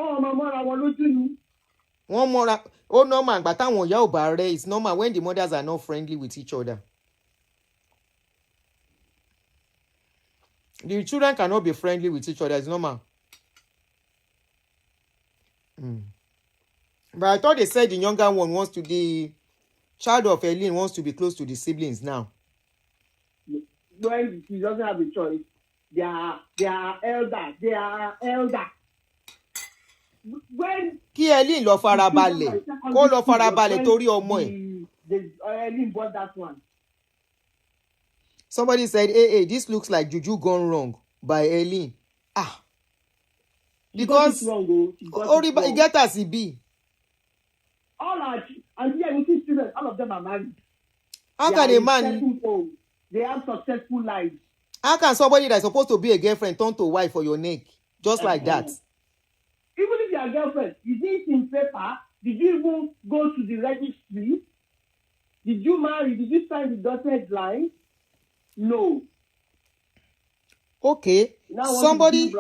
[SPEAKER 3] Oh, no, man. But it's normal when the mothers are not friendly with each other. The children cannot be friendly with each other. It's normal. But I thought they said the younger one the child of Helen wants to be close to the siblings now.
[SPEAKER 9] When she doesn't have a choice, they are elder. They are elder. When
[SPEAKER 3] kí Helen lọ farabalẹ̀ kó lọ farabalẹ̀ torí ọmọ ẹ̀.
[SPEAKER 9] Helen bought that one.
[SPEAKER 3] Somebody said, hey, this looks like juju gone wrong by Helen. Because he get as he be.
[SPEAKER 9] All our students, all of them are married.
[SPEAKER 3] How can a man?
[SPEAKER 9] They have successful lives.
[SPEAKER 3] How can somebody that's supposed to be a girlfriend turn to wife for your neck just like that?
[SPEAKER 9] Even if you are a girlfriend, is it in paper? Did you even go to the registry? Did you marry? Did you sign the dotted line? No.
[SPEAKER 3] Okay. Somebody.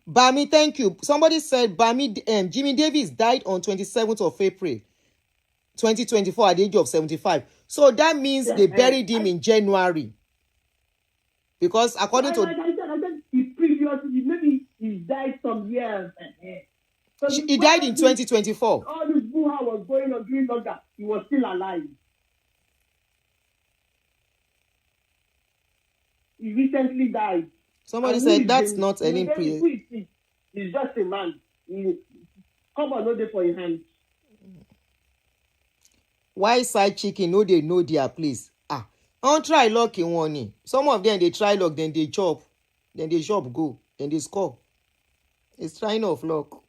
[SPEAKER 3] Bami, thank you. Somebody said Bami, Jimmy Davis died on 27th of April, 2024 at the age of 75. So that means they buried him in January. Because according to...
[SPEAKER 9] I said he previously, maybe he died some years. So
[SPEAKER 3] he died in 2024.
[SPEAKER 9] All this boo-ha was going on during longer. He was still alive. He recently died.
[SPEAKER 3] Somebody said that's not Helen Priest.
[SPEAKER 9] He's just a man. Come on, no day for your hand.
[SPEAKER 3] Why side chicken no they know their place? On try luck in one. Some of them they try luck, then they chop, then they shop go, then they score. It's trying of luck.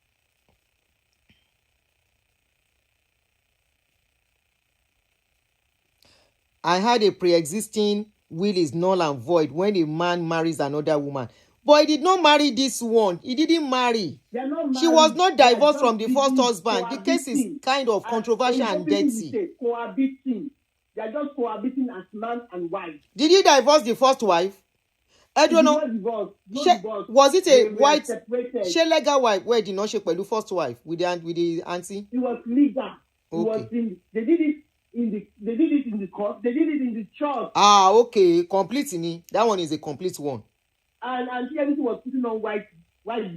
[SPEAKER 3] I had a pre-existing will is null and void when a man marries another woman. But he did not marry this one. He didn't marry. She was not divorced from the first husband. The case is kind of controversial and dirty.
[SPEAKER 9] Cohabiting. They are just cohabiting as man and wife.
[SPEAKER 3] Did he divorce the first wife? I don't know. Was it a white? She legal wife? Where did not she with the first wife with the auntie?
[SPEAKER 9] It was legal.
[SPEAKER 3] Okay.
[SPEAKER 9] They did it in the court. They did it in the church.
[SPEAKER 3] Okay. Complete. That one is a complete one.
[SPEAKER 9] And she was putting on white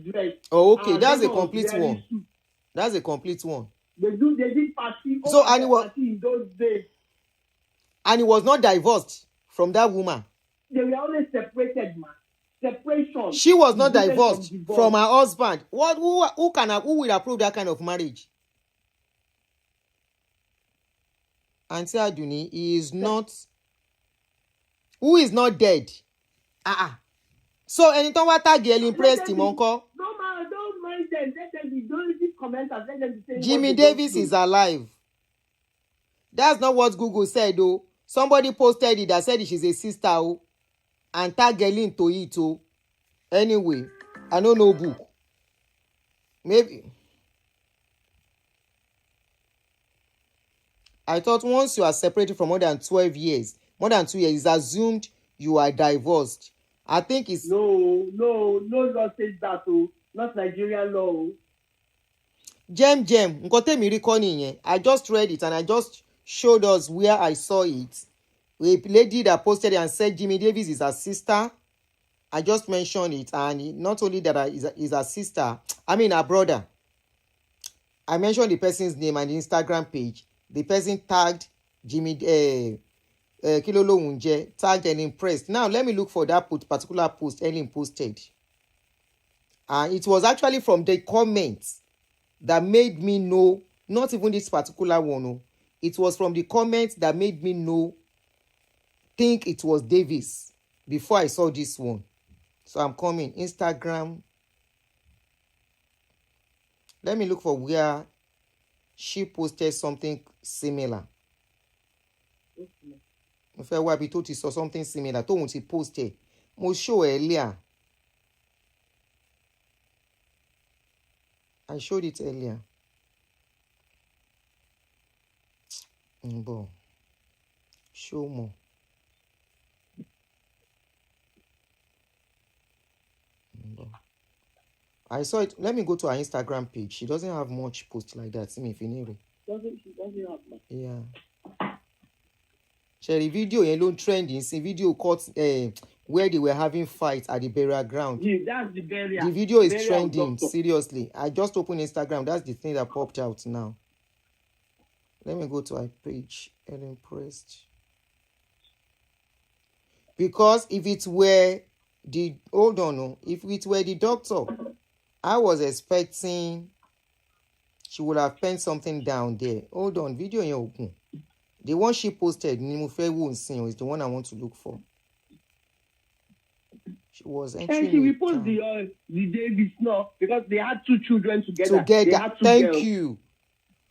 [SPEAKER 9] dress.
[SPEAKER 3] Okay. That's a complete one. That's a complete one.
[SPEAKER 9] They did party.
[SPEAKER 3] So and
[SPEAKER 9] party in those days.
[SPEAKER 3] And he was not divorced from that woman.
[SPEAKER 9] They were always separated, man. Separation.
[SPEAKER 3] She was not divorced from her husband. Who will approve that kind of marriage? Aunty Aduni, who is not dead? So anytime what tag Helen Prest him uncle?
[SPEAKER 9] Don't mind them. Let them be commenters. Let them be saying
[SPEAKER 3] Jimmy Davis is alive. That's not what Google said though. Somebody posted it that said she's a sister. And and tag a link to it. Oh, anyway, I don't know book. Maybe I thought once you are separated for more than 12 years, more than 2 years, it's assumed you are divorced. I think it's
[SPEAKER 9] no law says that. Oh, not Nigerian law. Oh.
[SPEAKER 3] Jem, I just read it and I just showed us where I saw it. A lady that posted it and said Jimmy Davis is her sister. I just mentioned it, and not only that is her sister, I mean her brother. I mentioned the person's name and the Instagram page. The person tagged Jimmy Kilolo Unje, tagged Helen Prest. Now let me look for that particular post Helen posted. And it was actually from the comments that made me know, not even this particular one. No. It was from the comments that made me know, think it was Davis before I saw this one. So I'm coming. Instagram. Let me look for where she posted something similar. If I want to saw something similar, to what she posted, mo show earlier. I showed it earlier. Show more. I saw it. Let me go to her Instagram page. She doesn't have much post like that. See me if you need it.
[SPEAKER 9] She doesn't have much.
[SPEAKER 3] Yeah. Sherry video alone trending. See video caught where they were having fights at the burial ground.
[SPEAKER 9] Yeah, that's the burial.
[SPEAKER 3] The video is trending. Seriously. I just opened Instagram. That's the thing that popped out now. Let me go to her page. Helen Prest. Because if it were the if it were the doctor, I was expecting she would have penned something down there. Hold on, video in open. The one she posted, is the one I want to look for. She was entering.
[SPEAKER 9] And she reposted the Davis now because they had 2 children together.
[SPEAKER 3] They had 2 Thank girls. You.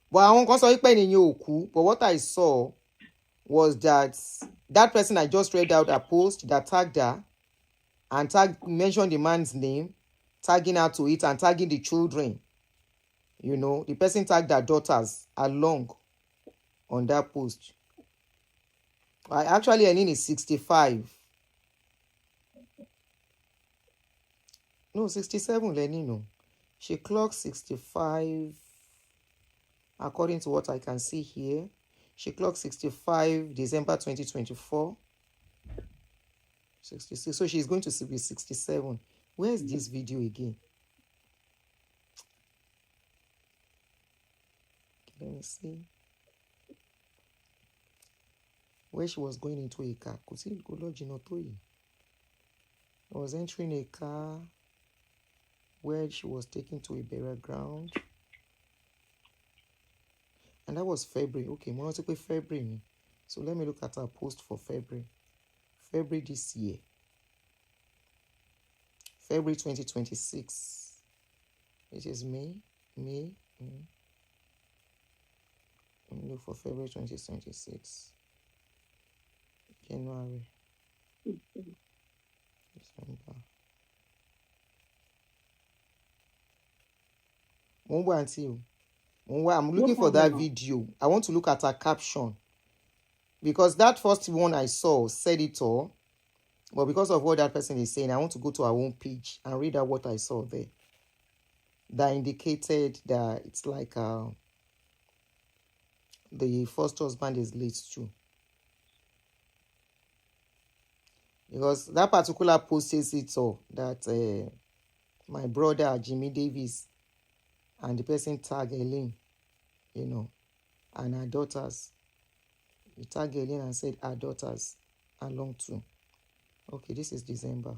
[SPEAKER 3] But I won't say but what I saw was that person I just read out a post that tagged her and mentioned the man's name, tagging her to it and tagging the children. You know, the person tagged their daughters along on that post. Actually, Helen is 65. No, 67, Helen, no. She clocked 65, according to what I can see here. She clocked 65 December 2024. 66. So she's going to be 67. Where's this video again? Let me see. Where she was going into a car. I was entering a car where she was taken to a burial ground. And that was February. Okay, more to February. So let me look at her post for February. February this year. February 2026. It is May. Let me look for February 2026. January. December. I'm looking for that video. I want to look at her caption. Because that first one I saw said it all. But because of what that person is saying, I want to go to our own page and read out what I saw there. That indicated that it's like the first husband is late too. Because that particular post says it all. That my brother, Jimmy Davis, and the person tagged Helen, and her daughters. He tagged Helen and said her daughters along too. Okay, this is December.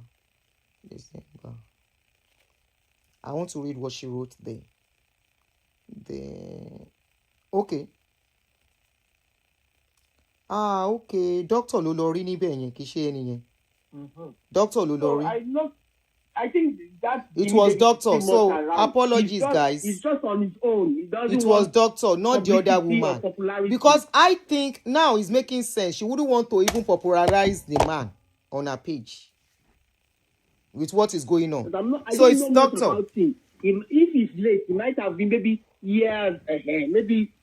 [SPEAKER 3] I want to read what she wrote there. Okay. Okay. Dr. Lolori ni bẹ́ẹ̀ kì í ṣe ẹni yẹn. Dr. Lolori.
[SPEAKER 9] So I think that
[SPEAKER 3] it was doctor. So apologies, guys.
[SPEAKER 9] He's just on his own.
[SPEAKER 3] It was doctor, not the other woman. Because I think now it's making sense. She wouldn't want to even popularize the man on her page. with what is going on.
[SPEAKER 9] I
[SPEAKER 3] so
[SPEAKER 9] don't
[SPEAKER 3] it's
[SPEAKER 9] know
[SPEAKER 3] doctor.
[SPEAKER 9] much about him. If he's late, he might have been maybe years ahead. Maybe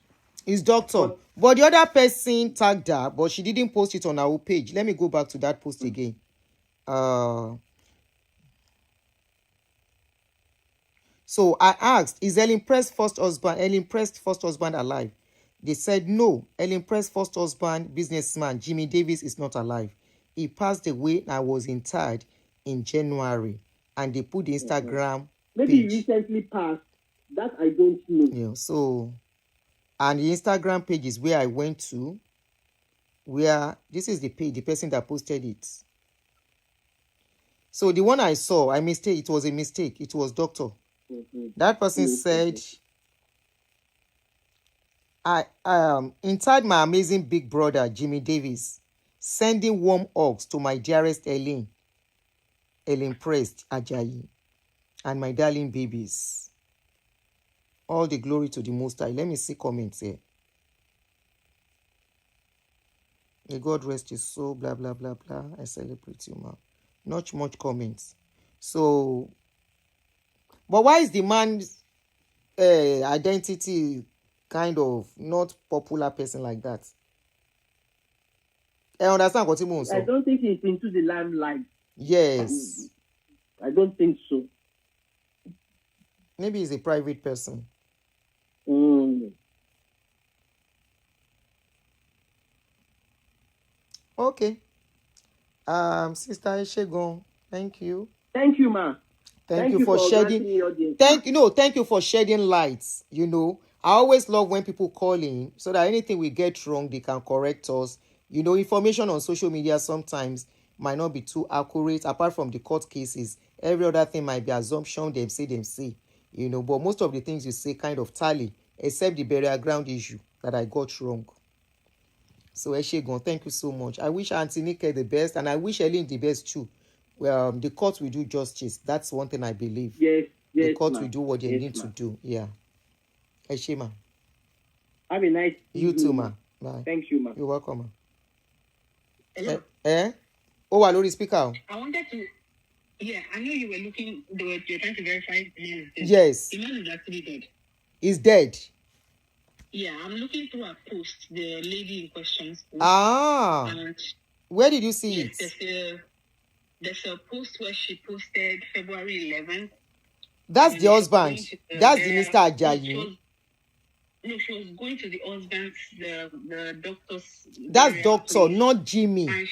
[SPEAKER 3] it's doctor. But the other person tagged her, but she didn't post it on our page. Let me go back to that post again. So I asked, is Helen Prest's first husband alive? They said no. Helen Prest's first husband, businessman Jimmy Davis, is not alive. He passed away and was interred in January. And they put the Instagram
[SPEAKER 9] maybe
[SPEAKER 3] page.
[SPEAKER 9] He recently passed. That I don't know.
[SPEAKER 3] Yeah, so, and the Instagram page is where I went to, where this is the page, the person that posted it. So the one I saw, it was a mistake. It was doctor. That person said, I inside my amazing big brother, Jimmy Davis, sending warm hugs to my dearest Helen Prest, Ajayi, and my darling babies. All the glory to the Most High. Let me see comments here. May God rest his soul, blah, blah, blah, blah. I celebrate you, ma. Not much comments. So, but why is the man's identity kind of not popular person like that? I understand what you mean.
[SPEAKER 9] I don't think he's into the limelight.
[SPEAKER 3] Yes.
[SPEAKER 9] I don't think so.
[SPEAKER 3] Maybe he's a private person. Okay. Sister Eshegon, thank you.
[SPEAKER 9] Thank you, ma.
[SPEAKER 3] Thank you for shedding. Thank you for shedding lights. You know, I always love when people call in so that anything we get wrong, they can correct us. You know, information on social media sometimes might not be too accurate. Apart from the court cases, every other thing might be assumption. Them say. You know, but most of the things you say kind of tally, except the burial ground issue that I got wrong. So Eshegon, thank you so much. I wish Aunty Nike the best, and I wish Helen the best too. Well, the court will do justice. That's one thing I believe.
[SPEAKER 9] Yes,
[SPEAKER 3] the court will do what they need to do. Yeah. Eshema.
[SPEAKER 9] Have a nice
[SPEAKER 3] You too, ma. Bye.
[SPEAKER 9] Thank you, ma.
[SPEAKER 3] You're welcome, ma.
[SPEAKER 7] Hello.
[SPEAKER 3] Oh, Lori, speaker.
[SPEAKER 7] I wanted to. Yeah, I know you were looking. You're trying to verify.
[SPEAKER 3] Yes.
[SPEAKER 7] The man is actually dead.
[SPEAKER 3] He's dead.
[SPEAKER 7] Yeah, I'm looking through a post. The lady in question.
[SPEAKER 3] And where did you see it?
[SPEAKER 7] There's a post where she posted February 11th.
[SPEAKER 3] That's the husband. That's the Mr. Ajayi.
[SPEAKER 7] She was going to the husband's, the doctor's.
[SPEAKER 3] That's doctor, not Jimmy.
[SPEAKER 7] And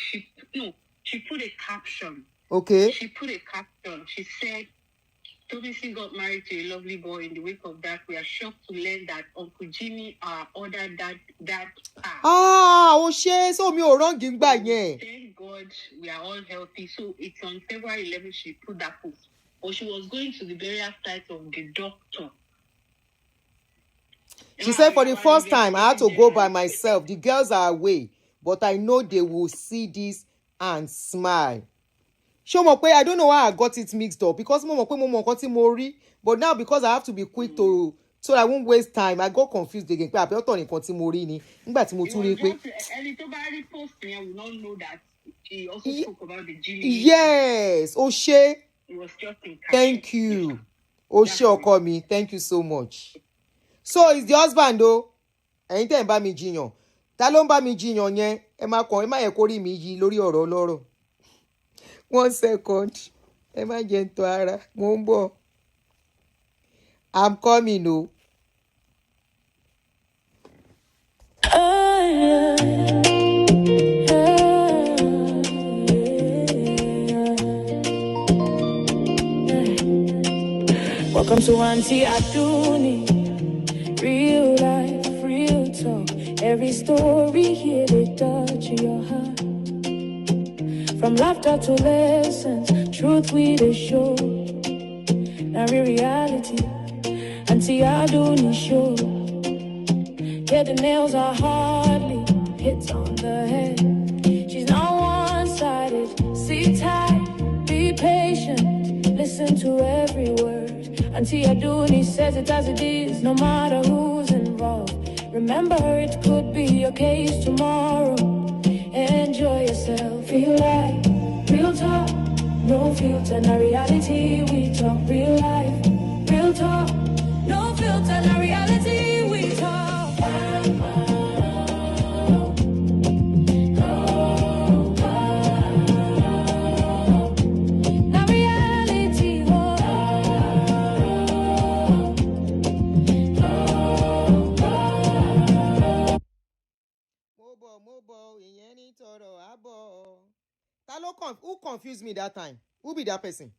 [SPEAKER 7] she put a caption.
[SPEAKER 3] Okay.
[SPEAKER 7] She put a caption. She said, Tobisin got married to a lovely boy. In the wake of that, we are shocked to learn that Uncle Jimmy ordered that car.
[SPEAKER 3] So me wrong in back.
[SPEAKER 7] Thank God we are all healthy. So it's on February 11th she put that post. Or she was going to the burial site of the doctor.
[SPEAKER 3] She said for the first time I had to go by myself. The girls are away, but I know they will see this and smile. I don't know why I got it mixed up because but now because I have to be quick so I won't waste time, I got confused again. Any to
[SPEAKER 7] will not know that she also spoke about the Jimmy.
[SPEAKER 3] Yes, Oshe.
[SPEAKER 7] It was just in
[SPEAKER 3] thank you. Oshe Okomi, thank you so much. So it's the husband though. Anytime ba mi jiyan. Ta ló ń bá mi jiyan yẹn? Ẹ má yẹ kó rí mi yí lórí ọ̀rọ̀ ọlọ́rọ̀. 1 second. Ẹ má jẹ́ ntọ́ ara. Mo ń bọ̀. I'm coming, no.
[SPEAKER 4] Welcome to Aunty Aduni. Real life, real talk. Every story here, they touch your heart. From laughter to lessons, truth we they show. Now reality, Aunty Aduni show. Yeah, the nails are hardly hits on the head. She's not one-sided. Sit tight, be patient, listen to every word. Aunty Aduni says it as it is, no matter who's involved. Remember, it could be your case tomorrow. Enjoy yourself, feel like real talk. No filter, na reality. We talk real life, real talk. No filter, na reality. We talk. Na reality.
[SPEAKER 3] Mobo, ìyẹn ní tọrọ àbọ̀. Who confused me that time? Who be that person?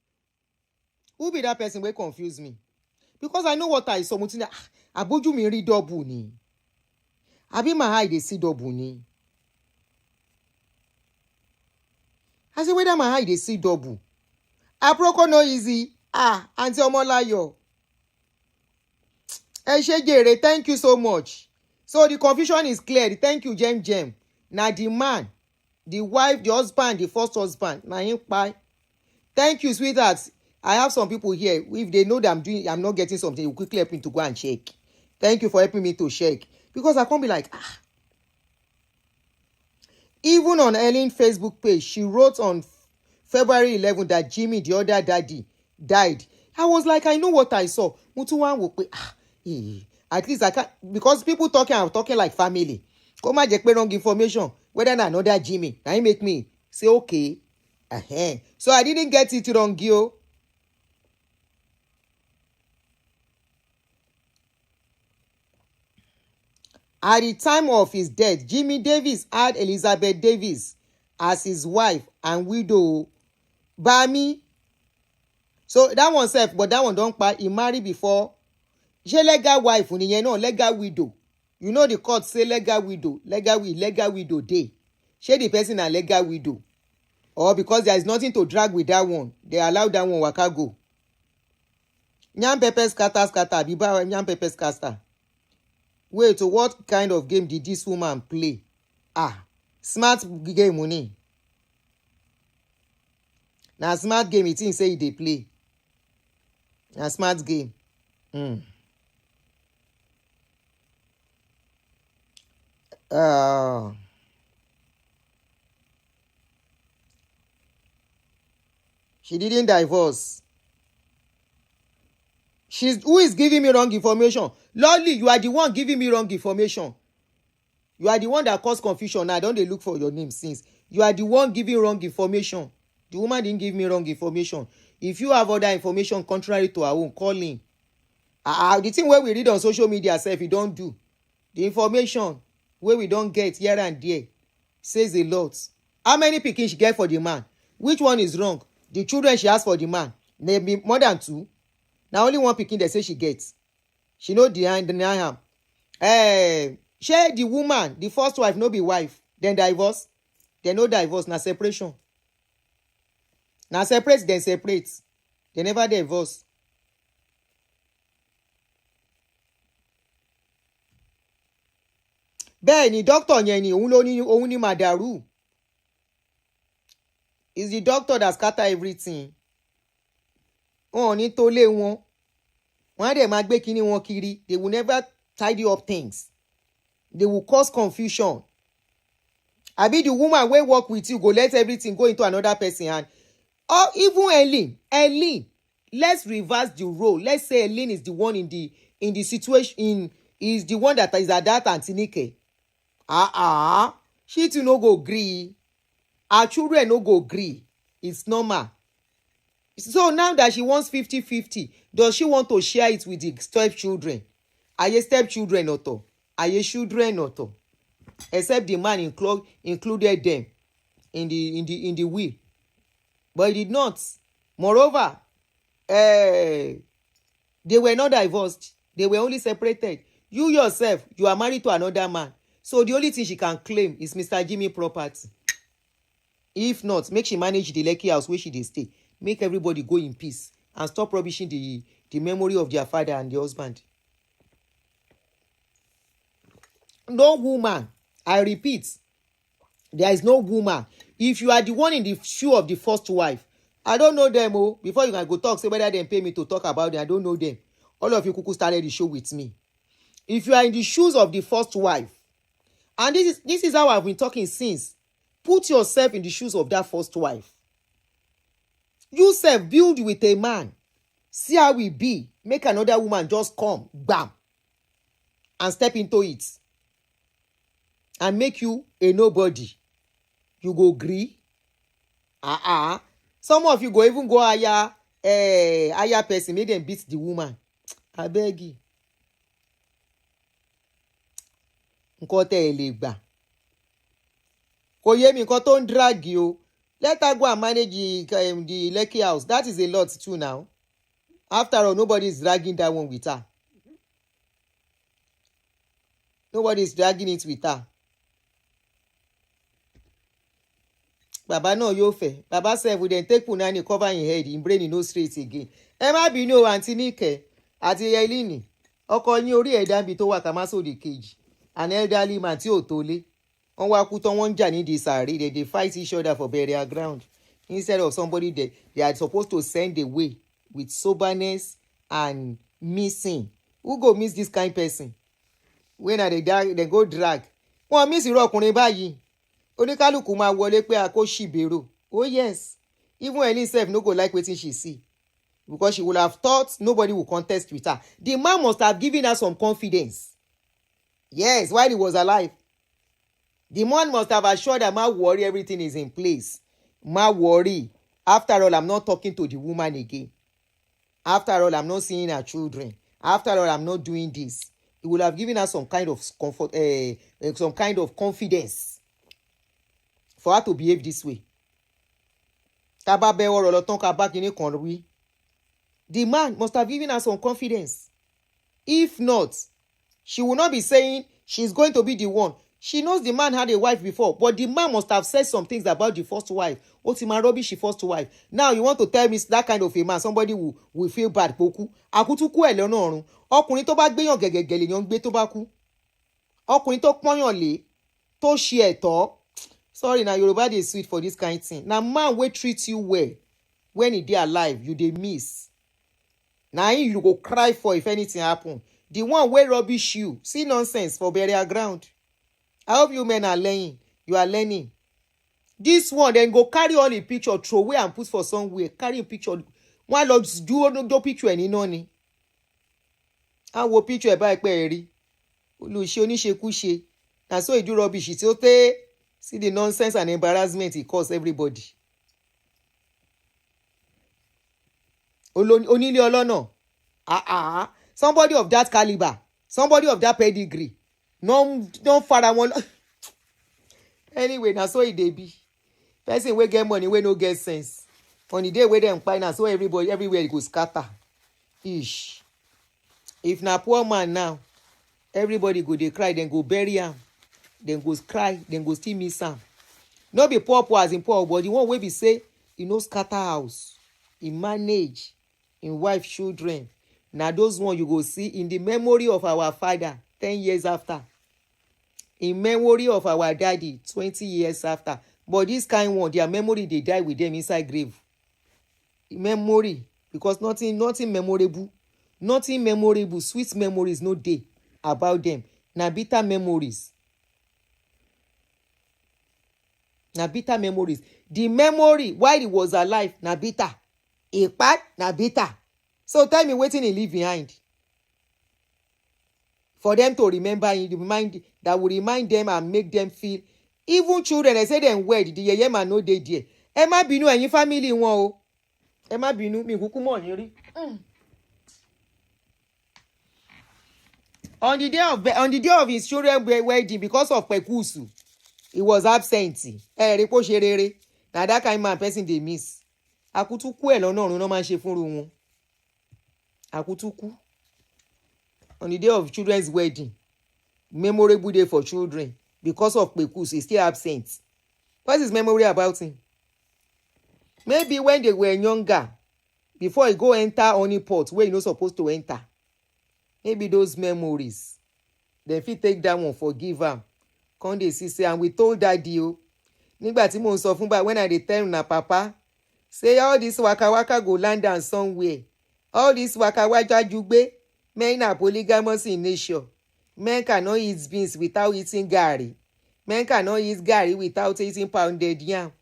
[SPEAKER 3] Who be that person wey confuse me? Because I know what I saw. Abojú mi rí double ni. Abi my eye dey see double ni. I say whether my eye dey see double. Aproko no easy. Aunty Omolayo. Ẹ ṣé jèrè, thank you so much. So the confusion is clear. Thank you, Jem. Na the man, the wife, the husband, the first husband. Na him kpai. Thank you, sweetheart. I have some people here. If they know that I'm not getting something, you quickly help me to go and check. Thank you for helping me to check. Because I can't be like, Even on Helen's Facebook page, she wrote on February 11 that Jimmy, the other daddy, died. I was like, I know what I saw. Mutuwan will pay. At least I can't, because people I'm talking like family. Come on, just wrong information. Whether another Jimmy, now he make me say okay. So I didn't get it wrong, yo. At the time of his death, Jimmy Davis had Elizabeth Davis as his wife and widow. Bami. So that one self, but that one don't part. He married before. She legal wife, legal widow. You know the court say legal widow, legal widow day. She the person a legal widow. Or because there is nothing to drag with that one, they allow that one waka go. Nyam pepper scatter, biba nyam pepper scatter. Wait, so what kind of game did this woman play? Smart game money. Now smart game, it say they play. Now smart game. She didn't divorce. Who is giving me wrong information? Lordly, you are the one giving me wrong information. You are the one that caused confusion. Now, don't they look for your name since? You are the one giving wrong information. The woman didn't give me wrong information. If you have other information contrary to our own, call in. The thing where we read on social media, if you don't do. The information where we don't get here and there says a lot. How many pikin she get for the man? Which one is wrong? The children she has for the man, maybe more than 2. Now only one pikin they say she gets. She no deny am. Share the woman, the first wife, no be wife, then divorce. They no divorce, na separation. Na separate, then separate. They never divorce. Bẹ́ẹ̀ ni doctor yẹn ni òun ni màdàrú. It's the doctor that scatter everything. Wọn ò ní tó lé wọn. Wọ́n á dẹ̀ máa gbé kíní wọn kiri. They will never tidy up things. They will cause confusion. Abi the woman wey work with you go let everything go into another person hand. Or even Helen. Let's reverse the role. Let's say Helen is the one in the situation. Is the one that is at that Aunty Nike. She too no go gree. Our children no go gree. It's normal. So now that she wants 50-50, does she want to share it with the stepchildren? Aye stepchildren oto. Aye children oto. Except the man included them in the will. But he did not. Moreover, they were not divorced. They were only separated. You yourself, you are married to another man. So the only thing she can claim is Mr. Jimmy property. If not, make she manage the Lekki house where she dey stay. Make everybody go in peace and stop rubbishing the memory of their father and the husband. No woman, I repeat, there is no woman. If you are the one in the shoe of the first wife, I don't know them. Before you can go talk, say whether they pay me to talk about them, I don't know them. All of you kuku started the show with me. If you are in the shoes of the first wife, and this is how I've been talking since, put yourself in the shoes of that first wife. You self build with a man. See how we be. Make another woman just come, bam, and step into it. And make you a nobody. You go gree. Some of you go even go higher person, make them beat the woman. I beg you. Nǹkan tẹ́ ẹ lè gbà. Kò yé mi nǹkan tó ń drag you. Let her go and manage the Lekki house. That is a lot too now. After all, nobody is dragging that one with her. Nobody is dragging it with her. Baba no yóò fẹ́. Baba sef we then take punani cover him head, him brain no straight again. Ẹ má bínú o Aunty Nike àti Helen. Ọkọ yín orí ẹ̀dá bí tó wà ká má sóde kejì. An elderly man tí ò tó lé. Wọ́n wá kú tán wọ́n ń jà ní di sàárè. They fight each other for burial ground. Instead of somebody they are supposed to send away with soberness and missing. Who go miss this kind person? When they go drag. Wọ́n miss irú ọkùnrin báyìí. Oníkálùkù máa wọlé pé a kò ṣìbèrò. Oh yes. Even Helen self no go like wetin she see. Because she would have thought nobody would contest with her. The man must have given her some confidence. Yes, while he was alive. The man must have assured her, ma worry, everything is in place. Ma worry. After all, I'm not talking to the woman again. After all, I'm not seeing her children. After all, I'm not doing this. He would have given her some kind of comfort, some kind of confidence for her to behave this way. The man must have given her some confidence. If not, she will not be saying she's going to be the one. She knows the man had a wife before, but the man must have said some things about the first wife. Otima rubbish, the first wife. Now you want to tell me that kind of a man, somebody will feel bad. Poku. Akutuku elonorun. Ọkùnrin tó bá gbéyàn gẹ̀gẹ̀gẹ̀ lèyàn gbé tó bá kú. Ọkùnrin tó pọ́nyàn lé, tó ṣe ẹ̀tọ́. Sorry, now Yoruba dey sweet for this kind thing. Now man wey treat you well when he dey alive, you dey miss. Now you go cry for if anything happen. The one wey rubbish you, see nonsense for burial ground. I hope you men are learning. You are learning. This one then go carry all the picture, throw away and put for somewhere. Carry a picture. One lord do picture any noni. I will picture about Perry. Lucioni Shekushe. And so he do rubbish. It's okay. See the nonsense and embarrassment he cause everybody. Onili Olono. Somebody of that caliber. Somebody of that pedigree. No father one. Anyway, now so it dey be. Person wey get money, wey no get sense. On the day where dem kpai na so everybody everywhere go scatter. Ish. If na poor man now, everybody go dey cry, then go bury am. Then go cry, then go still miss am. No be poor as in poor, but the one wey be say e no scatter house, e manage, im wife, children. Na those one you go see in the memory of our father 10 years after. In memory of our daddy 20 years after. But this kind one, their memory, they die with them inside grave. Memory. Because nothing memorable. Nothing memorable. Sweet memories no day about them. Na bitter memories. Na bitter memories. The memory while he was alive, na bitter. A part, na bitter. So tell me wetin he leave behind. For them to remember that will remind them and make them feel. Even children, they say them wed, the yeye man no dey there. Ẹ má bínú ẹ̀yin family wọn o. Ẹ má bínú mi kúkú mọ̀ ní rí. On the day of his children wedding, because of pekusu, he was absent. Rí kó ṣe rere. Na that kind man person dey miss. Akutuku ẹ̀ lọ́nà ọ̀run náà máa ń ṣe fúnru wọn. Akutuku. On the day of children's wedding, memorable day for children, because of Pekus, he's still absent. What is memory about him? Maybe when they were younger, before he go enter only port where you're not supposed to enter. Maybe those memories. Then if you take that one, forgive him. Come they see, say, and we told daddy, nígbà tí mo ń sọ fún ba when I dey tell na papa, say all this waka waka go land down somewhere. All this waka waka jugbe. Men are polygamous in nature. Men cannot eat beans without eating gari. Men cannot eat gari without eating pounded yam.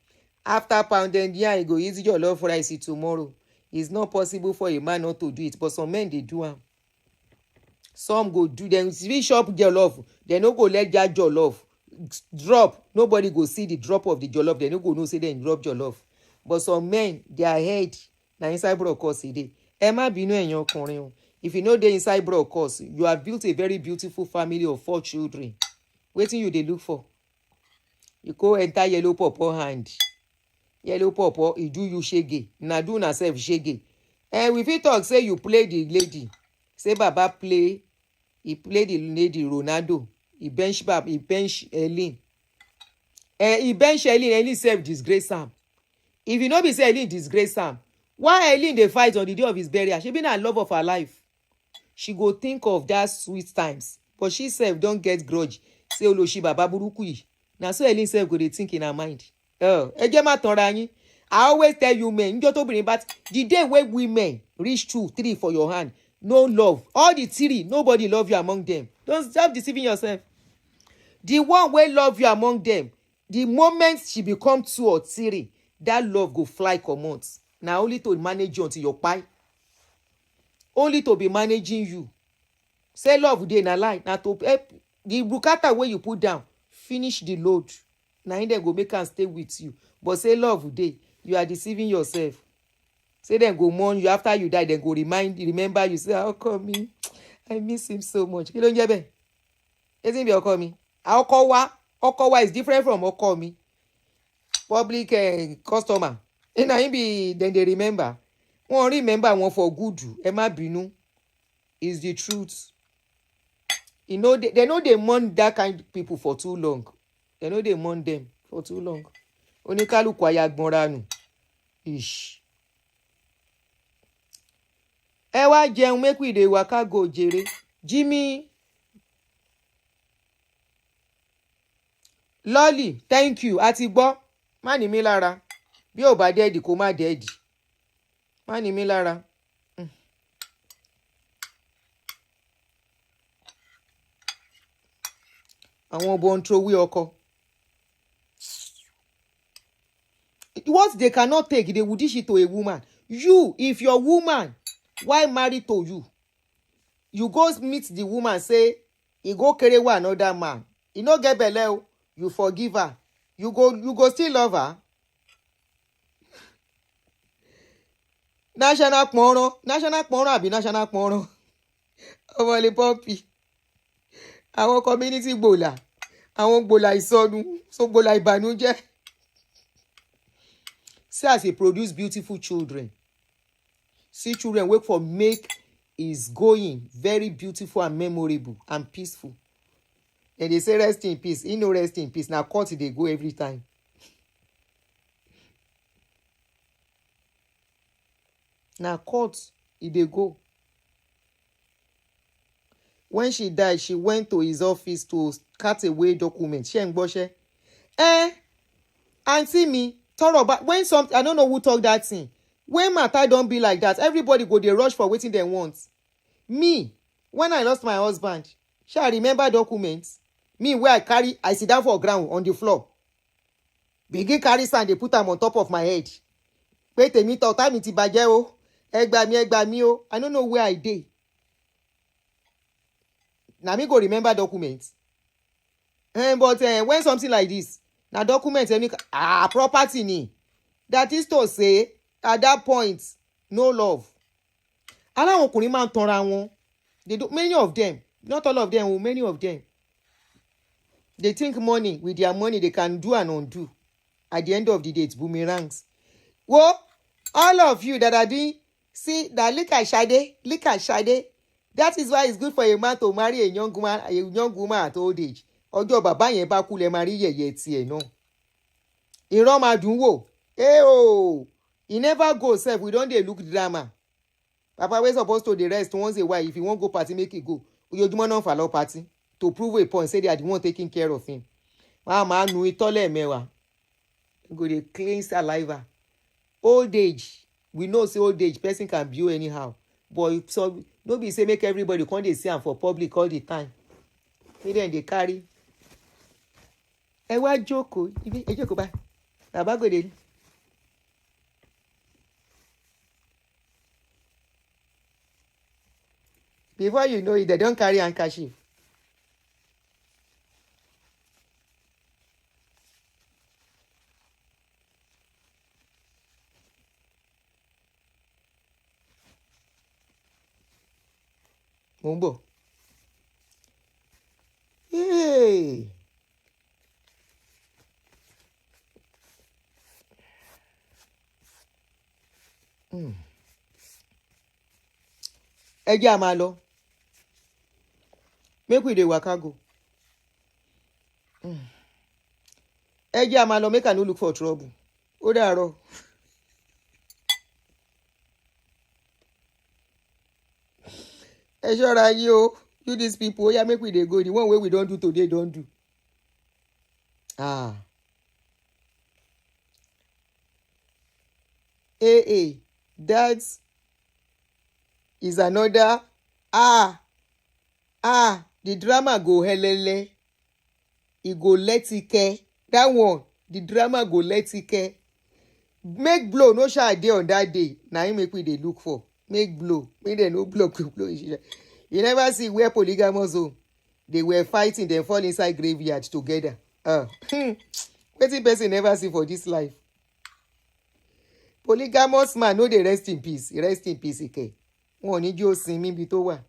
[SPEAKER 3] After pounding yarn, you go eat jollof rice tomorrow. It's not possible for a man not to do it, but some men they do am. Some go do them. If shop jollof, they no go let that jollof drop. Nobody go see the drop of the jollof. They no go no say them drop jollof. But some men, their head na inside broadcast dey. Ẹ má bínú ẹ̀yin ọkùnrin o. If you know dey inside broadcast, you have built a very beautiful family of 4 children. Wetin you dey look for? You go enter yellow pawpaw hand. Yellow pawpaw, e do you shege. Na do na self shege. And we fit talk say you play the lady. Say Baba play, he play the lady Ronaldo. He bench Helen. He bench Helen self disgrace am. If you no be say Helen disgrace am, why Helen dey fight on the day of his burial? She be na love of her life. She go think of that sweet times, but she sef don get grudge. Say Oloshi Baba buruku yi. Na so Helen sef go dey think in her mind. Ẹ jẹ́ má tanra yín. I always tell you men, njọ́ tó bìnrin bá the day wey women reach 2, 3 for your hand, no love. All the 3, nobody love you among them. Don't stop deceiving yourself. The one wey love you among them, the moment she become 2 or 3, that love go fly comot. Na only to manage you until your pie. Only to be managing you. Say love dey na lie. Na to help the bukata wey you put down, finish the load. Na him dem go make am stay with you. But say love dey, you are deceiving yourself. Say dem go mourn you after you die, dem go remember you. Say, how come me? I miss him so much. Kí ló ń jẹ́ bẹ́ẹ̀? Isn't be ọkọ mi? Ọkọ wa is different from ọkọ mi. Public customer. Na him be dem dey remember. Wọ́n remember wọn for good. Ẹ má bínú. Is the truth. You know they no dey mourn that kind of people for too long. They no dey mourn them for too long. Oníkálùkù ayagbonra nù. Ish. Ẹ wá jẹun make we dey waka go jere. Jimmy. Lolly, thank you. A ti gbọ́. Má ní mi lára. Bí ò bá dẹ́ẹ̀dì kó má dẹ́ẹ̀dì. Má ní mi lára. Àwọn ọbọ̀ ń trowé ọkọ. What they cannot take, they would dish it to a woman. You, if your woman, why married to you? You go meet the woman, say, he go carry one another man. He no get belle, you forgive her. You go still love her. National pọ̀nrán àbí national pọ̀nrán. Ọmọ ilé pọ́pì. Àwọn community gbòlà. Àwọn gbòlà ìsọnù. So gbòlà ìbànújẹ́. See as he produce beautiful children. See children work for make is going very beautiful and memorable and peaceful. And they say rest in peace. He no rest in peace. Now court they go every time. Now court they go. When she died, she went to his office to cut away documents. She ain't boshe. Aunty me. But when I don't know who talk that thing. When matter don't be like that, everybody go they rush for waiting they want. Me, when I lost my husband, shall I remember documents? Me, where I sit down for ground on the floor. Begin carry sand, they put them on top of my head. Wait a minute, time iti baje o. Egba mi o. I don't know where I dey. Now me go remember documents. But when something like this, now documents property ni. That is to say, at that point, no love. Aláwọn ọkùnrin máa ń tanra wọn. They do many of them, not all of them, many of them. They think money, with their money they can do and undo. At the end of the day, it's boomerangs. Well, all of you that are doing, see that look at Shade. That is why it's good for a man to marry a young woman at old age. Ọjọ́ bàbá yẹn bá kú lẹ máa rí yẹ̀yẹ́ tiẹ̀ náà. Ìran máa dùn wò. He never go sef, we don dey look drama. Papa wey supposed to dey rest once a while, if he wan go party make he go. Ojoojúmọ́ náà fà lọ party to prove a point say they are the one taking care of him. Wọ́n á máa nu itọ́ lẹ́ẹ̀mẹ́wàá. Go dey clean saliva. Old age, we know say old age person can build anyhow. But so no be say make everybody come dey see am for public all the time. Make dem dey carry. Ẹ wá jókòó, ẹ jókòó báyìí. Bàbá gòdè Before you know it, they don't carry handkerchief. Mumbo. Hey. Ẹ jẹ́ a máa lọ. Make we dey waka go. Ẹ jẹ́ a máa lọ, make I no look for trouble. Ó dàárọ̀. Ẹ ṣọ́ra yín o. You these people, yeah, make we dey go. The one way we don't do today, don't do. That is another. The drama go helele. It go letike. That one, the drama go letike. Make blow, no shall day on that day. Now you make we dey look for. Make blow. Make them no blow. You never see where polygamous home. They were fighting, then fall inside graveyard together. Wetin person never see for this life. Polygamous man, no dey rest in peace. Rest in peace, okay. Wọ́n ní jó sinmi bí tó wà.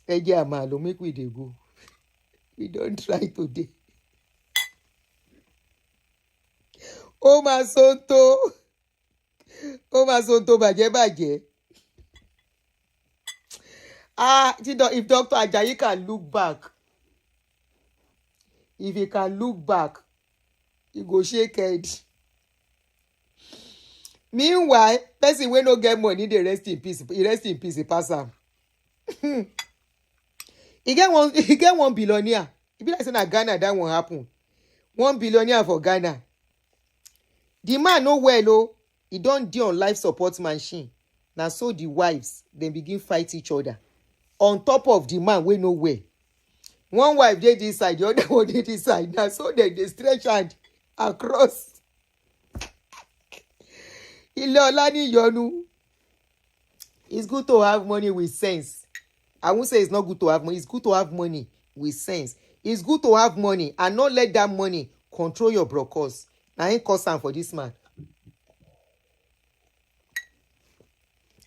[SPEAKER 3] Ẹ jẹ́ a máa lọ, make we dey go. We don try today. Ó máa sonto bàjẹ́. If Dr. Ajayi can look back, if he can look back, he go shake head. Meanwhile, person wey no get money dey rest in peace. He rest in peace, he pass am. He get one billionaire. E be like say na Ghana that one happen. One billionaire for Ghana. The man no well o. He don dey on life support machine. Na so the wives dem begin fight each other. On top of the man wey no well. One wife dey this side, the other one dey this side. Na so dem dey stretch hand across. Ilé ọlá ní ìyọnu. It's good to have money with sense. I won't say it's not good to have money. It's good to have money with sense. It's good to have money and not let that money control your brokers. Now ain't cost am for this man.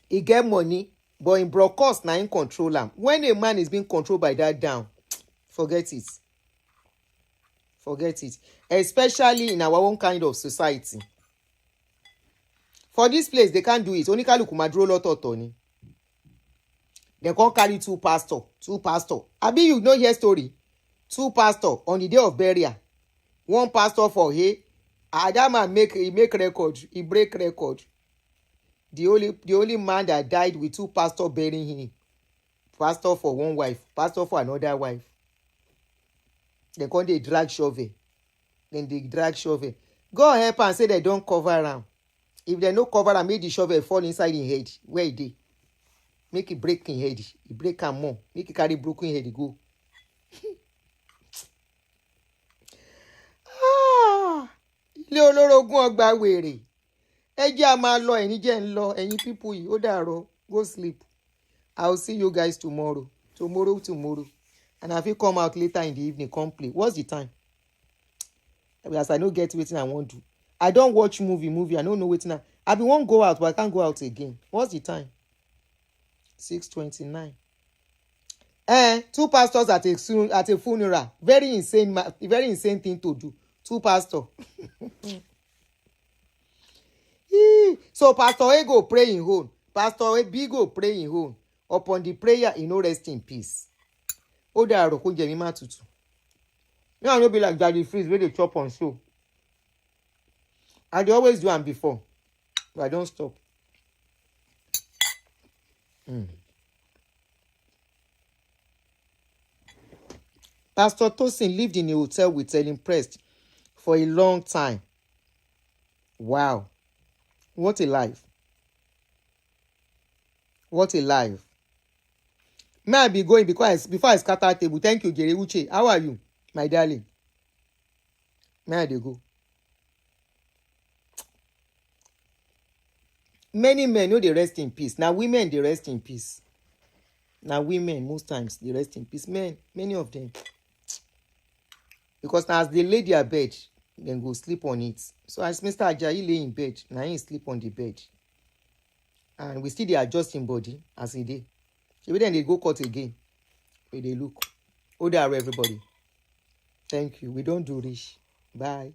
[SPEAKER 3] He get money, but in brokers now ain't control am. When a man is being controlled by that down, forget it. Forget it. Especially in our own kind of society. For this place, they can't do it. Only kaluku madro lototo ni. They can't carry two pastor. Abi you know your story. Two pastor on the day of burial. One pastor for he. That man make record. He break record. The only man that died with two pastors burying him. Pastor for one wife. Pastor for another wife. They can't they drag shovel. Then they drag shovel. Go help and say they don't cover am. If they no cover am, make the shovel fall inside him head. Where it dey? Make it break him head. He break am more. Make it carry broken head go. Ilé olórogún ọgbà wèrè. Ẹ jẹ́ a máa lọ, ẹ̀yin jẹ́ ń lọ, ẹ̀yin people yìí ó dàárọ̀. Go sleep. I'll see you guys tomorrow. Tomorrow. And I fit come out later in the evening, come play. What's the time? Because I no get wetin I wan do. I don't watch movie. I don't know wetin I be wan go out, but I can't go out again. What's the time? 6:29. Two pastors at a funeral. Very insane thing to do. Two pastors. So Pastor A go pray in home. Pastor A B go pray in home. Upon the prayer, he no rest in peace. O da aro ko je mi ma tutu. Me I no be like Daddy Freeze wey dey chop on show. I dey always do am before, but I don't stop. Pastor Tosin lived in a hotel with Helen Prest for a long time. Wow. What a life. What a life. May I be going before I scatter table. Thank you, Jerry Uche. How are you, my darling? May I go? Many men know they rest in peace. Now women they rest in peace. Now women most times they rest in peace. Men, many of them, because now as they lay their bed, then go sleep on it. So as Mr. Ajayi lay in bed, now he sleep on the bed, and we still they adjust in body as he did. So then they go cut again. Where they look. Oh, there are everybody. Thank you. We don't do this. Bye.